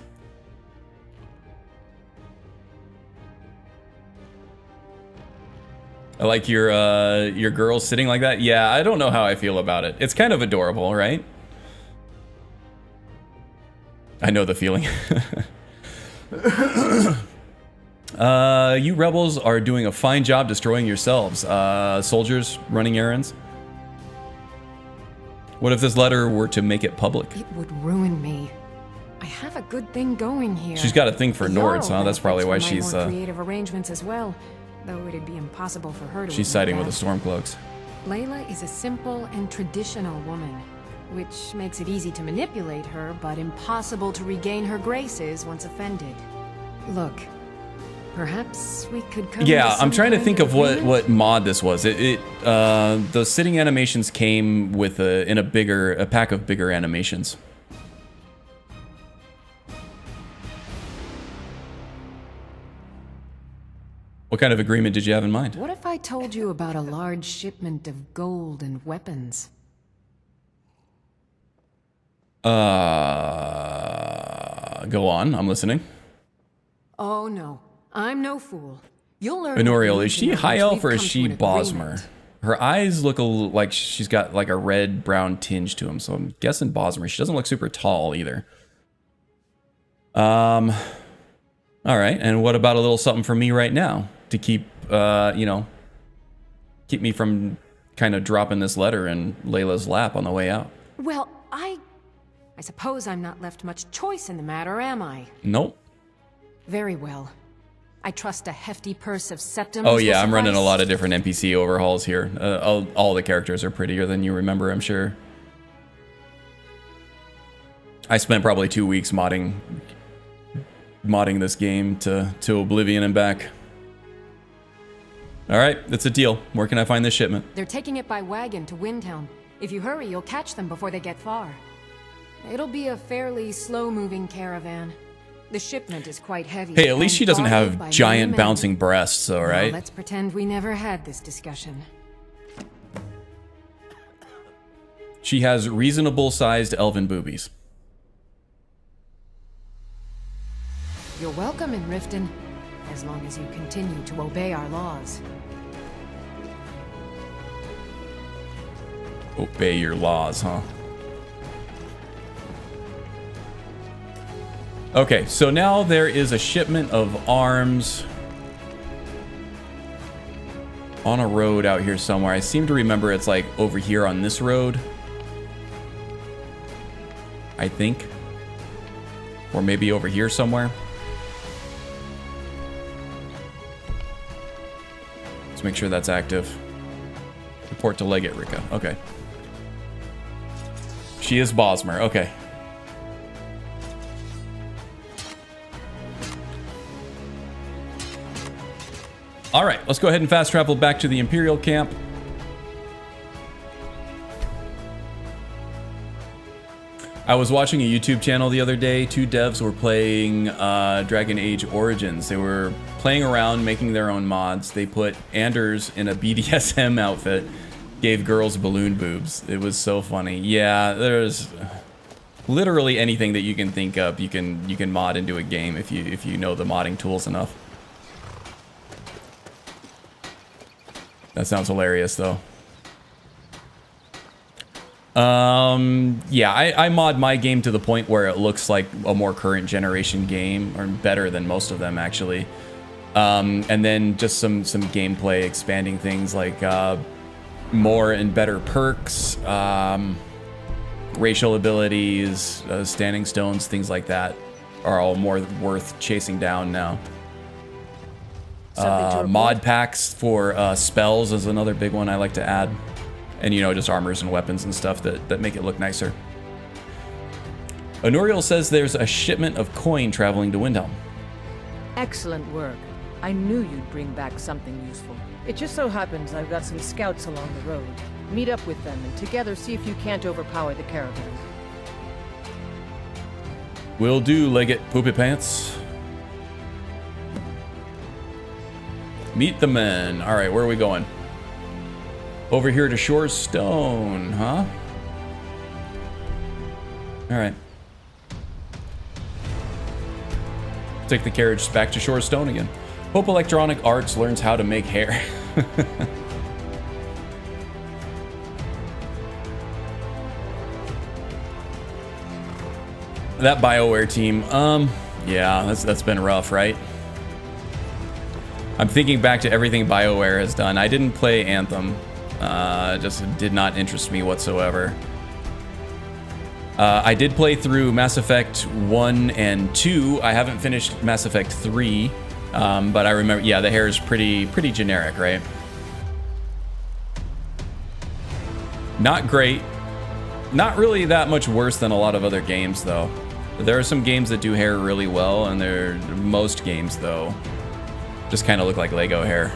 I like your girl sitting like that. Yeah, I don't know how I feel about it. It's kind of adorable, right? I know the feeling. You rebels are doing a fine job destroying yourselves. Soldiers running errands. What if this letter were to make it public? it would ruin me. I have a good thing going here. She's got a thing for The Nords, Jarl huh? That's probably why benefits she's from my more creative arrangements as well, though it'd be impossible for her to. she's admit siding with that. the Stormcloaks. Layla is a simple and traditional woman, which makes it easy to manipulate her, but impossible to regain her graces once offended. Look, perhaps we could come Yeah, to I'm some trying to kind think of agreement? what mod this was. The sitting animations came with a pack of bigger animations. What kind of agreement did you have in mind? What if I told you about a large shipment of gold and weapons? Go on, I'm listening. Oh no, I'm no fool. You'll learn. Honorial, is she high elf or is she Bosmer? Bosmer? Her eyes look like she's got like a red-brown tinge to them, so I'm guessing Bosmer. She doesn't look super tall either. All right, and what about a little something for me right now to keep, you know, keep me from kind of dropping this letter in Layla's lap on the way out? Well, I suppose I'm not left much choice in the matter, am I? Nope. Very well. I trust a hefty purse of septums. Oh yeah, I'm will running a suffice. lot of different NPC overhauls here. All the characters are prettier than you remember, I'm sure. I spent probably 2 weeks modding this game to oblivion and back. All right, that's a deal. Where can I find this shipment? They're taking it by wagon to Windhelm. If you hurry, you'll catch them before they get far. It'll be a fairly slow-moving caravan. The shipment is quite heavy. Hey, at least and she doesn't guarded have by giant many men. bouncing breasts, all Well, right? let's pretend we never had this discussion. She has reasonable-sized elven boobies. You're welcome in Riften, as long as you continue to obey our laws. Obey your laws, huh? Okay, so now there is a shipment of arms on a road out here somewhere. I seem to remember it's like over here on this road. I think. Or maybe over here somewhere. Let's make sure that's active. Report to Legate Rika. Okay. She is Bosmer. Okay. All right, let's go ahead and fast travel back to the Imperial camp. I was watching a YouTube channel the other day. Two devs were playing Dragon Age Origins. They were playing around, making their own mods. They put Anders in a BDSM outfit, gave girls balloon boobs. It was so funny. Yeah, there's literally anything that you can think of. You can mod into a game if you know the modding tools enough. That sounds hilarious, though. Yeah, I mod my game to the point where it looks like a more current generation game, or better than most of them, actually. And then just some gameplay, expanding things like more and better perks. racial abilities, standing stones, things like that are all more worth chasing down now. Mod packs for spells is another big one I like to add. And, you know, just armors and weapons and stuff that make it look nicer. Honorial says there's a shipment of coin traveling to Windhelm. Excellent work. I knew you'd bring back something useful. It just so happens I've got some scouts along the road. Meet up with them and together see if you can't overpower the caravan. Will do, Leggett Poopy Pants. Meet the men. All right, where are we going? Over here to Shore Stone, huh? All right. Take the carriage back to Shore Stone again. Hope Electronic Arts learns how to make hair. That BioWare team, yeah, that's been rough, right? I'm thinking back to everything BioWare has done. I didn't play Anthem. Just did not interest me whatsoever. I did play through Mass Effect 1 and 2. I haven't finished Mass Effect 3, but I remember, yeah, the hair is pretty generic, right? Not great. Not really that much worse than a lot of other games, though. There are some games that do hair really well, and most games, though, just kind of look like Lego hair.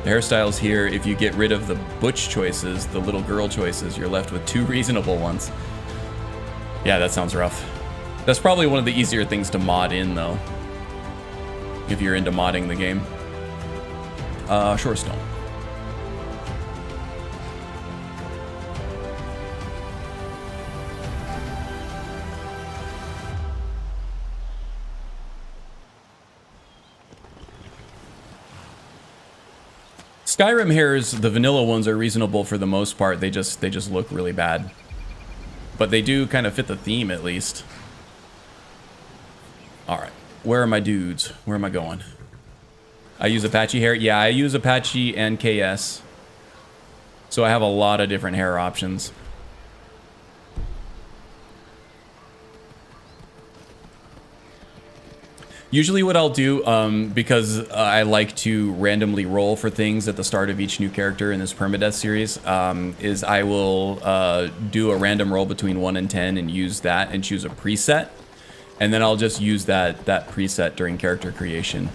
The hairstyles here, if you get rid of the butch choices, the little girl choices, you're left with 2 reasonable ones. Yeah, that sounds rough. That's probably one of the easier things to mod in, though, if you're into modding the game. Shore Stone. Skyrim hairs, the vanilla ones are reasonable for the most part. They just look really bad. But they do kind of fit the theme at least. All right, where are my dudes? Where am I going? I use Apache hair. Yeah, I use Apache and KS. So I have a lot of different hair options. Usually what I'll do, because I like to randomly roll for things at the start of each new character in this Permadeath series, is I will do a random roll between 1 and 10 and use that and choose a preset. And then I'll just use that preset during character creation.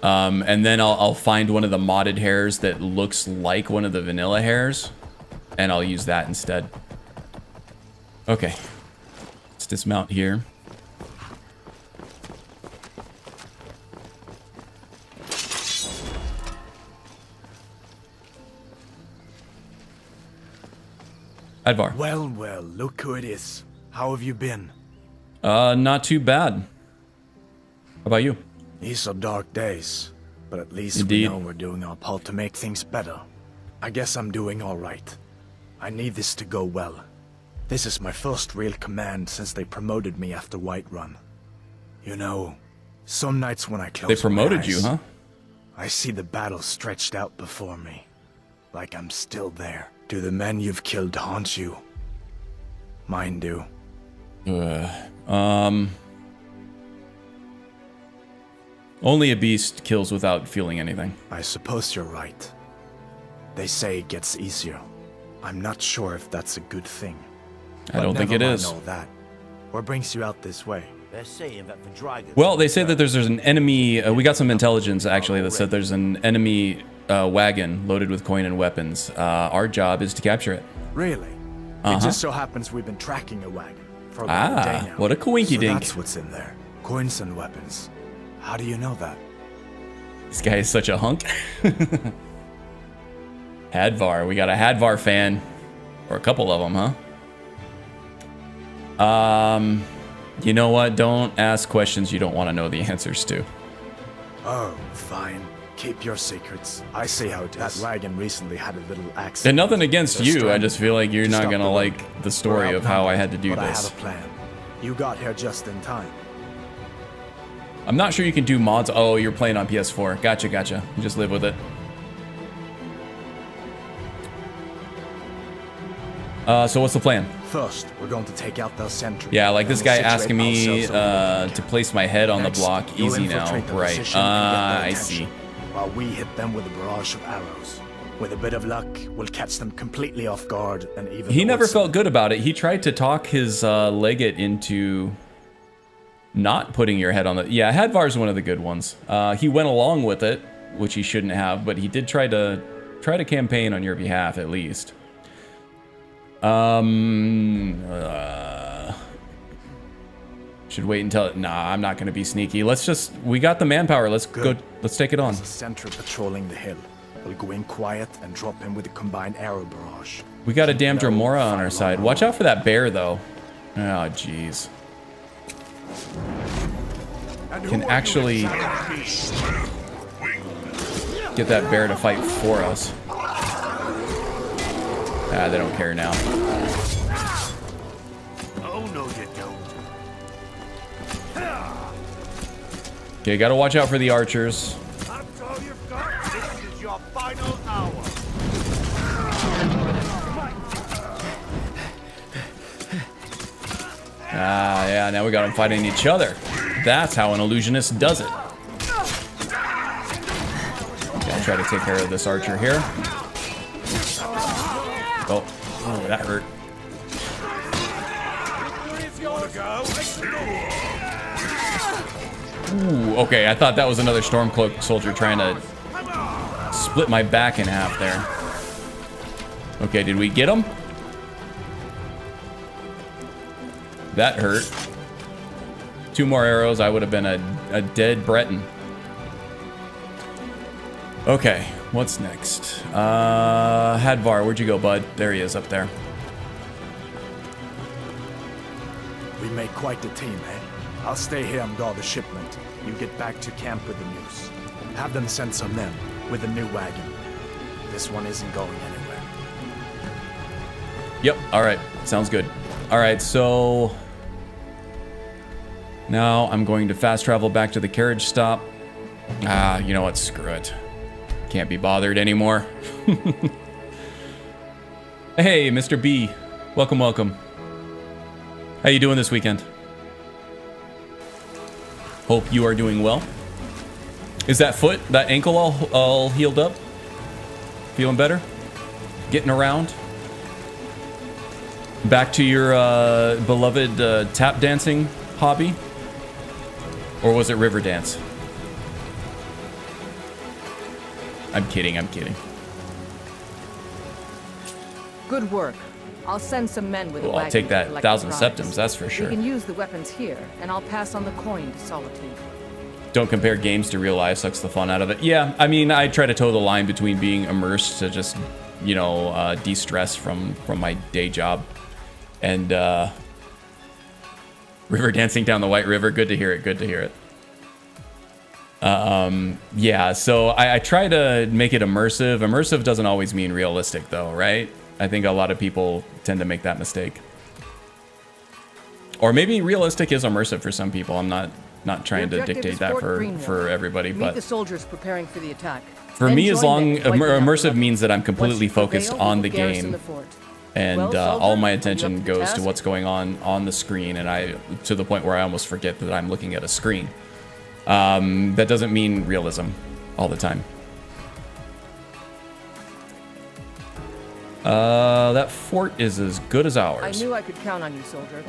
And then I'll find one of the modded hairs that looks like one of the vanilla hairs, and I'll use that instead. Okay. Dismount here. Advar. Well, look who it is. How have you been? Not too bad. How about you? These are dark days, but at least Indeed. we know we're doing our part to make things better. I guess I'm doing all right. I need this to go well. This is my first real command since they promoted me after Whiterun. You know, some nights when I close my eyes, they promoted you, huh? I see the battle stretched out before me, like I'm still there. Do the men you've killed haunt you? Mine do. Only a beast kills without feeling anything. I suppose you're right. They say it gets easier. I'm not sure if that's a good thing. I don't think it is. All that. What brings you out this way? They're saying that for dragons. Well, they say that there's an enemy. We got some intelligence actually that said there's an enemy wagon loaded with coin and weapons. Our job is to capture it. Really? It just so happens we've been tracking a wagon for about a day now. What a coinky dink! So that's what's in there. Coins and weapons. How do you know that? This guy is such a hunk. Hadvar. We got a Hadvar fan, or a couple of them, huh? You know what? Don't ask questions you don't want to know the answers to. Oh, fine. Keep your secrets. I see how it is. That wagon recently had a little accident. And nothing against you. I just feel like you're not gonna like the story of how I had to do but this. I have a plan. You got here just in time. I'm not sure you can do mods. Oh, you're playing on PS4. Gotcha. You just live with it. So what's the plan? First, we're going to take out their sentry. Yeah, like this Then guy we'll asking me situate ourselves to place my head on the Next, block. you'll Easy now. infiltrate the Right. position and get their I attention, see. While we hit them with a barrage of arrows. With a bit of luck, we'll catch them completely off guard and even... He never felt good about it. He tried to talk his legate into not putting your head on the... Yeah, Hadvar's one of the good ones. He went along with it, which he shouldn't have, but he did try to campaign on your behalf at least. Should wait until... Nah, I'm not going to be sneaky. Let's just... We got the manpower. Let's go... Let's take it on. There's a sentry patrolling the hill. We'll go in quiet and drop him with a combined arrow barrage. We got a damn Dramora on our side. Watch out for that bear, though. Oh, jeez. Can actually get that bear to fight for us. Ah, they don't care now. Oh, no, you don't. Okay, gotta watch out for the archers. That's all you've got. This is your final hour. Ah, yeah, now we got them fighting each other. That's how an illusionist does it. Okay, I'll try to take care of this archer here. Oh, that hurt. Ooh, okay, I thought that was another Stormcloak soldier trying to split my back in half there. Okay, did we get him? That hurt. 2 more arrows, I would have been a dead Breton. Okay, what's next? Hadvar, where'd you go, bud? There he is, up there. We made quite the team, eh? I'll stay here and guard the shipment. You get back to camp with the news. Have them send some men with a new wagon. This one isn't going anywhere. Yep, alright, sounds good. Alright, so... Now I'm going to fast travel back to the carriage stop. Ah, you know what? Screw it. Can't be bothered anymore. Hey, Mr. B. Welcome, welcome. How you doing this weekend? Hope you are doing well. Is that foot, that ankle all healed up? Feeling better? Getting around? Back to your beloved tap dancing hobby? Or was it river dance? I'm kidding, I'm kidding. Good work. I'll send some men with a Well, wagon I'll take to that collect 1,000 the prize. septims, that's for sure. We can use the weapons here, and I'll pass on the coin to Solitude. Don't compare games to real life, sucks the fun out of it. Yeah, I mean, I try to toe the line between being immersed to just, you know, de-stress from my day job. And, river dancing down the White River, good to hear it, good to hear it. Yeah, so I try to make it immersive. Immersive doesn't always mean realistic, though, right? I think a lot of people tend to make that mistake. Or maybe realistic is immersive for some people. I'm not trying to dictate that for everybody, Meet but the soldiers preparing for the attack. for Then me, as join long them to fight the immersive means that I'm completely Once you focused prevail, on you the will garrison game, the fort. and Well, all soldier, my are you attention up to the goes to task? what's going on the screen, and I to the point where I almost forget that I'm looking at a screen. That doesn't mean realism all the time. That fort is as good as I ours. knew I could count on you, soldier.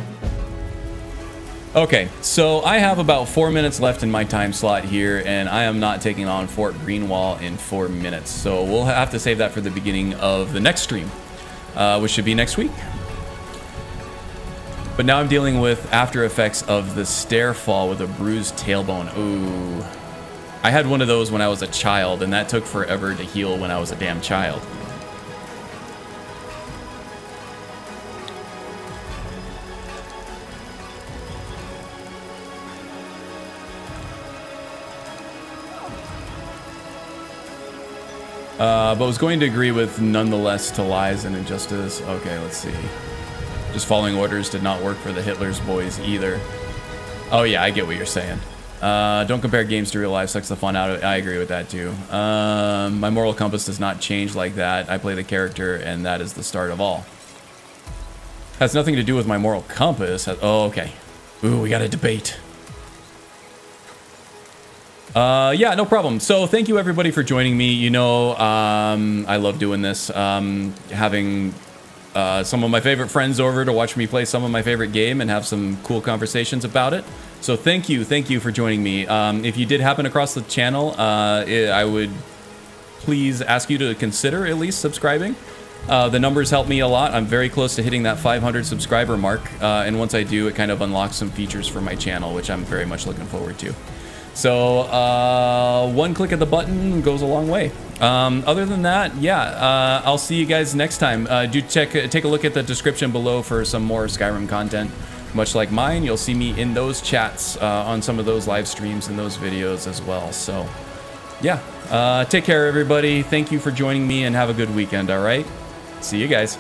Okay, so I have about 4 minutes left in my time slot here, and I am not taking on Fort Greenwall in 4 minutes. So we'll have to save that for the beginning of the next stream, which should be next week. But now I'm dealing with after effects of the stair fall with a bruised tailbone. Ooh. I had one of those when I was a child, and that took forever to heal when I was a damn child. But was going to agree with nonetheless to lies and injustice. Okay, let's see. Just following orders did not work for the Hitler's boys either. Oh yeah, I get what you're saying. Don't compare games to real life, sucks the fun out of it. I agree with that too. My moral compass does not change like that. I play the character and that is the start of all. Has nothing to do with my moral compass. Oh, okay. Ooh, we got a debate. Yeah, no problem. So thank you everybody for joining me. You know, I love doing this. Having some of my favorite friends over to watch me play some of my favorite game and have some cool conversations about it. So thank you for joining me. If you did happen across the channel, I would please ask you to consider at least subscribing. The numbers help me a lot. I'm very close to hitting that 500 subscriber mark. And once I do, it kind of unlocks some features for my channel, which I'm very much looking forward to. So one click of the button goes a long way. Other than that, yeah, I'll see you guys next time. Do take a look at the description below for some more Skyrim content. Much like mine, you'll see me in those chats on some of those live streams and those videos as well. So yeah, take care everybody. Thank you for joining me and have a good weekend, all right? See you guys.